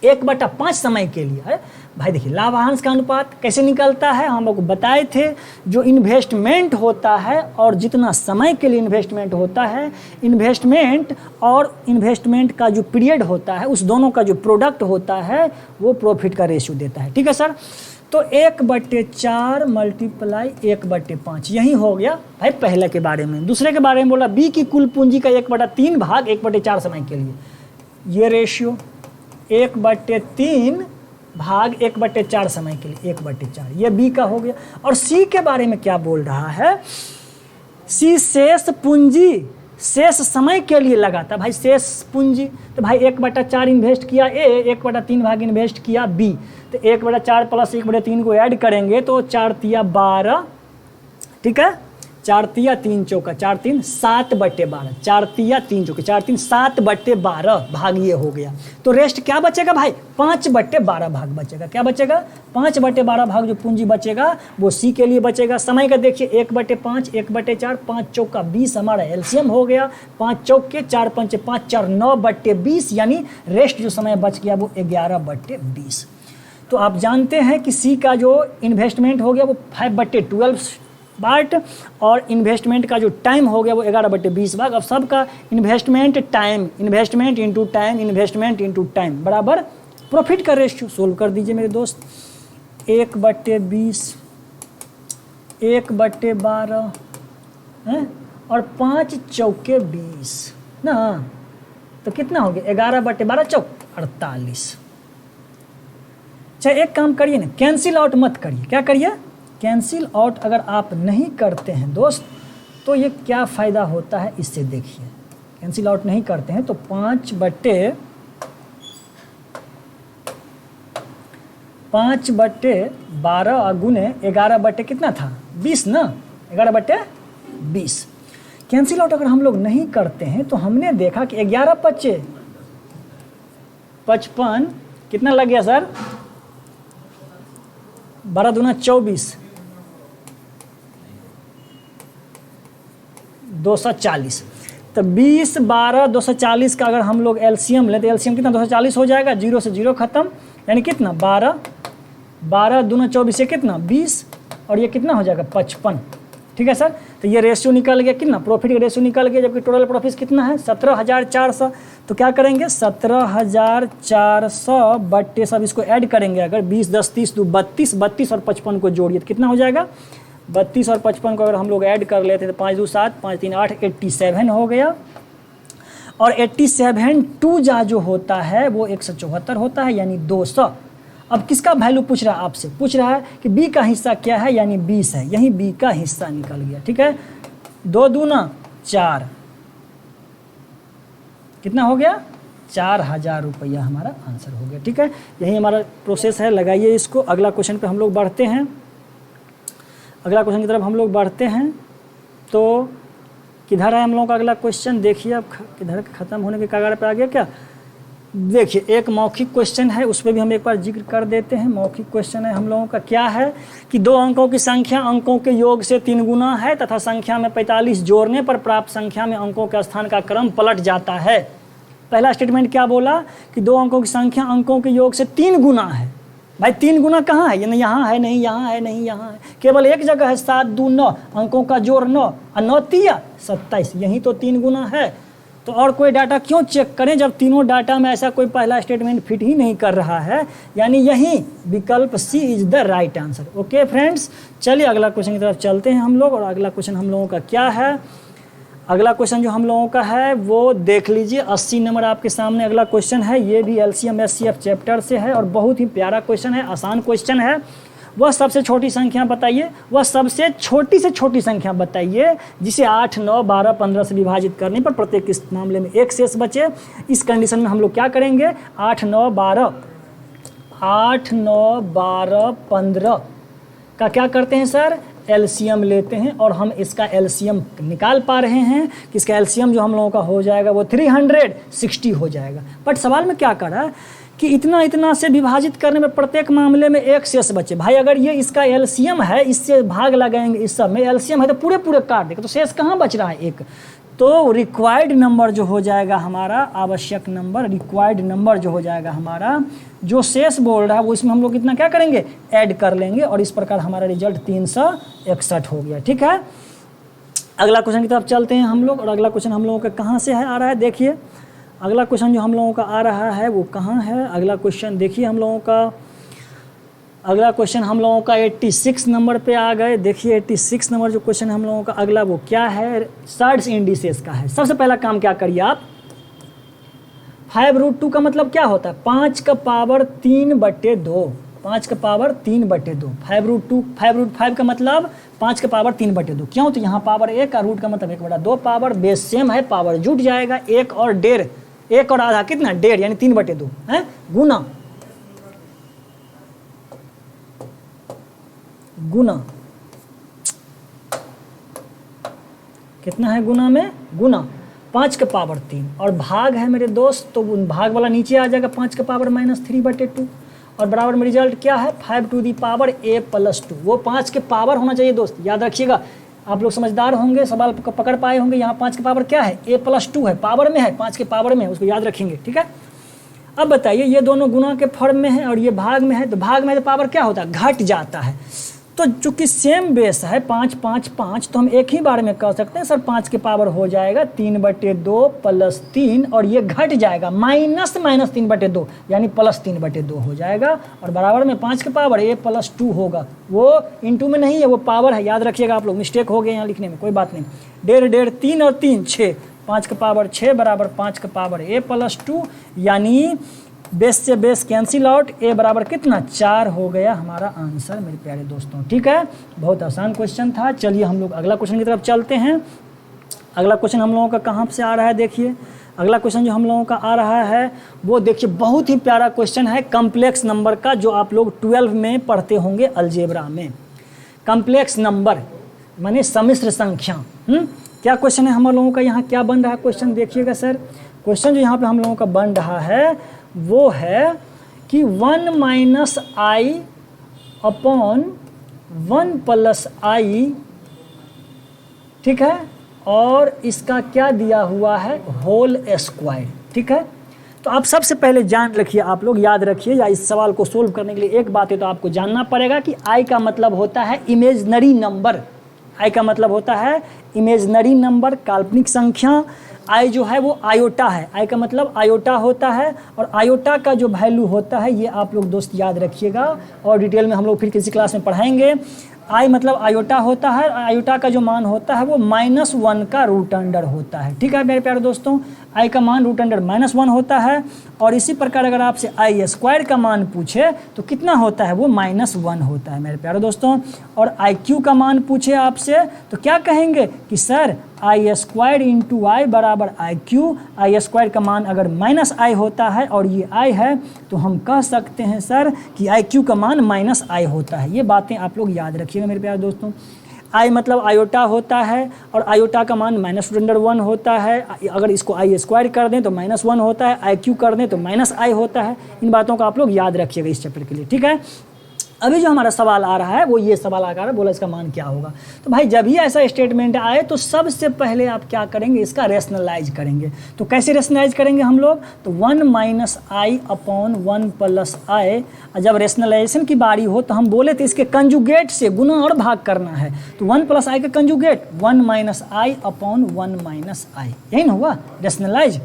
1/5 समय के लिए है। भाई देखिए लाभांश का अनुपात कैसे निकलता है, हम लोग बताए थे। जो इन्वेस्टमेंट होता है और जितना समय के लिए इन्वेस्टमेंट होता है, इन्वेस्टमेंट और इन्वेस्टमेंट का जो पीरियड होता है, उस दोनों का जो प्रोडक्ट होता है वो प्रॉफिट का रेशियो देता है। ठीक है सर, तो 1/4 मल्टीप्लाई 1/5 यही हो गया भाई पहले के बारे में। दूसरे के बारे में बोला B की कुल पूंजी का 1/3 भाग 1/4 समय के लिए, ये रेशियो 1/3 भाग 1/4 समय के लिए 1/4, ये B का हो गया। और C के बारे में क्या बोल रहा है, C शेष पूंजी, शेष समय के लिए लगाता। भाई शेष पूंजी तो भाई 1/4 इन्वेस्ट किया A, 1/3 भाग इन्वेस्ट किया B, तो 1/4 प्लस 1/3 को ऐड करेंगे तो 4 तिया 12, ठीक है, 4 तिया 3 चौका 4 3 7/12, 4 तिया 3 चौका 4 3 7/12 भाग ये हो गया। तो रेस्ट क्या बचेगा भाई, 5/12 भाग बचेगा। क्या बचेगा, 5/12 भाग जो पूंजी बचेगा वो C के लिए बचेगा। समय का देखिए 1/5, 1/4, 5 चौका 20 हमारा एलसीएम हो गया, 5 चौके 4 पंचे 5 4 9/20, यानी रेस्ट जो समय बच गया वो 11/20। तो आप जानते हैं कि C का जो इन्वेस्टमेंट हो गया वो 5/12 पार्ट, और इन्वेस्टमेंट का जो टाइम हो गया वो 11/20 भाग। अब सबका investment time, investment into time, investment into time बराबर प्रॉफिट का रेशियो। सोल्व कर दीजिए मेरे दोस्त, 1/20, 1/12 है, और 5 चौके 20 ना, तो कितना हो गया 11/12 चौक 48। अच्छा एक काम करिए ना, कैंसिल आउट मत करिए। क्या करिए, कैंसिल आउट अगर आप नहीं करते हैं दोस्त तो ये क्या फ़ायदा होता है इससे देखिए। कैंसिल आउट नहीं करते हैं तो 5/12 गुने 11 कितना था 20 ना, 11/20। कैंसिल आउट अगर हम लोग नहीं करते हैं तो हमने देखा कि 11 पच्चे 55 कितना लग गया सर, 12 दूना 24, 240। तो 20 12 240 का अगर हम लोग एलसीएम लेते, एलसीएम कितना 240 हो जाएगा, 0 से 0 खत्म, यानी कितना 12, 12 दूना 24 ये कितना 20, और ये कितना हो जाएगा 55। ठीक है सर, तो ये रेशियो निकल गया कितना, प्रॉफिट का रेशियो निकल गया, जबकि टोटल प्रॉफिट कितना है 17,400। तो क्या करेंगे 17,400 बट्टे सब इसको ऐड करेंगे, अगर 20 10 30 2 32, 32 और 55 को जोड़िए तो कितना हो जाएगा 32 और 55 को अगर हम लोग ऐड कर लेते तो 5 2 7 5 3 8 87 हो गया। और 87 टू जा जो होता है वो 174 होता है, यानी 200। अब किसका वैल्यू पूछ रहा है आपसे, पूछ रहा है कि B का हिस्सा क्या है, यानी 20 है, यही B का हिस्सा निकल गया। ठीक है, 2 दूना 4, कितना हो गया 4,000 रुपया हमारा आंसर हो गया। ठीक है, यही हमारा प्रोसेस है, लगाइए इसको। अगला क्वेश्चन पे हम लोग बढ़ते हैं, अगला क्वेश्चन की तरफ हम लोग बढ़ते हैं। तो किधर है हम लोगों का अगला क्वेश्चन, देखिए अब किधर ख़त्म होने के कगार पे आ गया क्या। देखिए एक मौखिक क्वेश्चन है, उस पर भी हम एक बार जिक्र कर देते हैं। मौखिक क्वेश्चन है हम लोगों का, क्या है कि 2 अंकों की संख्या अंकों के योग से 3 गुना है तथा संख्या में 45 जोड़ने पर प्राप्त संख्या में अंकों के स्थान का क्रम पलट जाता है। पहला स्टेटमेंट क्या बोला कि 2 अंकों की संख्या अंकों के योग से 3 गुना है, भाई 3 गुना कहाँ है? ये नहीं यहाँ है, नहीं यहाँ है, नहीं यहाँ है, केवल एक जगह है। 7 दूनी 9, अंकों का जोड़ 9 और 9 तिया 27, यही तो 3 गुना है। तो और कोई डाटा क्यों चेक करें जब तीनों डाटा में ऐसा कोई पहला स्टेटमेंट फिट ही नहीं कर रहा है, यानी यही विकल्प C is the right answer. Okay friends, चलिए अगला क्वेश्चन की तरफ चलते हैं हम लोग। और अगला क्वेश्चन हम लोगों का क्या है? अगला क्वेश्चन जो हम लोगों का है वो देख लीजिए, 80 नंबर आपके सामने अगला क्वेश्चन है। ये भी LCM SCF चैप्टर से है और बहुत ही प्यारा क्वेश्चन है, आसान क्वेश्चन है। वह सबसे छोटी संख्या बताइए, वह सबसे छोटी से छोटी संख्या बताइए जिसे 8, 9, 12, 15 से विभाजित करने पर प्रत्येक इस मामले में एक शेष बचे। इस कंडीशन में हम लोग क्या करेंगे? 8, 9, 12 15 का क्या करते हैं सर? LCM लेते हैं और हम इसका LCM निकाल पा रहे हैं कि इसका LCM जो हम लोगों का हो जाएगा वो 360 हो जाएगा। बट सवाल में क्या कर रहा है कि इतना इतना से विभाजित करने में प्रत्येक मामले में एक शेष बचे। भाई अगर ये इसका LCM है, इससे भाग लगाएंगे, इस सब में LCM है तो पूरे पूरे काट देगा, तो शेष कहाँ बच रहा है? एक। तो रिक्वायर्ड नंबर जो हो जाएगा हमारा, आवश्यक नंबर, रिक्वायर्ड नंबर जो हो जाएगा हमारा, जो शेष बोल रहा है वो इसमें हम लोग कितना क्या करेंगे? ऐड कर लेंगे और इस प्रकार हमारा रिजल्ट 361 हो गया। ठीक है, अगला क्वेश्चन की तरफ चलते हैं हम लोग। और अगला क्वेश्चन हम लोगों का कहाँ से है आ रहा है? देखिए अगला क्वेश्चन जो हम लोगों का आ रहा है वो कहाँ है? अगला क्वेश्चन देखिए हम लोगों का, अगला क्वेश्चन हम लोगों का 86 नंबर पे आ गए। देखिए 86 नंबर जो क्वेश्चन हम लोगों का अगला वो क्या है? सर्च इंडिसेस का है। सबसे पहला काम क्या करिए आप, 5√2 का मतलब क्या होता है? 5 का पावर 3/2, 5 का पावर 3/2। 5√5 का मतलब 5 का पावर 3/2। क्यों? तो यहाँ पावर 1 का रूट का मतलब 1/2, पावर बेस सेम है, पावर जुट जाएगा। 1 और 1.5, 1 और आधा कितना? 1.5, यानी 3/2 है, गुना गुना कितना है? गुना में गुना 5 का पावर 3 और भाग है मेरे दोस्त, तो भाग वाला नीचे आ जाएगा 5 का पावर -3/2 और बराबर में रिजल्ट क्या है? 5 टू दी पावर a+2। वो 5 के पावर होना चाहिए दोस्त, याद रखिएगा। आप लोग समझदार होंगे, सवाल को पकड़ पाए होंगे। यहाँ 5 के पावर क्या है? a+2 है, पावर में है, 5 के पावर में है, उसको याद रखेंगे। ठीक है, अब बताइए ये दोनों गुना के फॉर्म में है और ये भाग में है, तो भाग में तो पावर क्या होता है? घट जाता है। तो चूंकि सेम बेस है 5, 5, 5, तो हम एक ही बार में कह सकते हैं सर 5 के पावर हो जाएगा 3/2 + 3 और ये घट जाएगा -3/2 यानी +3/2 हो जाएगा और बराबर में 5 के पावर a+2 होगा। वो इंटू में नहीं है, वो पावर है, याद रखिएगा आप लोग। मिस्टेक हो गए यहाँ लिखने में, कोई बात नहीं। 1.5, 3 और 3 6, 5 का पावर 6 बराबर 5 का पावर a+2, यानी बेस से बेस कैंसिल आउट, ए बराबर कितना? 4 हो गया हमारा आंसर मेरे प्यारे दोस्तों। ठीक है, बहुत आसान क्वेश्चन था। चलिए हम लोग अगला क्वेश्चन की तरफ चलते हैं। अगला क्वेश्चन हम लोगों का कहाँ से आ रहा है? देखिए अगला क्वेश्चन जो हम लोगों का आ रहा है वो देखिए बहुत ही प्यारा क्वेश्चन है, कम्प्लेक्स नंबर का, जो आप लोग 12 में पढ़ते होंगे अलजेब्रा में। कम्प्लेक्स नंबर माने सम्मिश्र संख्या। क्या क्वेश्चन है हम लोगों का? यहाँ क्या बन रहा है क्वेश्चन? देखिएगा सर, क्वेश्चन जो यहाँ पे हम लोगों का बन रहा है वो है कि 1 - i अपॉन 1 + i, ठीक है, और इसका क्या दिया हुआ है? Whole square. ठीक है, तो आप सबसे पहले जान रखिए, आप लोग याद रखिए, या इस सवाल को सोल्व करने के लिए एक बात है तो आपको जानना पड़ेगा कि i का मतलब होता है इमेजनरी नंबर। i का मतलब होता है इमेजनरी नंबर, काल्पनिक संख्या। i जो है वो आयोटा है, i का मतलब आयोटा होता है और आयोटा का जो वैल्यू होता है ये आप लोग दोस्त याद रखिएगा और डिटेल में हम लोग फिर किसी क्लास में पढ़ाएंगे। i मतलब आयोटा होता है, आयोटा का जो मान होता है वो -1 का रूट अंडर होता है। ठीक है मेरे प्यारे दोस्तों, i का मान रूट अंडर -1 होता है और इसी प्रकार अगर आपसे i² का मान पूछे तो कितना होता है? वो -1 होता है मेरे प्यारे दोस्तों। और iq का मान पूछे आपसे तो क्या कहेंगे कि सर i² × i बराबर iq। i² का मान अगर -i होता है और ये i है तो हम कह सकते हैं सर कि iq का मान -i होता है। ये बातें आप लोग याद रखिएगा मेरे प्यारे दोस्तों। i मतलब आयोटा होता है और आयोटा का मान -√1 होता है। अगर इसको i² कर दें तो -1 होता है, iq कर दें तो -i होता है। इन बातों को आप लोग याद रखिएगा इस चैप्टर के लिए। ठीक है, अभी जो हमारा सवाल आ रहा है वो ये सवाल आ रहा है, बोला इसका मान क्या होगा। तो भाई जब ही ऐसा स्टेटमेंट आए तो सबसे पहले आप क्या करेंगे, इसका रेशनलाइज करेंगे। तो कैसे रेशनलाइज करेंगे हम लोग, तो 1 माइनस आई अपॉन 1 प्लस आई। जब रेशनलाइजेशन की बारी हो तो हम बोले थे इसके कंजुगेट से गुना और भाग करना है। तो 1 प्लस आई का कंजुगेट 1 माइनस आई अपॉन 1 माइनस आई, यही ना हुआ रेशनलाइज।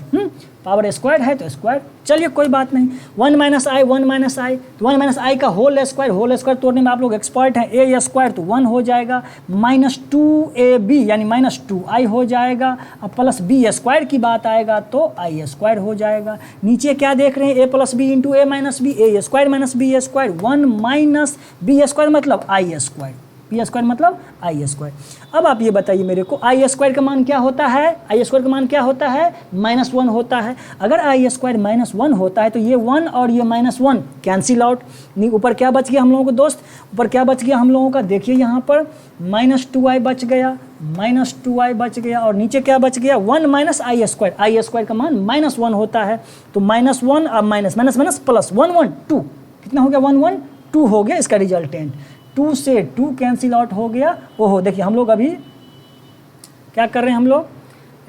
पावर स्क्वायर है तो स्क्वायर, चलिए कोई बात नहीं। 1 माइनस आई 1 माइनस आई, तो 1 माइनस आई का होल स्क्वायर तोड़ने में आप लोग एक्सपर्ट हैं। ए स्क्वायर तो 1 हो जाएगा, माइनस 2ab यानी माइनस 2i हो जाएगा, अब प्लस बी स्क्वायर की बात आएगा तो आई स्क्वायर हो जाएगा। नीचे क्या देख रहे हैं, A plus B into A minus B, A square minus B square, 1 minus B square मतलब आई स्क्वायर, बी स्क्वायर मतलब आई स्क्वायर। अब आप ये बताइए मेरे को आई स्क्वायर का मान क्या होता है, आई स्क्वायर का मान क्या होता है, -1 होता है। अगर आई स्क्वायर -1 होता है तो ये 1 और ये -1 कैंसिल आउट। ऊपर क्या बच गया हम लोगों को दोस्त, ऊपर क्या बच गया हम लोगों का, देखिए यहाँ पर -2i बच गया, -2i बच गया, और नीचे क्या बच गया 1 माइनस आई स्क्वायर। आई स्क्वायर का मान -1 होता है, तो -1 अब माइनस माइनस माइनस प्लस 1 1 2, कितना हो गया 1 1 2 हो गया इसका रिजल्टेंट। 2 से 2 कैंसिल आउट हो गया। ओहो देखिए हम लोग अभी क्या कर रहे हैं, हम लोग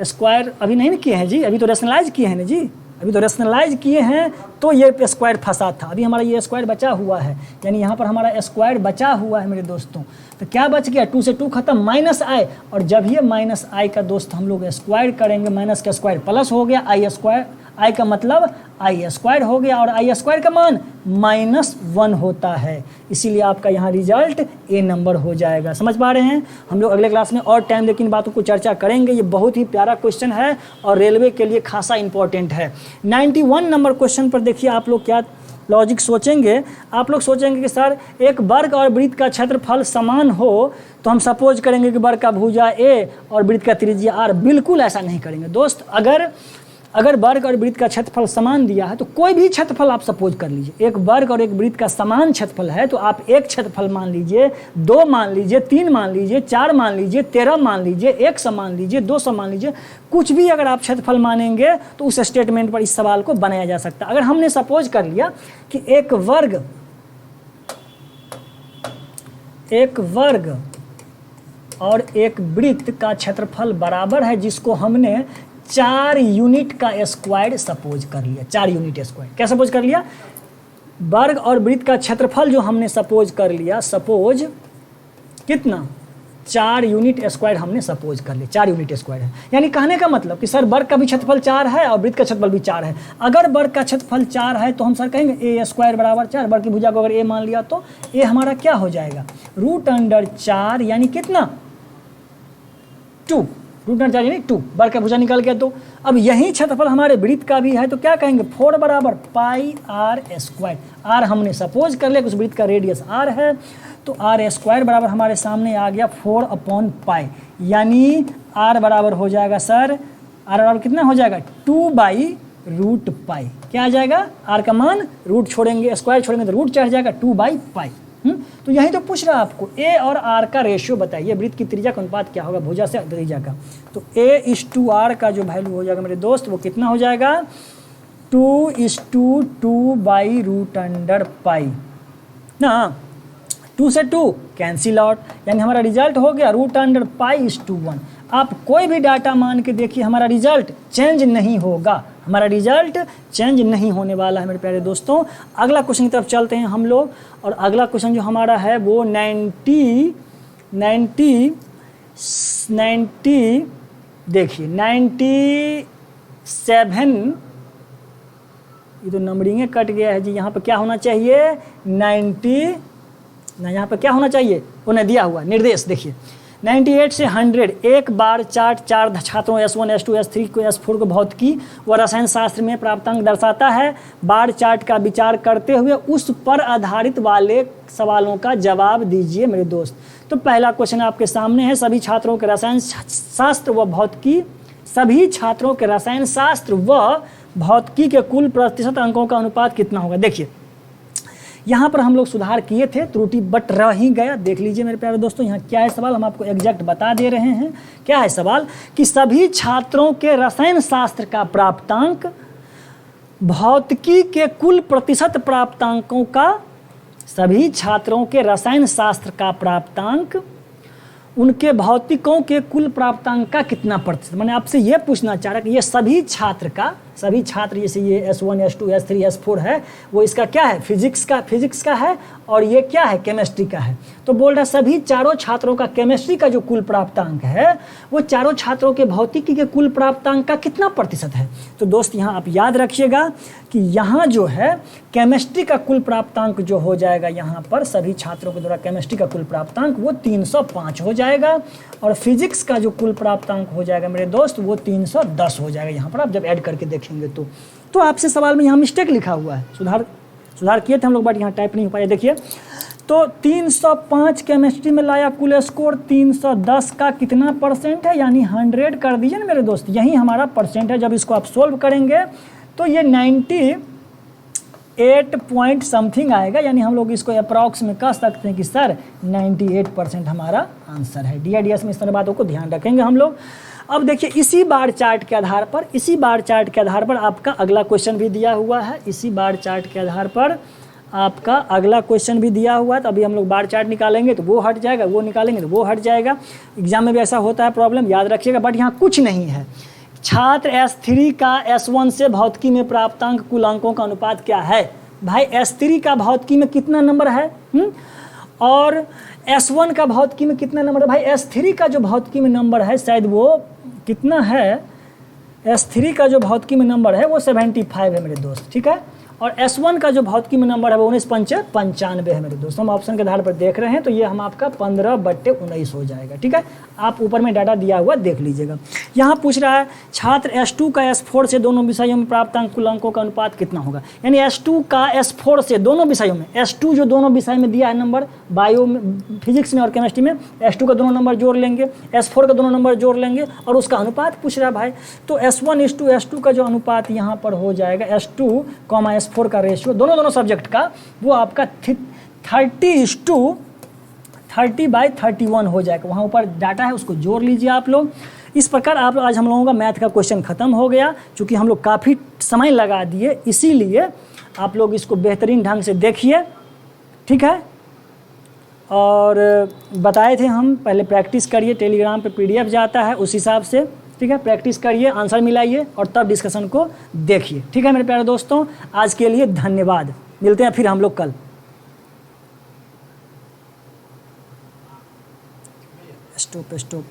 स्क्वायर अभी नहीं किए हैं जी, अभी तो रेशनलाइज किए हैं ना जी, अभी तो रेशनलाइज किए हैं तो ये स्क्वायर फंसा था। अभी हमारा ये स्क्वायर बचा हुआ है, यानी यहाँ पर हमारा स्क्वायर बचा हुआ है मेरे दोस्तों। तो क्या बच गया, 2 से 2 खत्म, माइनस आई, और जब ये माइनस आई का दोस्त हम लोग स्क्वायर करेंगे, माइनस का स्क्वायर प्लस हो गया, आई स्क्वायर, आई का मतलब आई स्क्वायर हो गया, और आई स्क्वायर का मान -1 होता है, इसीलिए आपका यहाँ रिजल्ट ए नंबर हो जाएगा। समझ पा रहे हैं। हम लोग अगले क्लास में और टाइम लेकिन बातों को चर्चा करेंगे। ये बहुत ही प्यारा क्वेश्चन है और रेलवे के लिए खासा इंपॉर्टेंट है। 91 नंबर क्वेश्चन पर देखिए आप लोग क्या लॉजिक सोचेंगे। आप लोग सोचेंगे कि सर एक वर्ग और वृत्त का क्षेत्रफल समान हो तो हम सपोज करेंगे कि वर्ग का भुजा ए और वृत्त का त्रिज्या आर। बिल्कुल ऐसा नहीं करेंगे दोस्त। अगर वर्ग और वृत्त का क्षेत्रफल समान दिया है तो कोई भी क्षेत्रफल आप सपोज कर लीजिए। एक वर्ग और एक वृत्त का समान क्षेत्रफल है तो आप एक क्षेत्रफल मान लीजिए, 2 मान लीजिए, 3 मान लीजिए, 4 मान लीजिए, 13 मान लीजिए, 100 मान लीजिए, 200 मान लीजिए, कुछ भी अगर आप क्षेत्रफल मानेंगे तो उस स्टेटमेंट पर इस सवाल को बनाया जा सकता है। अगर हमने सपोज कर लिया कि एक वर्ग और एक वृत्त का क्षेत्रफल बराबर है, जिसको हमने 4 यूनिट का स्क्वायर सपोज कर लिया। 4 यूनिट स्क्वायर क्या सपोज कर लिया, वर्ग और वृत्त का क्षेत्रफल जो हमने सपोज कर लिया, सपोज कितना 4 यूनिट स्क्वायर हमने सपोज कर लिया। 4 यूनिट स्क्वायर है, यानी कहने का मतलब कि सर वर्ग का भी क्षेत्रफल 4 है और वृत्त का क्षेत्रफल भी 4 है। अगर वर्ग का क्षेत्रफल 4 है तो हम सर कहेंगे ए स्क्वायर बराबर 4। वर्ग की भुजा को अगर ए मान लिया तो ए हमारा क्या हो जाएगा, √4 यानी कितना 2, √4 यानी 2। वर्ग का भुजा निकल गया तो अब यही क्षेत्रफल हमारे वृत्त का भी है तो क्या कहेंगे 4 बराबर पाई आर स्क्वायर। आर हमने सपोज कर लिया, उस वृत्त का रेडियस आर है तो आर स्क्वायर बराबर हमारे सामने आ गया 4/पाई, यानी आर बराबर हो जाएगा सर, आर बराबर कितना हो जाएगा 2/√पाई। क्या आ जाएगा, आर का मान रूट छोड़ेंगे, स्क्वायर छोड़ेंगे तो रूट चढ़ जाएगा 2/पाई। तो यही तो पूछ रहा है आपको, ए और आर का रेशियो बताइए, वृत्त की त्रिज्या का अनुपात क्या होगा भुजा से त्रिज्या का। तो a/r का जो वैल्यू हो जाएगा मेरे दोस्त वो कितना हो जाएगा 2/2/√पाई ना। 2 से 2 कैंसिल आउट, यानी हमारा रिजल्ट हो गया √पाई/1। आप कोई भी डाटा मान के देखिए, हमारा रिजल्ट चेंज नहीं होगा, हमारा रिजल्ट चेंज नहीं होने वाला है मेरे प्यारे दोस्तों। अगला क्वेश्चन की तरफ चलते हैं हम लोग, और अगला क्वेश्चन जो हमारा है वो 90 देखिए 97, ये तो नंबरिंग कट गया है जी। यहाँ पर क्या होना चाहिए 90 ना, यहाँ पर क्या होना चाहिए उन्हें दिया हुआ निर्देश देखिए 98 से 100 एक बार चार्ट 4 छात्रों S1, S2, S3 को S4 को भौतिकी व रसायन शास्त्र में प्राप्तांक दर्शाता है। बार चार्ट का विचार करते हुए उस पर आधारित वाले सवालों का जवाब दीजिए मेरे दोस्त। तो पहला क्वेश्चन आपके सामने है, सभी छात्रों के रसायन शास्त्र व भौतिकी के कुल प्रतिशत अंकों का अनुपात कितना होगा। देखिए यहाँ पर हम लोग सुधार किए थे, त्रुटि बट रह ही गया। देख लीजिए मेरे प्यारे दोस्तों, यहाँ क्या है सवाल, हम आपको एग्जैक्ट बता दे रहे हैं। क्या है सवाल कि सभी छात्रों के रसायन शास्त्र का प्राप्तांक भौतिकी के कुल प्रतिशत प्राप्तांकों का सभी छात्रों के रसायन शास्त्र का प्राप्तांक उनके भौतिकों के कुल प्राप्तांक का कितना प्रतिशत। मैंने आपसे ये पूछना चाह रहा कि ये सभी छात्र जैसे ये S1 S2 S3 S4 है, वो इसका क्या है, फिजिक्स का है, और ये क्या है, केमिस्ट्री का है। तो बोल रहा सभी चारों छात्रों का केमिस्ट्री का जो कुल प्राप्तांक है वो चारों छात्रों के भौतिकी के कुल प्राप्तांक का कितना प्रतिशत है। तो दोस्त यहाँ आप याद रखिएगा कि यहाँ जो है केमिस्ट्री का कुल प्राप्तांक जो हो जाएगा, यहाँ पर सभी छात्रों के द्वारा केमिस्ट्री का कुल प्राप्तांक वो 305 हो जाएगा, और फिजिक्स का जो कुल प्राप्तांक हो जाएगा मेरे दोस्त वो 310 हो जाएगा। यहाँ पर आप जब ऐड करके देखेंगे तो आपसे सवाल में यहाँ मिस्टेक लिखा हुआ है, सुधार किए थे हम लोग, बट यहाँ टाइप नहीं हो पाया। देखिए तो 305 केमिस्ट्री में लाया, कुल स्कोर 310 का कितना परसेंट है, यानी 100 कर दीजिए ना मेरे दोस्त, यही हमारा परसेंट है। जब इसको आप सोल्व करेंगे तो ये 98 पॉइंट समथिंग आएगा, यानी हम लोग इसको अप्रॉक्स में कह सकते हैं कि सर 98% हमारा आंसर है। DIDS में इस तरह बातों को ध्यान रखेंगे हम लोग। अब देखिए इसी बार चार्ट के आधार पर आपका अगला क्वेश्चन भी दिया हुआ है, इसी बार चार्ट के आधार पर आपका अगला क्वेश्चन भी दिया हुआ है। तो अभी हम लोग बार चार्ट निकालेंगे तो वो हट जाएगा, वो निकालेंगे तो वो हट जाएगा। एग्जाम में भी ऐसा होता है प्रॉब्लम, याद रखिएगा। बट यहाँ कुछ नहीं है, छात्र S3 का S1 से भौतिकी में प्राप्तांक कुल अंकों का अनुपात क्या है। भाई S3 का भौतिकी में कितना नंबर है और S1 का भौतिकी में कितना नंबर है। भाई S3 का जो भौतिकी में नंबर है शायद वो कितना है, S3 का जो भौतिकी में नंबर है वो 75 है मेरे दोस्त, ठीक है। और S1 का जो भौतिकी में नंबर है वो 1995 है मेरे दोस्तों। हम ऑप्शन के आधार पर देख रहे हैं तो ये हम आपका 15/19 हो जाएगा, ठीक है। आप ऊपर में डाटा दिया हुआ देख लीजिएगा। यहाँ पूछ रहा है छात्र S2 का S4 से दोनों विषयों में प्राप्तांक कुल अंकों का अनुपात कितना होगा, यानी S2 का S4 से दोनों विषयों में, S2 जो दोनों विषय में दिया है नंबर, बायो में, फिजिक्स में और केमिस्ट्री में, S2 का दोनों नंबर जोड़ लेंगे, S4 का दोनों नंबर जोड़ लेंगे और उसका अनुपात पूछ रहा है भाई। तो S1:S2 का जो अनुपात यहाँ पर हो जाएगा, S2, S4 का रेशियो दोनों सब्जेक्ट का, वो आपका 30:31 हो जाएगा। वहाँ ऊपर डाटा है उसको जोड़ लीजिए आप लोग। इस प्रकार आप आज हम लोगों का मैथ का क्वेश्चन ख़त्म हो गया। चूँकि हम लोग काफ़ी समय लगा दिए, इसीलिए आप लोग इसको बेहतरीन ढंग से देखिए, ठीक है। और बताए थे हम, पहले प्रैक्टिस करिए, टेलीग्राम पे PDF जाता है उस हिसाब से, ठीक है। प्रैक्टिस करिए, आंसर मिलाइए और तब डिस्कशन को देखिए, ठीक है मेरे प्यारे दोस्तों। आज के लिए धन्यवाद, मिलते हैं फिर हम लोग कल। स्टॉप।